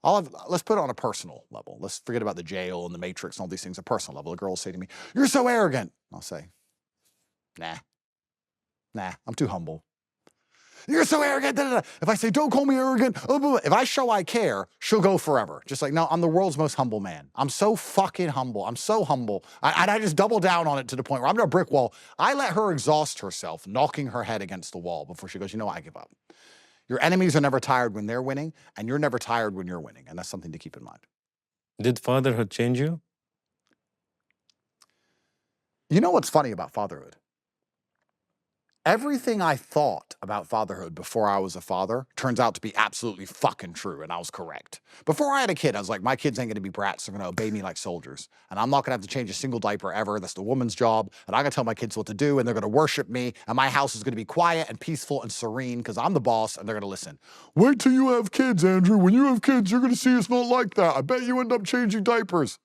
Let's put it on a personal level. Let's forget about the jail and the Matrix and all these things. A personal level. A girl will say to me, "You're so arrogant." I'll say, Nah, I'm too humble. "You're so arrogant." Da, da, da. If I say, "Don't call me arrogant," if I show I care, she'll go forever. Just like, no, I'm the world's most humble man. I'm so fucking humble. I'm so humble. And I just double down on it to the point where I'm in a brick wall. I let her exhaust herself, knocking her head against the wall before she goes, "You know what? I give up." Your enemies are never tired when they're winning, and you're never tired when you're winning. And that's something to keep in mind. Did fatherhood change you? You know what's funny about fatherhood? Everything I thought about fatherhood before I was a father turns out to be absolutely fucking true, and I was correct. Before I had a kid, I was like, my kids ain't gonna be brats, they're gonna obey me like soldiers. And I'm not gonna have to change a single diaper ever, that's the woman's job, and I'm gonna tell my kids what to do, and they're gonna worship me, and my house is gonna be quiet and peaceful and serene, because I'm the boss, and they're gonna listen. Wait till you have kids, Andrew. When you have kids, you're gonna see it's not like that. I bet you end up changing diapers.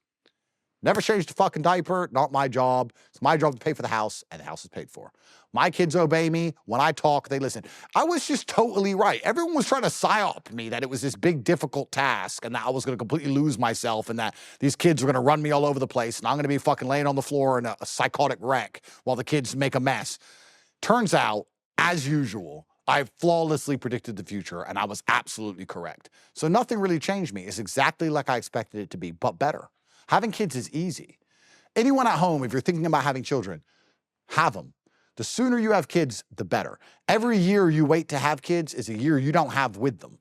Never changed a fucking diaper, not my job. It's my job to pay for the house, and the house is paid for. My kids obey me. When I talk, they listen. I was just totally right. Everyone was trying to psyop me that it was this big, difficult task and that I was going to completely lose myself and that these kids were going to run me all over the place and I'm going to be fucking laying on the floor in a psychotic wreck while the kids make a mess. Turns out, as usual, I flawlessly predicted the future and I was absolutely correct. So nothing really changed me. It's exactly like I expected it to be, but better. Having kids is easy. Anyone at home, if you're thinking about having children, have them. The sooner you have kids, the better. Every year you wait to have kids is a year you don't have with them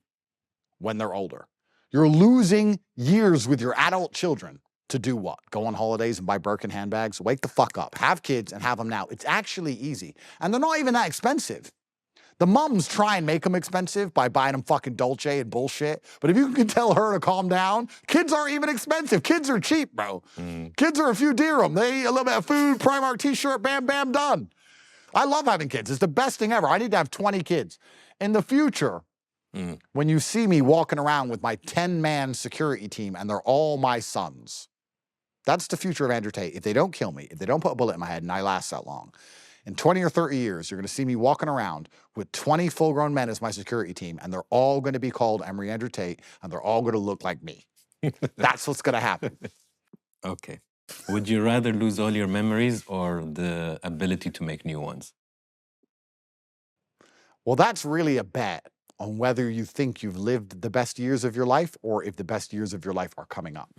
when they're older. You're losing years with your adult children to do what? Go on holidays and buy Birkin handbags? Wake the fuck up. Have kids and have them now. It's actually easy. And they're not even that expensive. The mums try and make them expensive by buying them fucking Dolce and bullshit. But if you can tell her to calm down, kids aren't even expensive. Kids are cheap, bro. Kids are a few dirham. They eat a little bit of food, Primark t-shirt, bam, bam, done. I love having kids. It's the best thing ever. I need to have 20 kids. In the future, when you see me walking around with my 10-man security team and they're all my sons, that's the future of Andrew Tate. If they don't kill me, if they don't put a bullet in my head and I last that long, in 20 or 30 years, you're going to see me walking around with 20 full-grown men as my security team, and they're all going to be called Emory Andrew Tate, and they're all going to look like me. That's what's going to happen. Okay. Would you rather lose all your memories or the ability to make new ones? Well, that's really a bet on whether you think you've lived the best years of your life or if the best years of your life are coming up.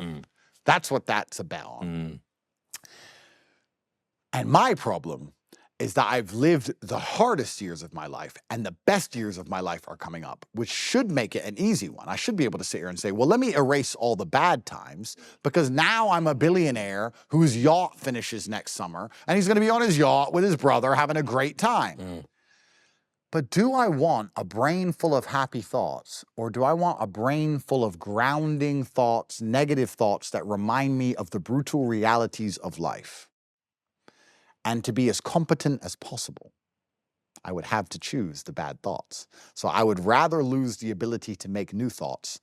That's what that's a bet on. And my problem is that I've lived the hardest years of my life and the best years of my life are coming up, which should make it an easy one. I should be able to sit here and say, well, let me erase all the bad times because now I'm a billionaire whose yacht finishes next summer and he's going to be on his yacht with his brother having a great time. But do I want a brain full of happy thoughts or do I want a brain full of grounding thoughts, negative thoughts that remind me of the brutal realities of life? And to be as competent as possible, I would have to choose the bad thoughts. So I would rather lose the ability to make new thoughts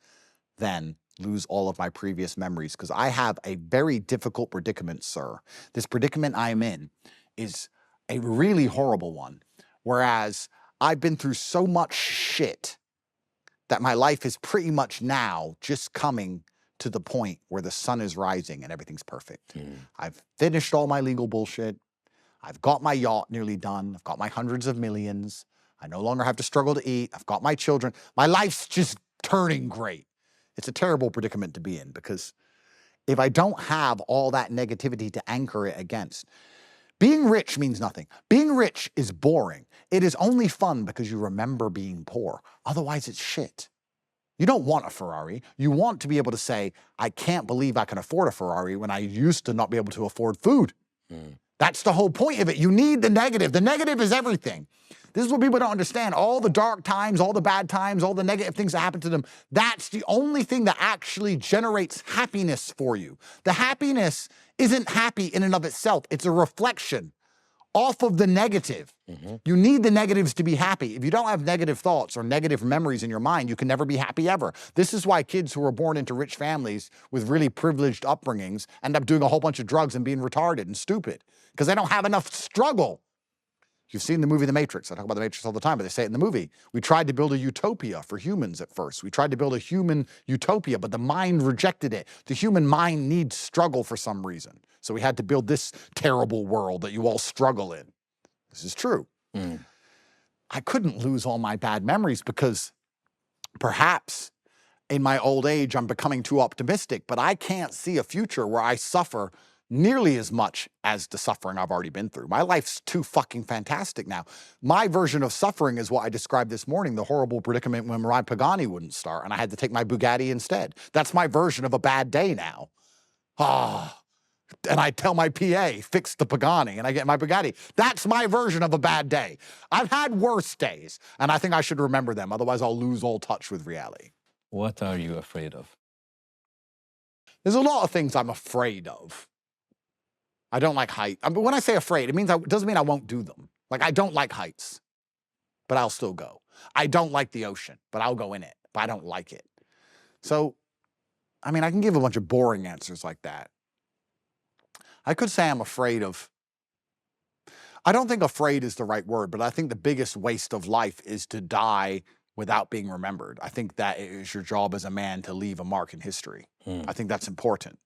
than lose all of my previous memories, because I have a very difficult predicament, sir. This predicament I'm in is a really horrible one, whereas I've been through so much shit that my life is pretty much now just coming to the point where the sun is rising and everything's perfect. I've finished all my legal bullshit. I've got my yacht nearly done. I've got my hundreds of millions. I no longer have to struggle to eat. I've got my children. My life's just turning great. It's a terrible predicament to be in, because if I don't have all that negativity to anchor it against, being rich means nothing. Being rich is boring. It is only fun because you remember being poor. Otherwise, it's shit. You don't want a Ferrari. You want to be able to say, I can't believe I can afford a Ferrari when I used to not be able to afford food. That's the whole point of it. You need the negative. The negative is everything. This is what people don't understand. All the dark times, all the bad times, all the negative things that happen to them, that's the only thing that actually generates happiness for you. The happiness isn't happy in and of itself. It's a reflection off of the negative. You need the negatives to be happy. If you don't have negative thoughts or negative memories in your mind, you can never be happy ever. This is why kids who are born into rich families with really privileged upbringings end up doing a whole bunch of drugs and being retarded and stupid, because they don't have enough struggle. You've seen the movie The Matrix. I talk about The Matrix all the time, but they say it in the movie. We tried to build a utopia for humans at first. We tried to build a human utopia, but the mind rejected it. The human mind needs struggle for some reason. So we had to build this terrible world that you all struggle in. This is true. I couldn't lose all my bad memories because perhaps in my old age I'm becoming too optimistic, but I can't see a future where I suffer nearly as much as the suffering I've already been through. My life's too fucking fantastic now. My version of suffering is what I described this morning, the horrible predicament when my Pagani wouldn't start and I had to take my Bugatti instead. That's my version of a bad day now. And I tell my PA, fix the Pagani, and I get my Bugatti. That's my version of a bad day. I've had worse days, and I think I should remember them. Otherwise, I'll lose all touch with reality. What are you afraid of? There's a lot of things I'm afraid of. I don't like height. But when I say afraid, it doesn't mean I won't do them. Like, I don't like heights, but I'll still go. I don't like the ocean, but I'll go in it, but I don't like it. So, I can give a bunch of boring answers like that. I could say I'm afraid of, I don't think afraid is the right word, but I think the biggest waste of life is to die without being remembered. I think that it is your job as a man to leave a mark in history. I think that's important.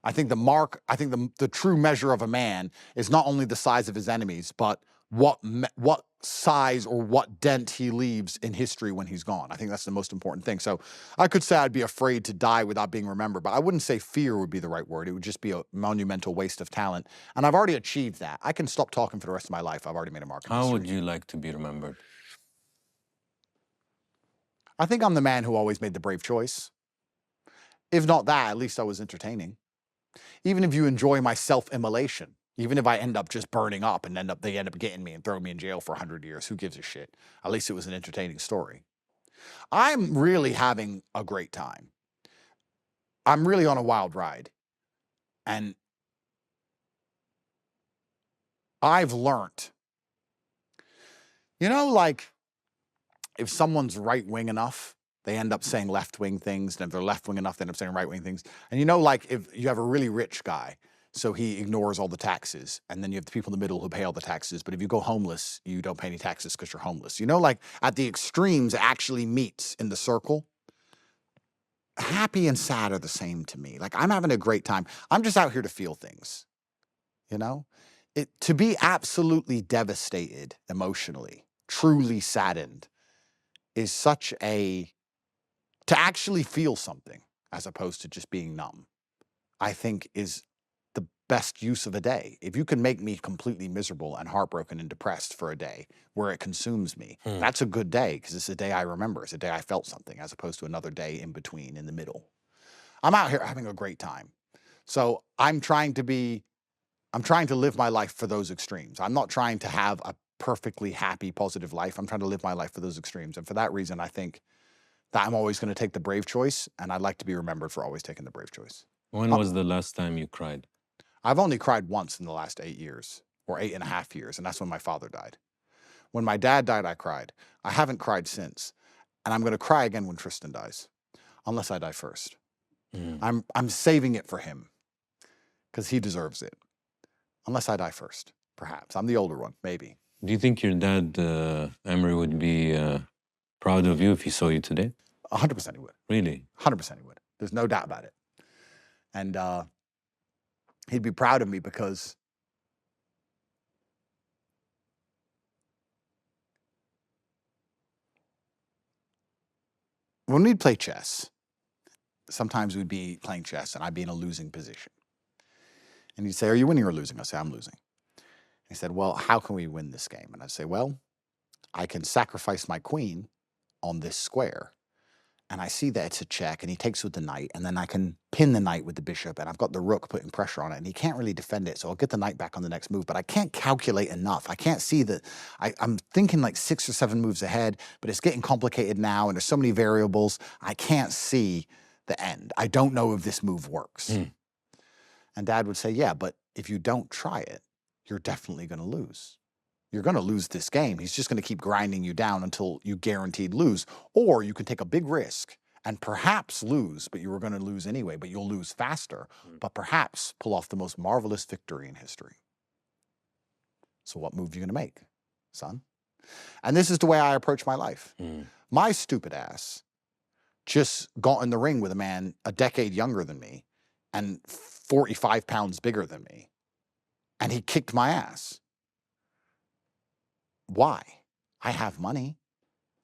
I think the true measure of a man is not only the size of his enemies, but what size or what dent he leaves in history when he's gone. I think that's the most important thing. So I could say I'd be afraid to die without being remembered, but I wouldn't say fear would be the right word. It would just be a monumental waste of talent. And I've already achieved that. I can stop talking for the rest of my life. I've already made a mark in history. How would you like to be remembered? I think I'm the man who always made the brave choice. If not that, at least I was entertaining. Even if you enjoy my self-immolation, even if I end up just burning up and they end up getting me and throwing me in jail for 100 years, who gives a shit? At least it was an entertaining story. I'm really having a great time. I'm really on a wild ride. And I've learned, like if someone's right-wing enough, they end up saying left-wing things. And if they're left-wing enough, they end up saying right-wing things. And like if you have a really rich guy, so he ignores all the taxes, and then you have the people in the middle who pay all the taxes. But if you go homeless, you don't pay any taxes because you're homeless. Like at the extremes, it actually meets in the circle. Happy and sad are the same to me. Like I'm having a great time. I'm just out here to feel things, to be absolutely devastated emotionally, truly saddened, is to actually feel something as opposed to just being numb, I think is the best use of a day. If you can make me completely miserable and heartbroken and depressed for a day where it consumes me, that's a good day because it's a day I remember. It's a day I felt something as opposed to another day in between, in the middle. I'm out here having a great time. So I'm trying to live my life for those extremes. I'm not trying to have a perfectly happy, positive life. I'm trying to live my life for those extremes. And for that reason, I think that I'm always going to take the brave choice, and I'd like to be remembered for always taking the brave choice. When was the last time you cried? I've only cried once in the last 8 years, or 8.5 years, and that's when my father died. When my dad died, I cried. I haven't cried since, and I'm going to cry again when Tristan dies, unless I die first. I'm saving it for him because he deserves it. Unless I die first, perhaps. I'm the older one, maybe. Do you think your dad, Emory, would be proud of you if he saw you today? 100% he would. Really? 100% he would. There's no doubt about it. And he'd be proud of me because when we'd play chess, sometimes we'd be playing chess and I'd be in a losing position. And he'd say, are you winning or losing? I'd say, I'm losing. He said, well, how can we win this game? And I'd say, well, I can sacrifice my queen on this square. And I see that it's a check, and he takes with the knight, and then I can pin the knight with the bishop, and I've got the rook putting pressure on it, and he can't really defend it, so I'll get the knight back on the next move, but I can't calculate enough. I can't see that. I'm thinking like 6 or 7 moves ahead, but it's getting complicated now, and there's so many variables, I can't see the end. I don't know if this move works. And Dad would say, yeah, but if you don't try it, you're definitely going to lose. You're going to lose this game. He's just going to keep grinding you down until you guaranteed lose. Or you can take a big risk and perhaps lose, but you were going to lose anyway, but you'll lose faster, but perhaps pull off the most marvelous victory in history. So what move are you going to make, son? And this is the way I approach my life. My stupid ass just got in the ring with a man a decade younger than me and 45 pounds bigger than me, and he kicked my ass. Why? I have money.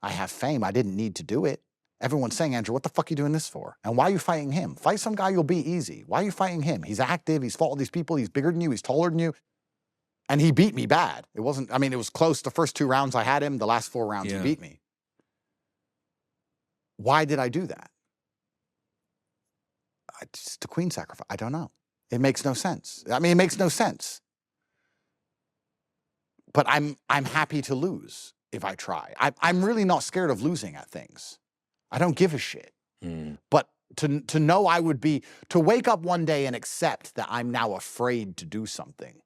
I have fame. I didn't need to do it. Everyone's saying, Andrew, what the fuck are you doing this for? And why are you fighting him? Fight some guy you'll beat easy. Why are you fighting him? He's active. He's fought all these people. He's bigger than you. He's taller than you. And he beat me bad. It wasn't, I mean, it was close. The first 2 rounds I had him. The last 4 rounds he beat me. Why did I do that? Just the queen sacrifice. I don't know. It makes no sense. I mean, it makes no sense. But I'm happy to lose if I try. I'm really not scared of losing at things. I don't give a shit. But to know I would be, to wake up one day and accept that I'm now afraid to do something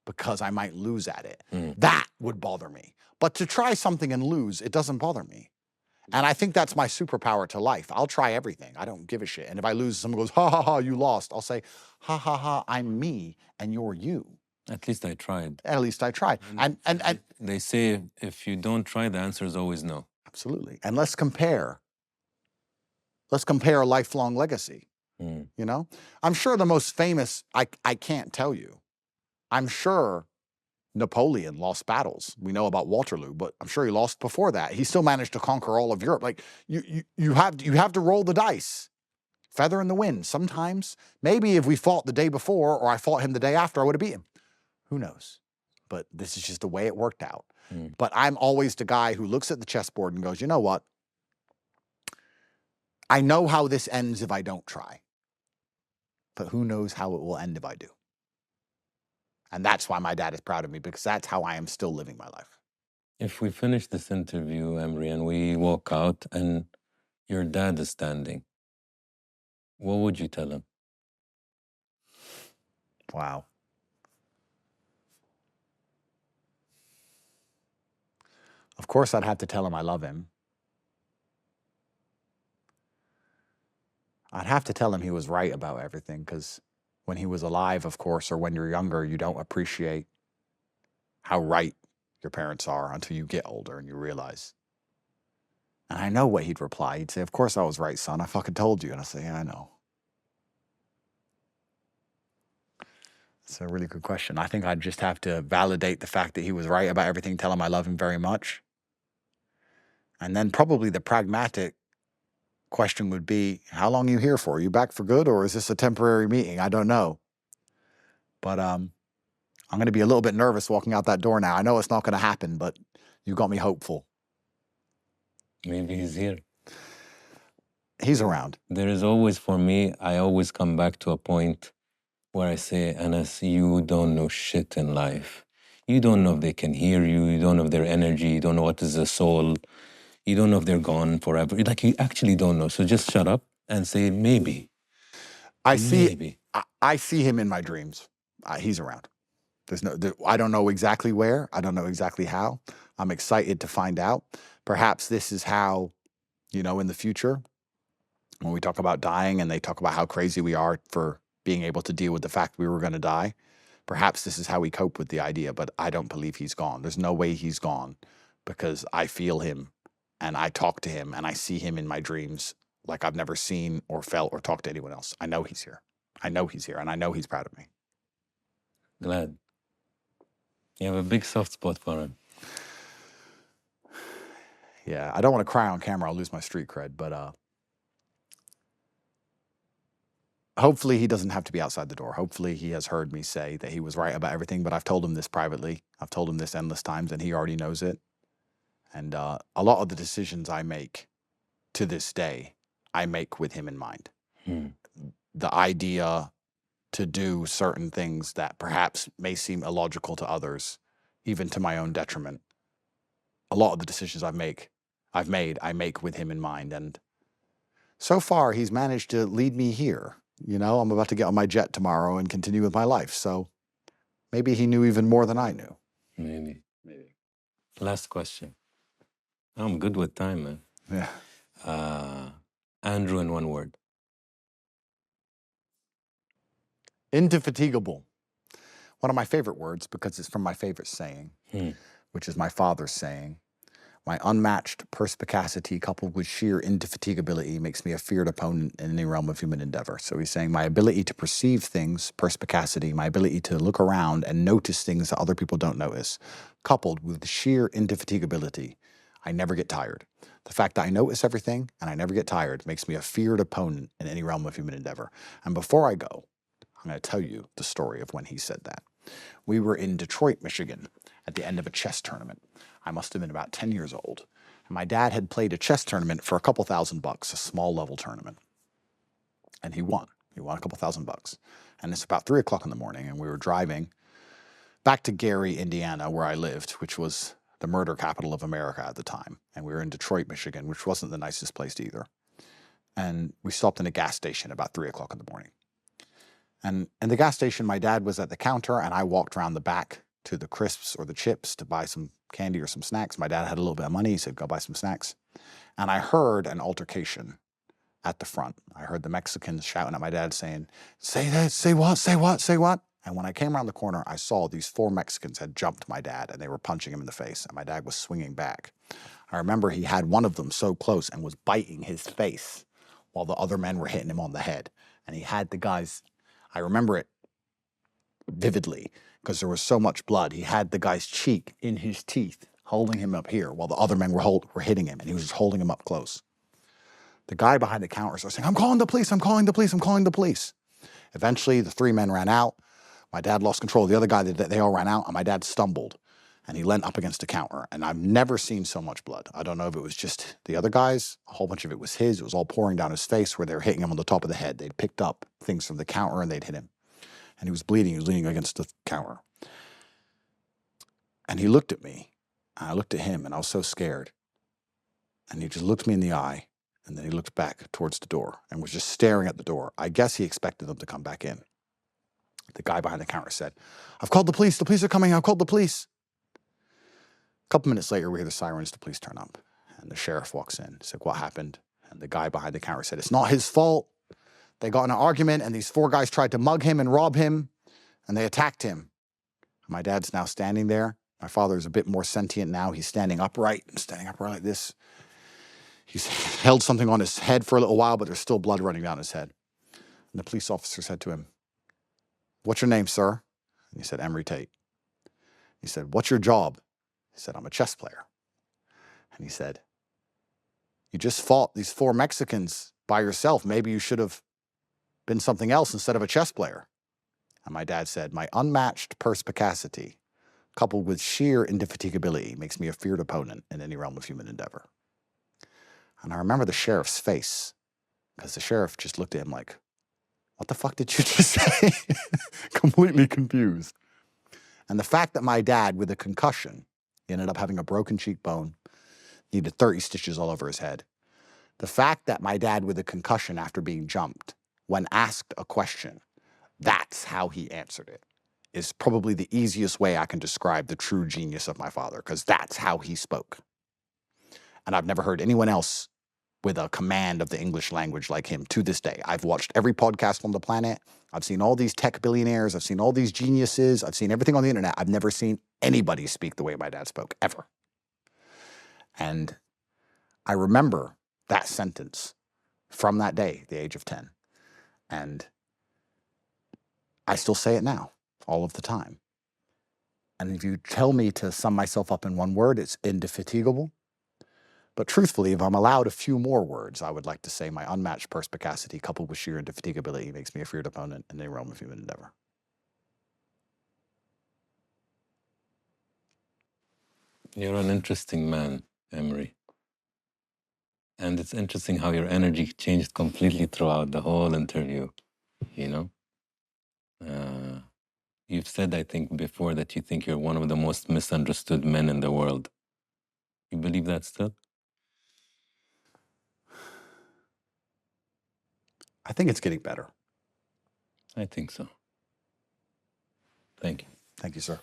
because I might lose at it, that would bother me. But to try something and lose, it doesn't bother me. And I think that's my superpower to life. I'll try everything. I don't give a shit. And if I lose, someone goes, ha, ha, ha, you lost. I'll say, ha, ha, ha, I'm me and you're you. At least I tried. At least I tried. And they say if you don't try, the answer is always no. Absolutely. And let's compare. Let's compare a lifelong legacy. You know? I'm sure the most famous, I can't tell you. I'm sure Napoleon lost battles. We know about Waterloo, but I'm sure he lost before that. He still managed to conquer all of Europe. Like you have to roll the dice. Feather in the wind. Sometimes, maybe if we fought the day before or I fought him the day after, I would have beat him. Who knows? But this is just the way it worked out. But I'm always the guy who looks at the chessboard and goes, you know what? I know how this ends if I don't try. But who knows how it will end if I do? And that's why my dad is proud of me, because that's how I am still living my life. If we finish this interview, Emory, and we walk out and your dad is standing, what would you tell him? Wow. Of course, I'd have to tell him I love him. I'd have to tell him he was right about everything, because when he was alive, of course, or when you're younger, you don't appreciate how right your parents are until you get older and you realize. And I know what he'd reply. He'd say, of course I was right, son. I fucking told you. And I say, yeah, I know. It's a really good question. I think I'd just have to validate the fact that he was right about everything, tell him I love him very much. And then probably the pragmatic question would be, how long are you here for? Are you back for good, or is this a temporary meeting? I don't know. But I'm going to be a little bit nervous walking out that door now. I know it's not going to happen, but you got me hopeful. Maybe he's here. He's around. There is always, for me, I always come back to a point where I say, Anas, you don't know shit in life. You don't know if they can hear you. You don't know if their energy. You don't know what is the soul. You don't know if they're gone forever. Like, you actually don't know. So just shut up and say, maybe. I see him in my dreams. He's around. I don't know exactly where. I don't know exactly how. I'm excited to find out. Perhaps this is how, in the future, When we talk about dying and they talk about how crazy we are for being able to deal with the fact we were going to die, perhaps this is how we cope with the idea, but I don't believe he's gone. There's no way he's gone because I feel him and I talk to him and I see him in my dreams like I've never seen or felt or talked to anyone else. I know he's here. I know he's here and I know he's proud of me. Glad. You have a big soft spot for him. Yeah, I don't want to cry on camera. I'll lose my street cred, but hopefully he doesn't have to be outside the door. Hopefully he has heard me say that he was right about everything, but I've told him this privately. I've told him this endless times and he already knows it. And a lot of the decisions I make to this day, I make with him in mind. The idea to do certain things that perhaps may seem illogical to others, even to my own detriment. A lot of the decisions I make with him in mind. And so far, he's managed to lead me here. You know, I'm about to get on my jet tomorrow and continue with my life. So maybe he knew even more than I knew. Maybe. Last question. I'm good with time, man. Yeah. Andrew in one word. Indefatigable. One of my favorite words because it's from my favorite saying, which is my father's saying. My unmatched perspicacity coupled with sheer indefatigability makes me a feared opponent in any realm of human endeavor. So he's saying my ability to perceive things, perspicacity, my ability to look around and notice things that other people don't notice, coupled with sheer indefatigability, I never get tired. The fact that I notice everything and I never get tired makes me a feared opponent in any realm of human endeavor. And before I go, I'm going to tell you the story of when he said that. We were in Detroit, Michigan at the end of a chess tournament. I must have been about 10 years old. And my dad had played a chess tournament for a couple $1,000, a small level tournament. And he won. He won a couple $1,000. And it's about 3 o'clock in the morning, and we were driving back to Gary, Indiana, where I lived, which was the murder capital of America at the time. And we were in Detroit, Michigan, which wasn't the nicest place either. And we stopped in a gas station about 3 o'clock in the morning. And in the gas station, my dad was at the counter, and I walked around the back to the crisps or the chips to buy some candy or some snacks. My dad had a little bit of money. He said, go buy some snacks. And I heard an altercation at the front. I heard the Mexicans shouting at my dad saying, say that, say what, say what, say what? And when I came around the corner, I saw these 4 Mexicans had jumped my dad, and they were punching him in the face, and my dad was swinging back. I remember he had one of them so close and was biting his face while the other men were hitting him on the head. And he had the guys, I remember it vividly, because there was so much blood. He had the guy's cheek in his teeth, holding him up here while the other men were hitting him, and he was just holding him up close. The guy behind the counter started saying, I'm calling the police, I'm calling the police, I'm calling the police. Eventually, the 3 men ran out. My dad lost control of the other guy. They all ran out, and my dad stumbled, and he leant up against the counter, and I've never seen so much blood. I don't know if it was just the other guys. A whole bunch of it was his. It was all pouring down his face where they were hitting him on the top of the head. They'd picked up things from the counter, and they'd hit him. And he was bleeding. He was leaning against the counter. And he looked at me, and I looked at him, and I was so scared. And he just looked me in the eye, and then he looked back towards the door and was just staring at the door. I guess he expected them to come back in. The guy behind the counter said, I've called the police. The police are coming. I've called the police. A couple minutes later, we hear the sirens. The police turn up, and the sheriff walks in. He's like, what happened? And the guy behind the counter said, it's not his fault. They got in an argument, and these 4 guys tried to mug him and rob him, and they attacked him. My dad's now standing there. My father is a bit more sentient now. He's standing upright like this. He's held something on his head for a little while, but there's still blood running down his head. And the police officer said to him, what's your name, sir? And he said, Emory Tate. He said, what's your job? He said, I'm a chess player. And he said, you just fought these 4 Mexicans by yourself. Maybe you should have been something else instead of a chess player. And my dad said, my unmatched perspicacity, coupled with sheer indefatigability, makes me a feared opponent in any realm of human endeavor. And I remember the sheriff's face, because the sheriff just looked at him like, what the fuck did you just say? Completely confused. And the fact that my dad, with a concussion, he ended up having a broken cheekbone, needed 30 stitches all over his head. The fact that my dad, with a concussion after being jumped, when asked a question, that's how he answered it, is probably the easiest way I can describe the true genius of my father, because that's how he spoke. And I've never heard anyone else with a command of the English language like him to this day. I've watched every podcast on the planet. I've seen all these tech billionaires. I've seen all these geniuses. I've seen everything on the internet. I've never seen anybody speak the way my dad spoke, ever. And I remember that sentence from that day, the age of 10. And I still say it now, all of the time. And if you tell me to sum myself up in one word, it's indefatigable. But truthfully, if I'm allowed a few more words, I would like to say my unmatched perspicacity coupled with sheer indefatigability makes me a feared opponent in the realm of human endeavor. You're an interesting man, Emory. And it's interesting how your energy changed completely throughout the whole interview, you know? You've said, I think, before that you think you're one of the most misunderstood men in the world. You believe that still? I think it's getting better. I think so. Thank you. Thank you, sir.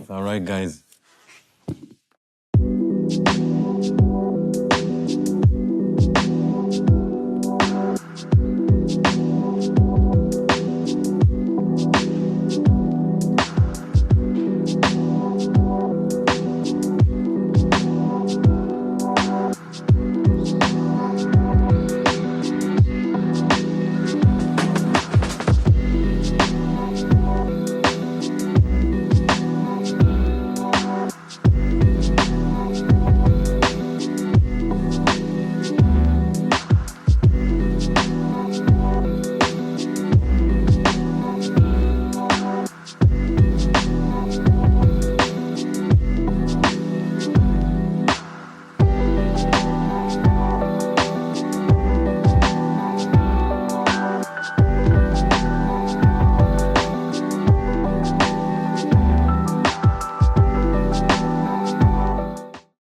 All right, guys.